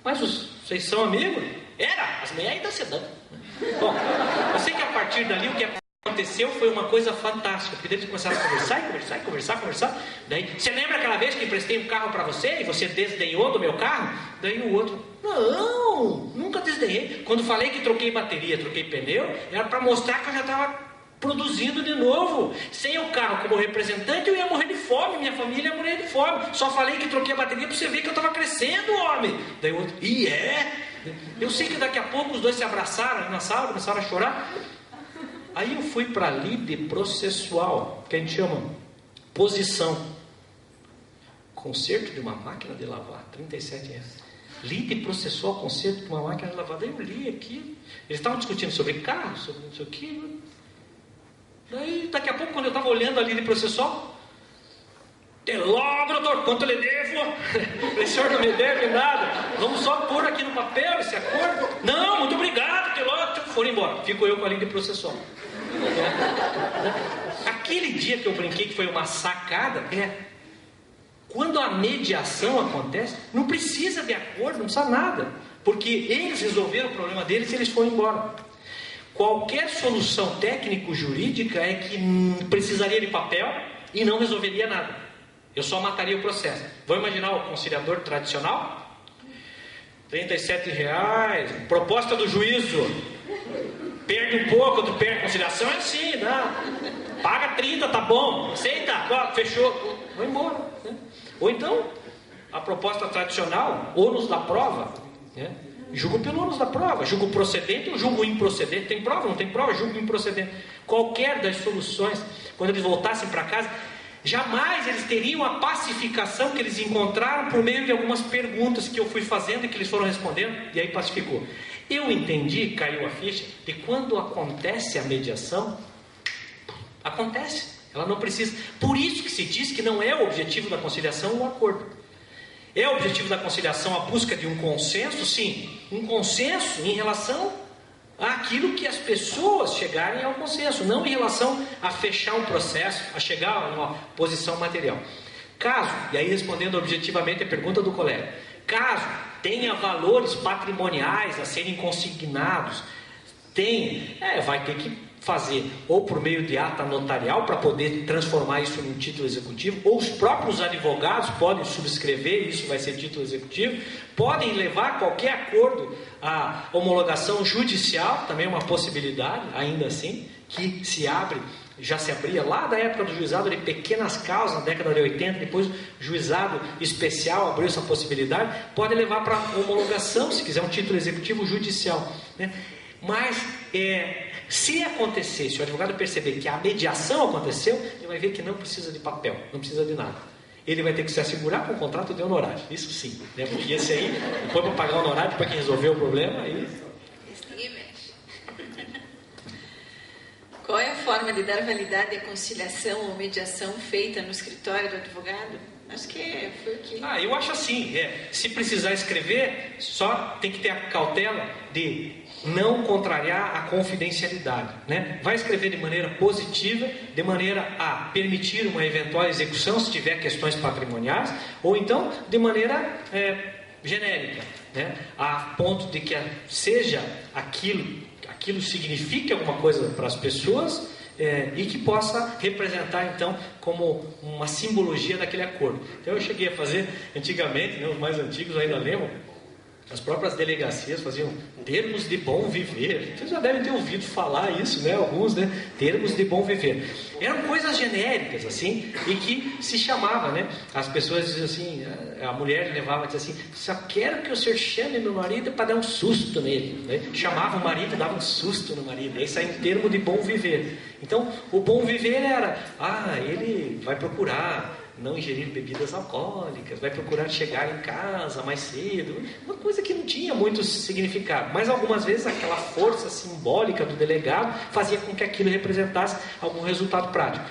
Mas vocês são amigos? Era, as mulheres ainda se dão. Bom, eu sei que a partir dali o que aconteceu foi uma coisa fantástica, porque eles começaram a conversar. Daí, você lembra aquela vez que emprestei um carro para você e você desdenhou do meu carro? Daí o outro, não, nunca desdenhei. Quando falei que troquei bateria, troquei pneu, era para mostrar que eu já estava produzindo de novo. Sem o carro como representante, eu ia morrer de fome, minha família ia morrer de fome. Só falei que troquei a bateria para você ver que eu estava crescendo, homem. Daí o outro, eu sei que daqui a pouco os dois se abraçaram na sala, começaram a chorar. Aí eu fui para a lide processual, que a gente chama posição. Conserto de uma máquina de lavar, R$37. Lide processual, conserto de uma máquina de lavar. Daí eu li aqui, eles estavam discutindo sobre carro, sobre não sei o que. Daí, daqui a pouco, quando eu estava olhando a lide processual, até logo, doutor, quanto eu lhe devo? O senhor não me deve nada. Vamos só pôr aqui no papel esse acordo. Não, muito obrigado, até logo. Foram embora. Fico eu com a lide processual. Aquele dia que eu brinquei que foi uma sacada, quando a mediação acontece, não precisa de acordo, não precisa nada, porque eles resolveram o problema deles e eles foram embora. Qualquer solução técnico-jurídica é que precisaria de papel e não resolveria nada. Eu só mataria o processo. Vamos imaginar o conciliador tradicional? R$37, proposta do juízo, perde um pouco, outro perde. Conciliação é assim, dá. Paga 30, tá bom, aceita, fechou, vou embora, né? Ou então, a proposta tradicional, ônus da prova, né? Julgo pelo ônus da prova, julgo procedente ou julgo improcedente. Tem prova, não tem prova, julgo improcedente. Qualquer das soluções, quando eles voltassem para casa, jamais eles teriam a pacificação que eles encontraram por meio de algumas perguntas que eu fui fazendo e que eles foram respondendo, e aí pacificou. Eu entendi, caiu a ficha, de quando acontece a mediação, acontece, ela não precisa. Por isso que se diz que não é o objetivo da conciliação o acordo. É o objetivo da conciliação a busca de um consenso? Sim, um consenso em relação àquilo que as pessoas chegarem ao consenso, não em relação a fechar um processo, a chegar a uma posição material. Caso, e aí respondendo objetivamente a pergunta do colega, caso tenha valores patrimoniais a serem consignados, vai ter que fazer ou por meio de ata notarial para poder transformar isso num título executivo, ou os próprios advogados podem subscrever, isso vai ser título executivo, podem levar qualquer acordo à homologação judicial, também é uma possibilidade, ainda assim, que se abre, já se abria lá da época do juizado de pequenas causas, na década de 80, depois o juizado especial abriu essa possibilidade, pode levar para homologação, se quiser um título executivo judicial, né? Mas se acontecer, se o advogado perceber que a mediação aconteceu, ele vai ver que não precisa de papel, não precisa de nada. Ele vai ter que se assegurar com o contrato de honorário, isso sim, né? Porque esse aí, depois para pagar o honorário para quem resolveu o problema, aí... Qual é a forma de dar validade à conciliação ou mediação feita no escritório do advogado? Acho que foi o que... eu acho assim, se precisar escrever, só tem que ter a cautela de não contrariar a confidencialidade, né? Vai escrever de maneira positiva, de maneira a permitir uma eventual execução se tiver questões patrimoniais, ou então de maneira genérica, né? A ponto de que seja aquilo signifique alguma coisa para as pessoas e que possa representar então como uma simbologia daquele acordo. Então eu cheguei a fazer antigamente, né, os mais antigos ainda lembram, as próprias delegacias faziam termos de bom viver. Vocês já devem ter ouvido falar isso, né? Alguns, né? Termos de bom viver. Eram coisas genéricas, assim, e que se chamava, né? As pessoas diziam assim, a mulher levava e dizia assim, só quero que o senhor chame meu marido para dar um susto nele, né? Chamava o marido, dava um susto no marido. E aí saía um termo de bom viver. Então, o bom viver era, ele vai procurar não ingerir bebidas alcoólicas, vai procurar chegar em casa mais cedo, uma coisa que não tinha muito significado, mas algumas vezes aquela força simbólica do delegado fazia com que aquilo representasse algum resultado prático.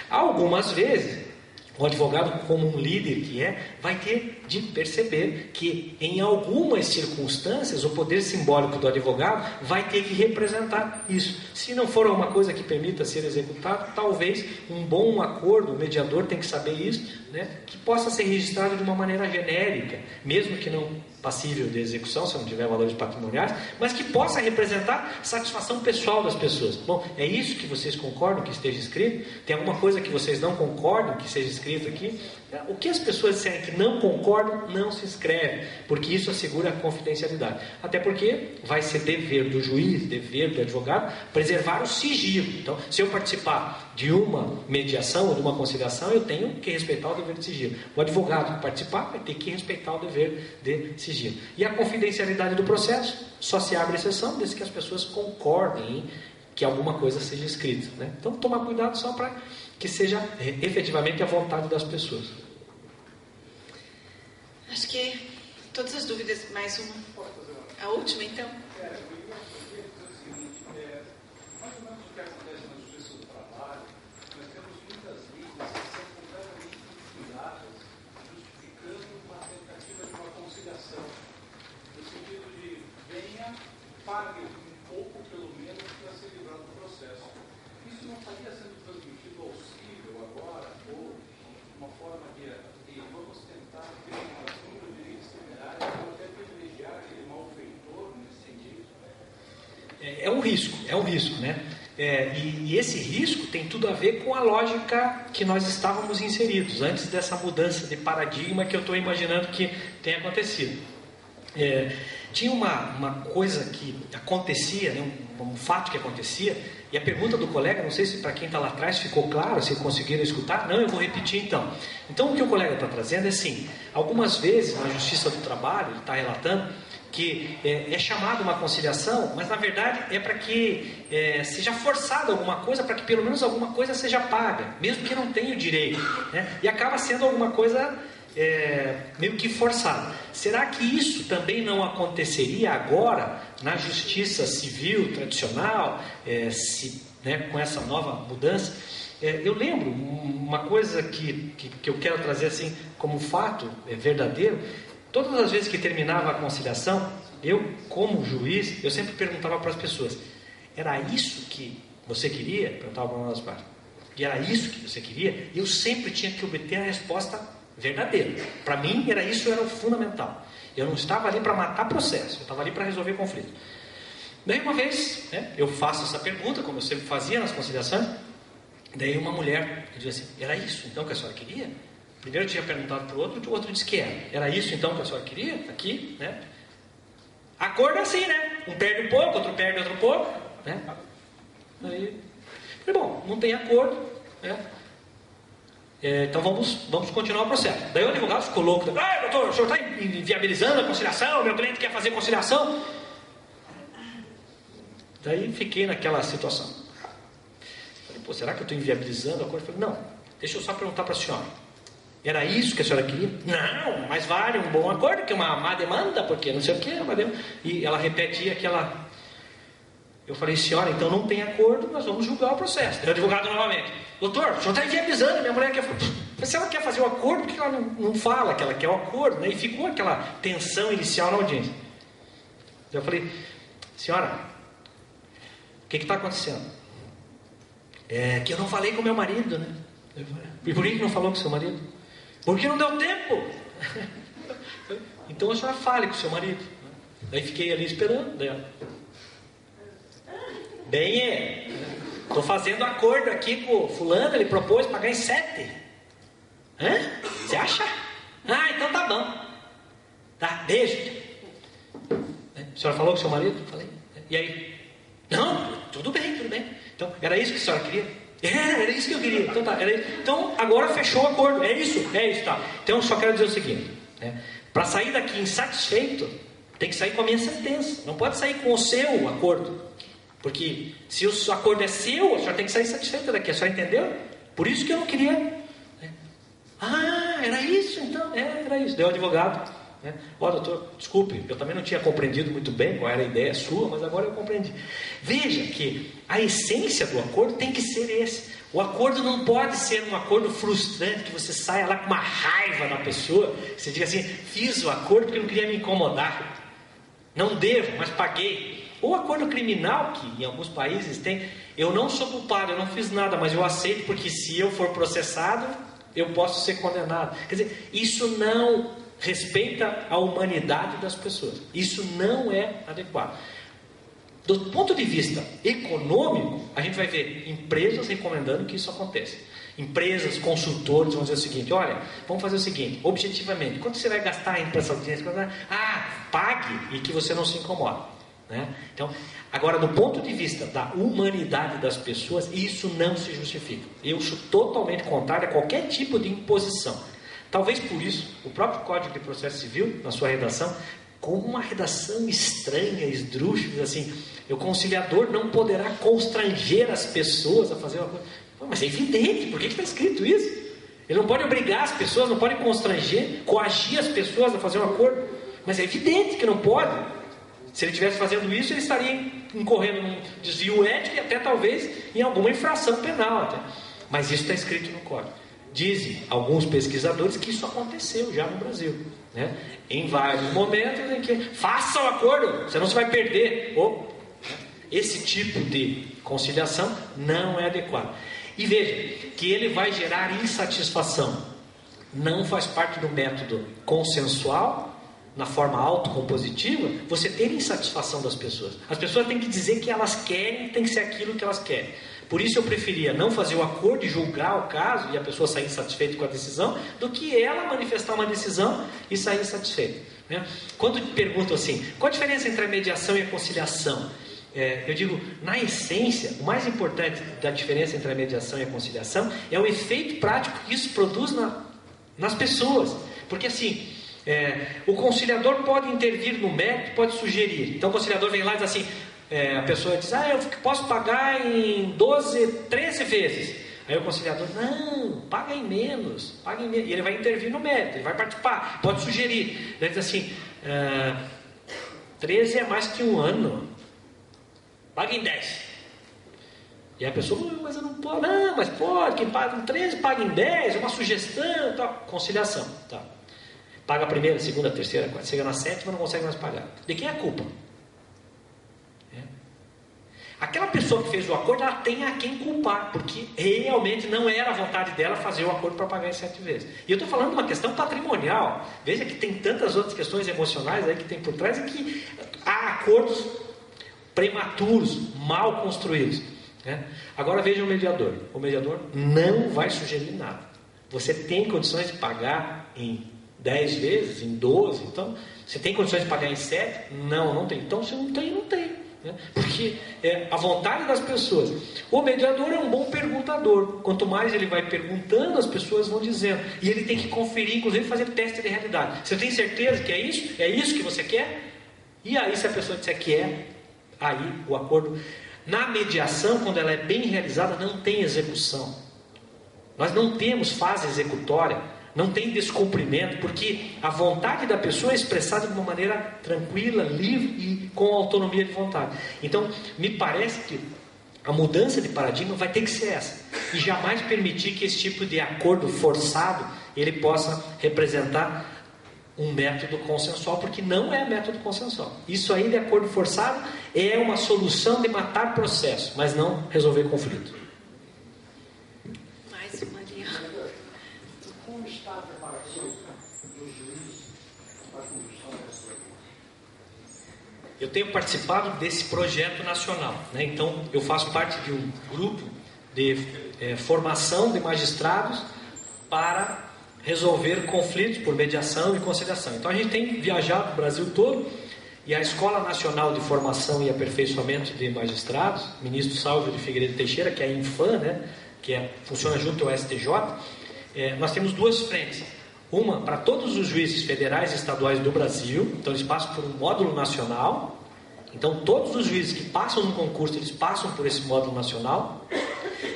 Algumas vezes o advogado, como um líder que vai ter de perceber que em algumas circunstâncias o poder simbólico do advogado vai ter que representar isso. Se não for uma coisa que permita ser executado, talvez um bom acordo, o mediador tem que saber isso, né, que possa ser registrado de uma maneira genérica, mesmo que não passível de execução, se não tiver valores patrimoniais, mas que possa representar satisfação pessoal das pessoas. Bom, é isso que vocês concordam que esteja escrito? Tem alguma coisa que vocês não concordam que seja escrito aqui? O que as pessoas disserem que não concordam, não se escreve, porque isso assegura a confidencialidade. Até porque vai ser dever do juiz, dever do advogado, preservar o sigilo. Então, se eu participar de uma mediação ou de uma conciliação, eu tenho que respeitar o dever de sigilo. O advogado que participar vai ter que respeitar o dever de sigilo. E a confidencialidade do processo só se abre exceção desde que as pessoas concordem em que alguma coisa seja escrita, né? Então, tomar cuidado só para que seja efetivamente a vontade das pessoas. Acho que todas as dúvidas, mais uma. A última, então. Pague um pouco, pelo menos, para se livrar do processo. Isso não estaria sendo transmitido ao cível agora, ou uma forma de vamos tentar ver uma assunto de direitos temerários, ou até privilegiar aquele malfeitor nesse sentido? É um risco, né? E esse risco tem tudo a ver com a lógica que nós estávamos inseridos, antes dessa mudança de paradigma que eu estou imaginando que tenha acontecido. Tinha uma coisa que acontecia, né, um fato que acontecia, e a pergunta do colega, não sei se para quem está lá atrás ficou claro, se conseguiram escutar, não, eu vou repetir então. Então o que o colega está trazendo é assim, algumas vezes na Justiça do Trabalho, ele está relatando, que é chamada uma conciliação, mas na verdade é para que seja forçada alguma coisa, para que pelo menos alguma coisa seja paga, mesmo que não tenha o direito, né? E acaba sendo alguma coisa meio que forçada. Será que isso também não aconteceria agora na justiça civil tradicional, com essa nova mudança? Eu lembro uma coisa que eu quero trazer assim como fato verdadeiro. Todas as vezes que terminava a conciliação, eu, como juiz, eu sempre perguntava para as pessoas: era isso que você queria? Perguntava para uma das partes. E era isso que você queria? E eu sempre tinha que obter a resposta verdadeira. Para mim, era o fundamental. Eu não estava ali para matar processo, eu estava ali para resolver conflito. Daí uma vez, eu faço essa pergunta, como eu sempre fazia nas conciliações. Daí uma mulher dizia assim: era isso então que a senhora queria? Primeiro eu tinha perguntado para o outro disse que era. Era isso então que a senhora queria? Aqui, né? Acordo é assim, né? Um perde um pouco, outro perde outro pouco, né? Aí, bom, não tem acordo, né? Então vamos continuar o processo. Daí o advogado ficou louco. Doutor, o senhor está inviabilizando a conciliação, meu cliente quer fazer conciliação. Daí fiquei naquela situação. Falei, será que eu estou inviabilizando a coisa? Falei, não, deixa eu só perguntar para a senhora. Era isso que a senhora queria? Não, mas vale um bom acordo, que é uma má demanda, porque não sei o que. E ela repetia aquela... Eu falei, senhora, então não tem acordo, nós vamos julgar o processo. Daí o advogado novamente: doutor, o senhor está inviabilizando, minha mulher quer... Se ela quer fazer o acordo, por que ela não fala que ela quer o acordo? Né? E ficou aquela tensão inicial na audiência. Eu falei, senhora, o que está acontecendo? Que eu não falei com meu marido, né? E por que não falou com seu marido? Porque não deu tempo. Então a senhora fale com seu marido. Daí fiquei ali esperando. Estou fazendo acordo aqui com o fulano, ele propôs pagar em 7. Você acha? Então tá bom. Tá, beijo. A senhora falou com seu marido? Falei. E aí? Não, tudo bem. Então, era isso que a senhora queria? Era isso que eu queria. Então, tá, então agora fechou o acordo. É isso, tá. Então eu só quero dizer o seguinte, para sair daqui insatisfeito, tem que sair com a minha sentença. Não pode sair com o seu acordo. Porque se o acordo é seu, a senhora tem que sair satisfeita daqui. A senhora entendeu? Por isso que eu não queria. Era isso então. Era isso. Deu o advogado. Doutor, desculpe, eu também não tinha compreendido muito bem qual era a ideia sua, mas agora eu compreendi. Veja que a essência do acordo tem que ser esse. O acordo não pode ser um acordo frustrante, que você saia lá com uma raiva na pessoa, que você diga assim: fiz o acordo porque não queria me incomodar, não devo, mas paguei. Ou acordo criminal, que em alguns países tem: eu não sou culpado, eu não fiz nada, mas eu aceito porque se eu for processado, eu posso ser condenado. Quer dizer, isso não respeita a humanidade das pessoas. Isso não é adequado. Do ponto de vista econômico, a gente vai ver empresas recomendando que isso aconteça. Empresas, consultores vão dizer o seguinte: olha, vamos fazer o seguinte, objetivamente, quanto você vai gastar em essa audiência? Pague e que você não se incomoda. Então, agora, do ponto de vista da humanidade das pessoas, isso não se justifica. Eu sou totalmente contrário a qualquer tipo de imposição. Talvez por isso, o próprio Código de Processo Civil, na sua redação, com uma redação estranha, esdrúxula, assim: o conciliador não poderá constranger as pessoas a fazer uma coisa. Mas é evidente, por que está escrito isso? Ele não pode obrigar as pessoas, não pode constranger, coagir as pessoas a fazer um acordo. Mas é evidente que não pode. Se ele estivesse fazendo isso, ele estaria incorrendo num desvio ético e até talvez em alguma infração penal. Até. Mas isso está escrito no Código. Dizem alguns pesquisadores que isso aconteceu já no Brasil, em vários momentos em que faça o acordo, senão você vai perder. Esse tipo de conciliação não é adequado. E veja que ele vai gerar insatisfação. Não faz parte do método consensual, na forma autocompositiva, você ter insatisfação das pessoas. As pessoas têm que dizer que elas querem, tem que ser aquilo que elas querem. Por isso eu preferia não fazer o acordo e julgar o caso e a pessoa sair insatisfeita com a decisão, do que ela manifestar uma decisão e sair insatisfeita, né? Quando perguntam assim, qual a diferença entre a mediação e a conciliação? Eu digo, na essência, o mais importante da diferença entre a mediação e a conciliação é o efeito prático que isso produz nas pessoas. Porque assim, o conciliador pode intervir no mérito, pode sugerir. Então o conciliador vem lá e diz assim, a pessoa diz, eu posso pagar em 13 vezes. Aí o conciliador, não, paga em menos. E ele vai intervir no mérito, ele vai participar, pode sugerir. Ele diz assim, 13 é mais que um ano, paga em 10. E a pessoa, mas eu não posso. Não, mas pode, quem paga em 13 paga em 10, é uma sugestão, tá. Conciliação, tá. Paga a primeira, a segunda, a terceira, a quarta, chega na sétima não consegue mais pagar. De quem é a culpa? Aquela pessoa que fez o acordo, ela tem a quem culpar, porque realmente não era a vontade dela fazer o acordo para pagar em 7 vezes. E eu estou falando de uma questão patrimonial. Veja que tem tantas outras questões emocionais aí que tem por trás, e que há acordos prematuros, mal construídos, né? Agora veja o mediador. O mediador não vai sugerir nada. Você tem condições de pagar em 10 vezes, em 12, então, você tem condições de pagar em 7? Não tem. Então, se não tem, não tem. Porque é a vontade das pessoas. O mediador é um bom perguntador. Quanto mais ele vai perguntando, as pessoas vão dizendo. E ele tem que conferir, inclusive fazer teste de realidade. Você tem certeza que é isso? É isso que você quer? E aí, se a pessoa disser que aí o acordo. Na mediação, quando ela é bem realizada, não tem execução. Nós não temos fase executória. Não tem descumprimento, porque a vontade da pessoa é expressada de uma maneira tranquila, livre e com autonomia de vontade. Então, me parece que a mudança de paradigma vai ter que ser essa. E jamais permitir que esse tipo de acordo forçado, ele possa representar um método consensual, porque não é método consensual. Isso aí de acordo forçado é uma solução de matar processo, mas não resolver conflito. Como está a preparação dos juízes para a condução dessa lei? Eu tenho participado desse projeto nacional, né? Então, eu faço parte de um grupo de formação de magistrados para resolver conflitos por mediação e conciliação. Então, a gente tem viajado o Brasil todo, e a Escola Nacional de Formação e Aperfeiçoamento de Magistrados, ministro Salvio de Figueiredo Teixeira, que é a Infam, né? Funciona junto ao STJ, nós temos 2 frentes. Uma para todos os juízes federais e estaduais do Brasil, então eles passam por um módulo nacional. Então todos os juízes que passam no concurso, eles passam por esse módulo nacional.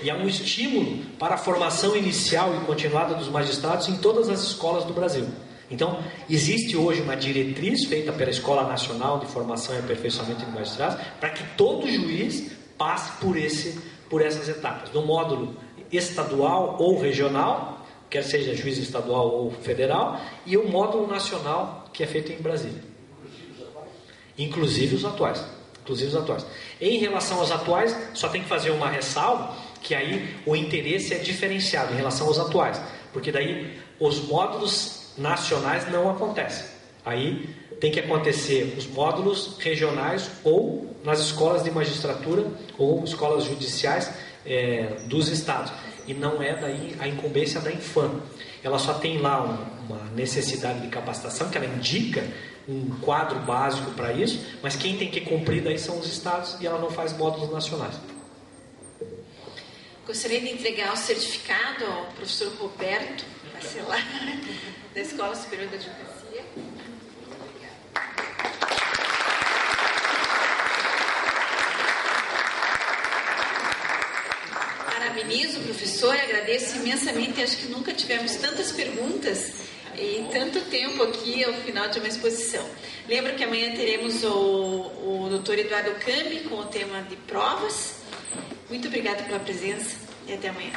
E há um estímulo para a formação inicial e continuada dos magistrados em todas as escolas do Brasil. Então existe hoje uma diretriz feita pela Escola Nacional de Formação e Aperfeiçoamento de Magistrados para que todo juiz passe por essas etapas, no módulo estadual ou regional, quer seja juiz estadual ou federal, e o módulo nacional, que é feito em Brasília. Inclusive os atuais. Em relação aos atuais, só tem que fazer uma ressalva, que aí o interesse é diferenciado em relação aos atuais, porque daí os módulos nacionais não acontecem. Aí tem que acontecer os módulos regionais ou nas escolas de magistratura ou escolas judiciais dos estados. E não é daí a incumbência da Infam. Ela só tem lá uma necessidade de capacitação, que ela indica um quadro básico para isso, mas quem tem que cumprir daí são os estados, e ela não faz módulos nacionais. Gostaria de entregar o certificado ao professor Roberto Bacelar, da Escola Superior da Advocacia. Parabenizo o professor e agradeço imensamente. Acho que nunca tivemos tantas perguntas e tanto tempo aqui ao final de uma exposição. Lembro que amanhã teremos o Dr. Eduardo Cambi com o tema de provas. Muito obrigada pela presença e até amanhã.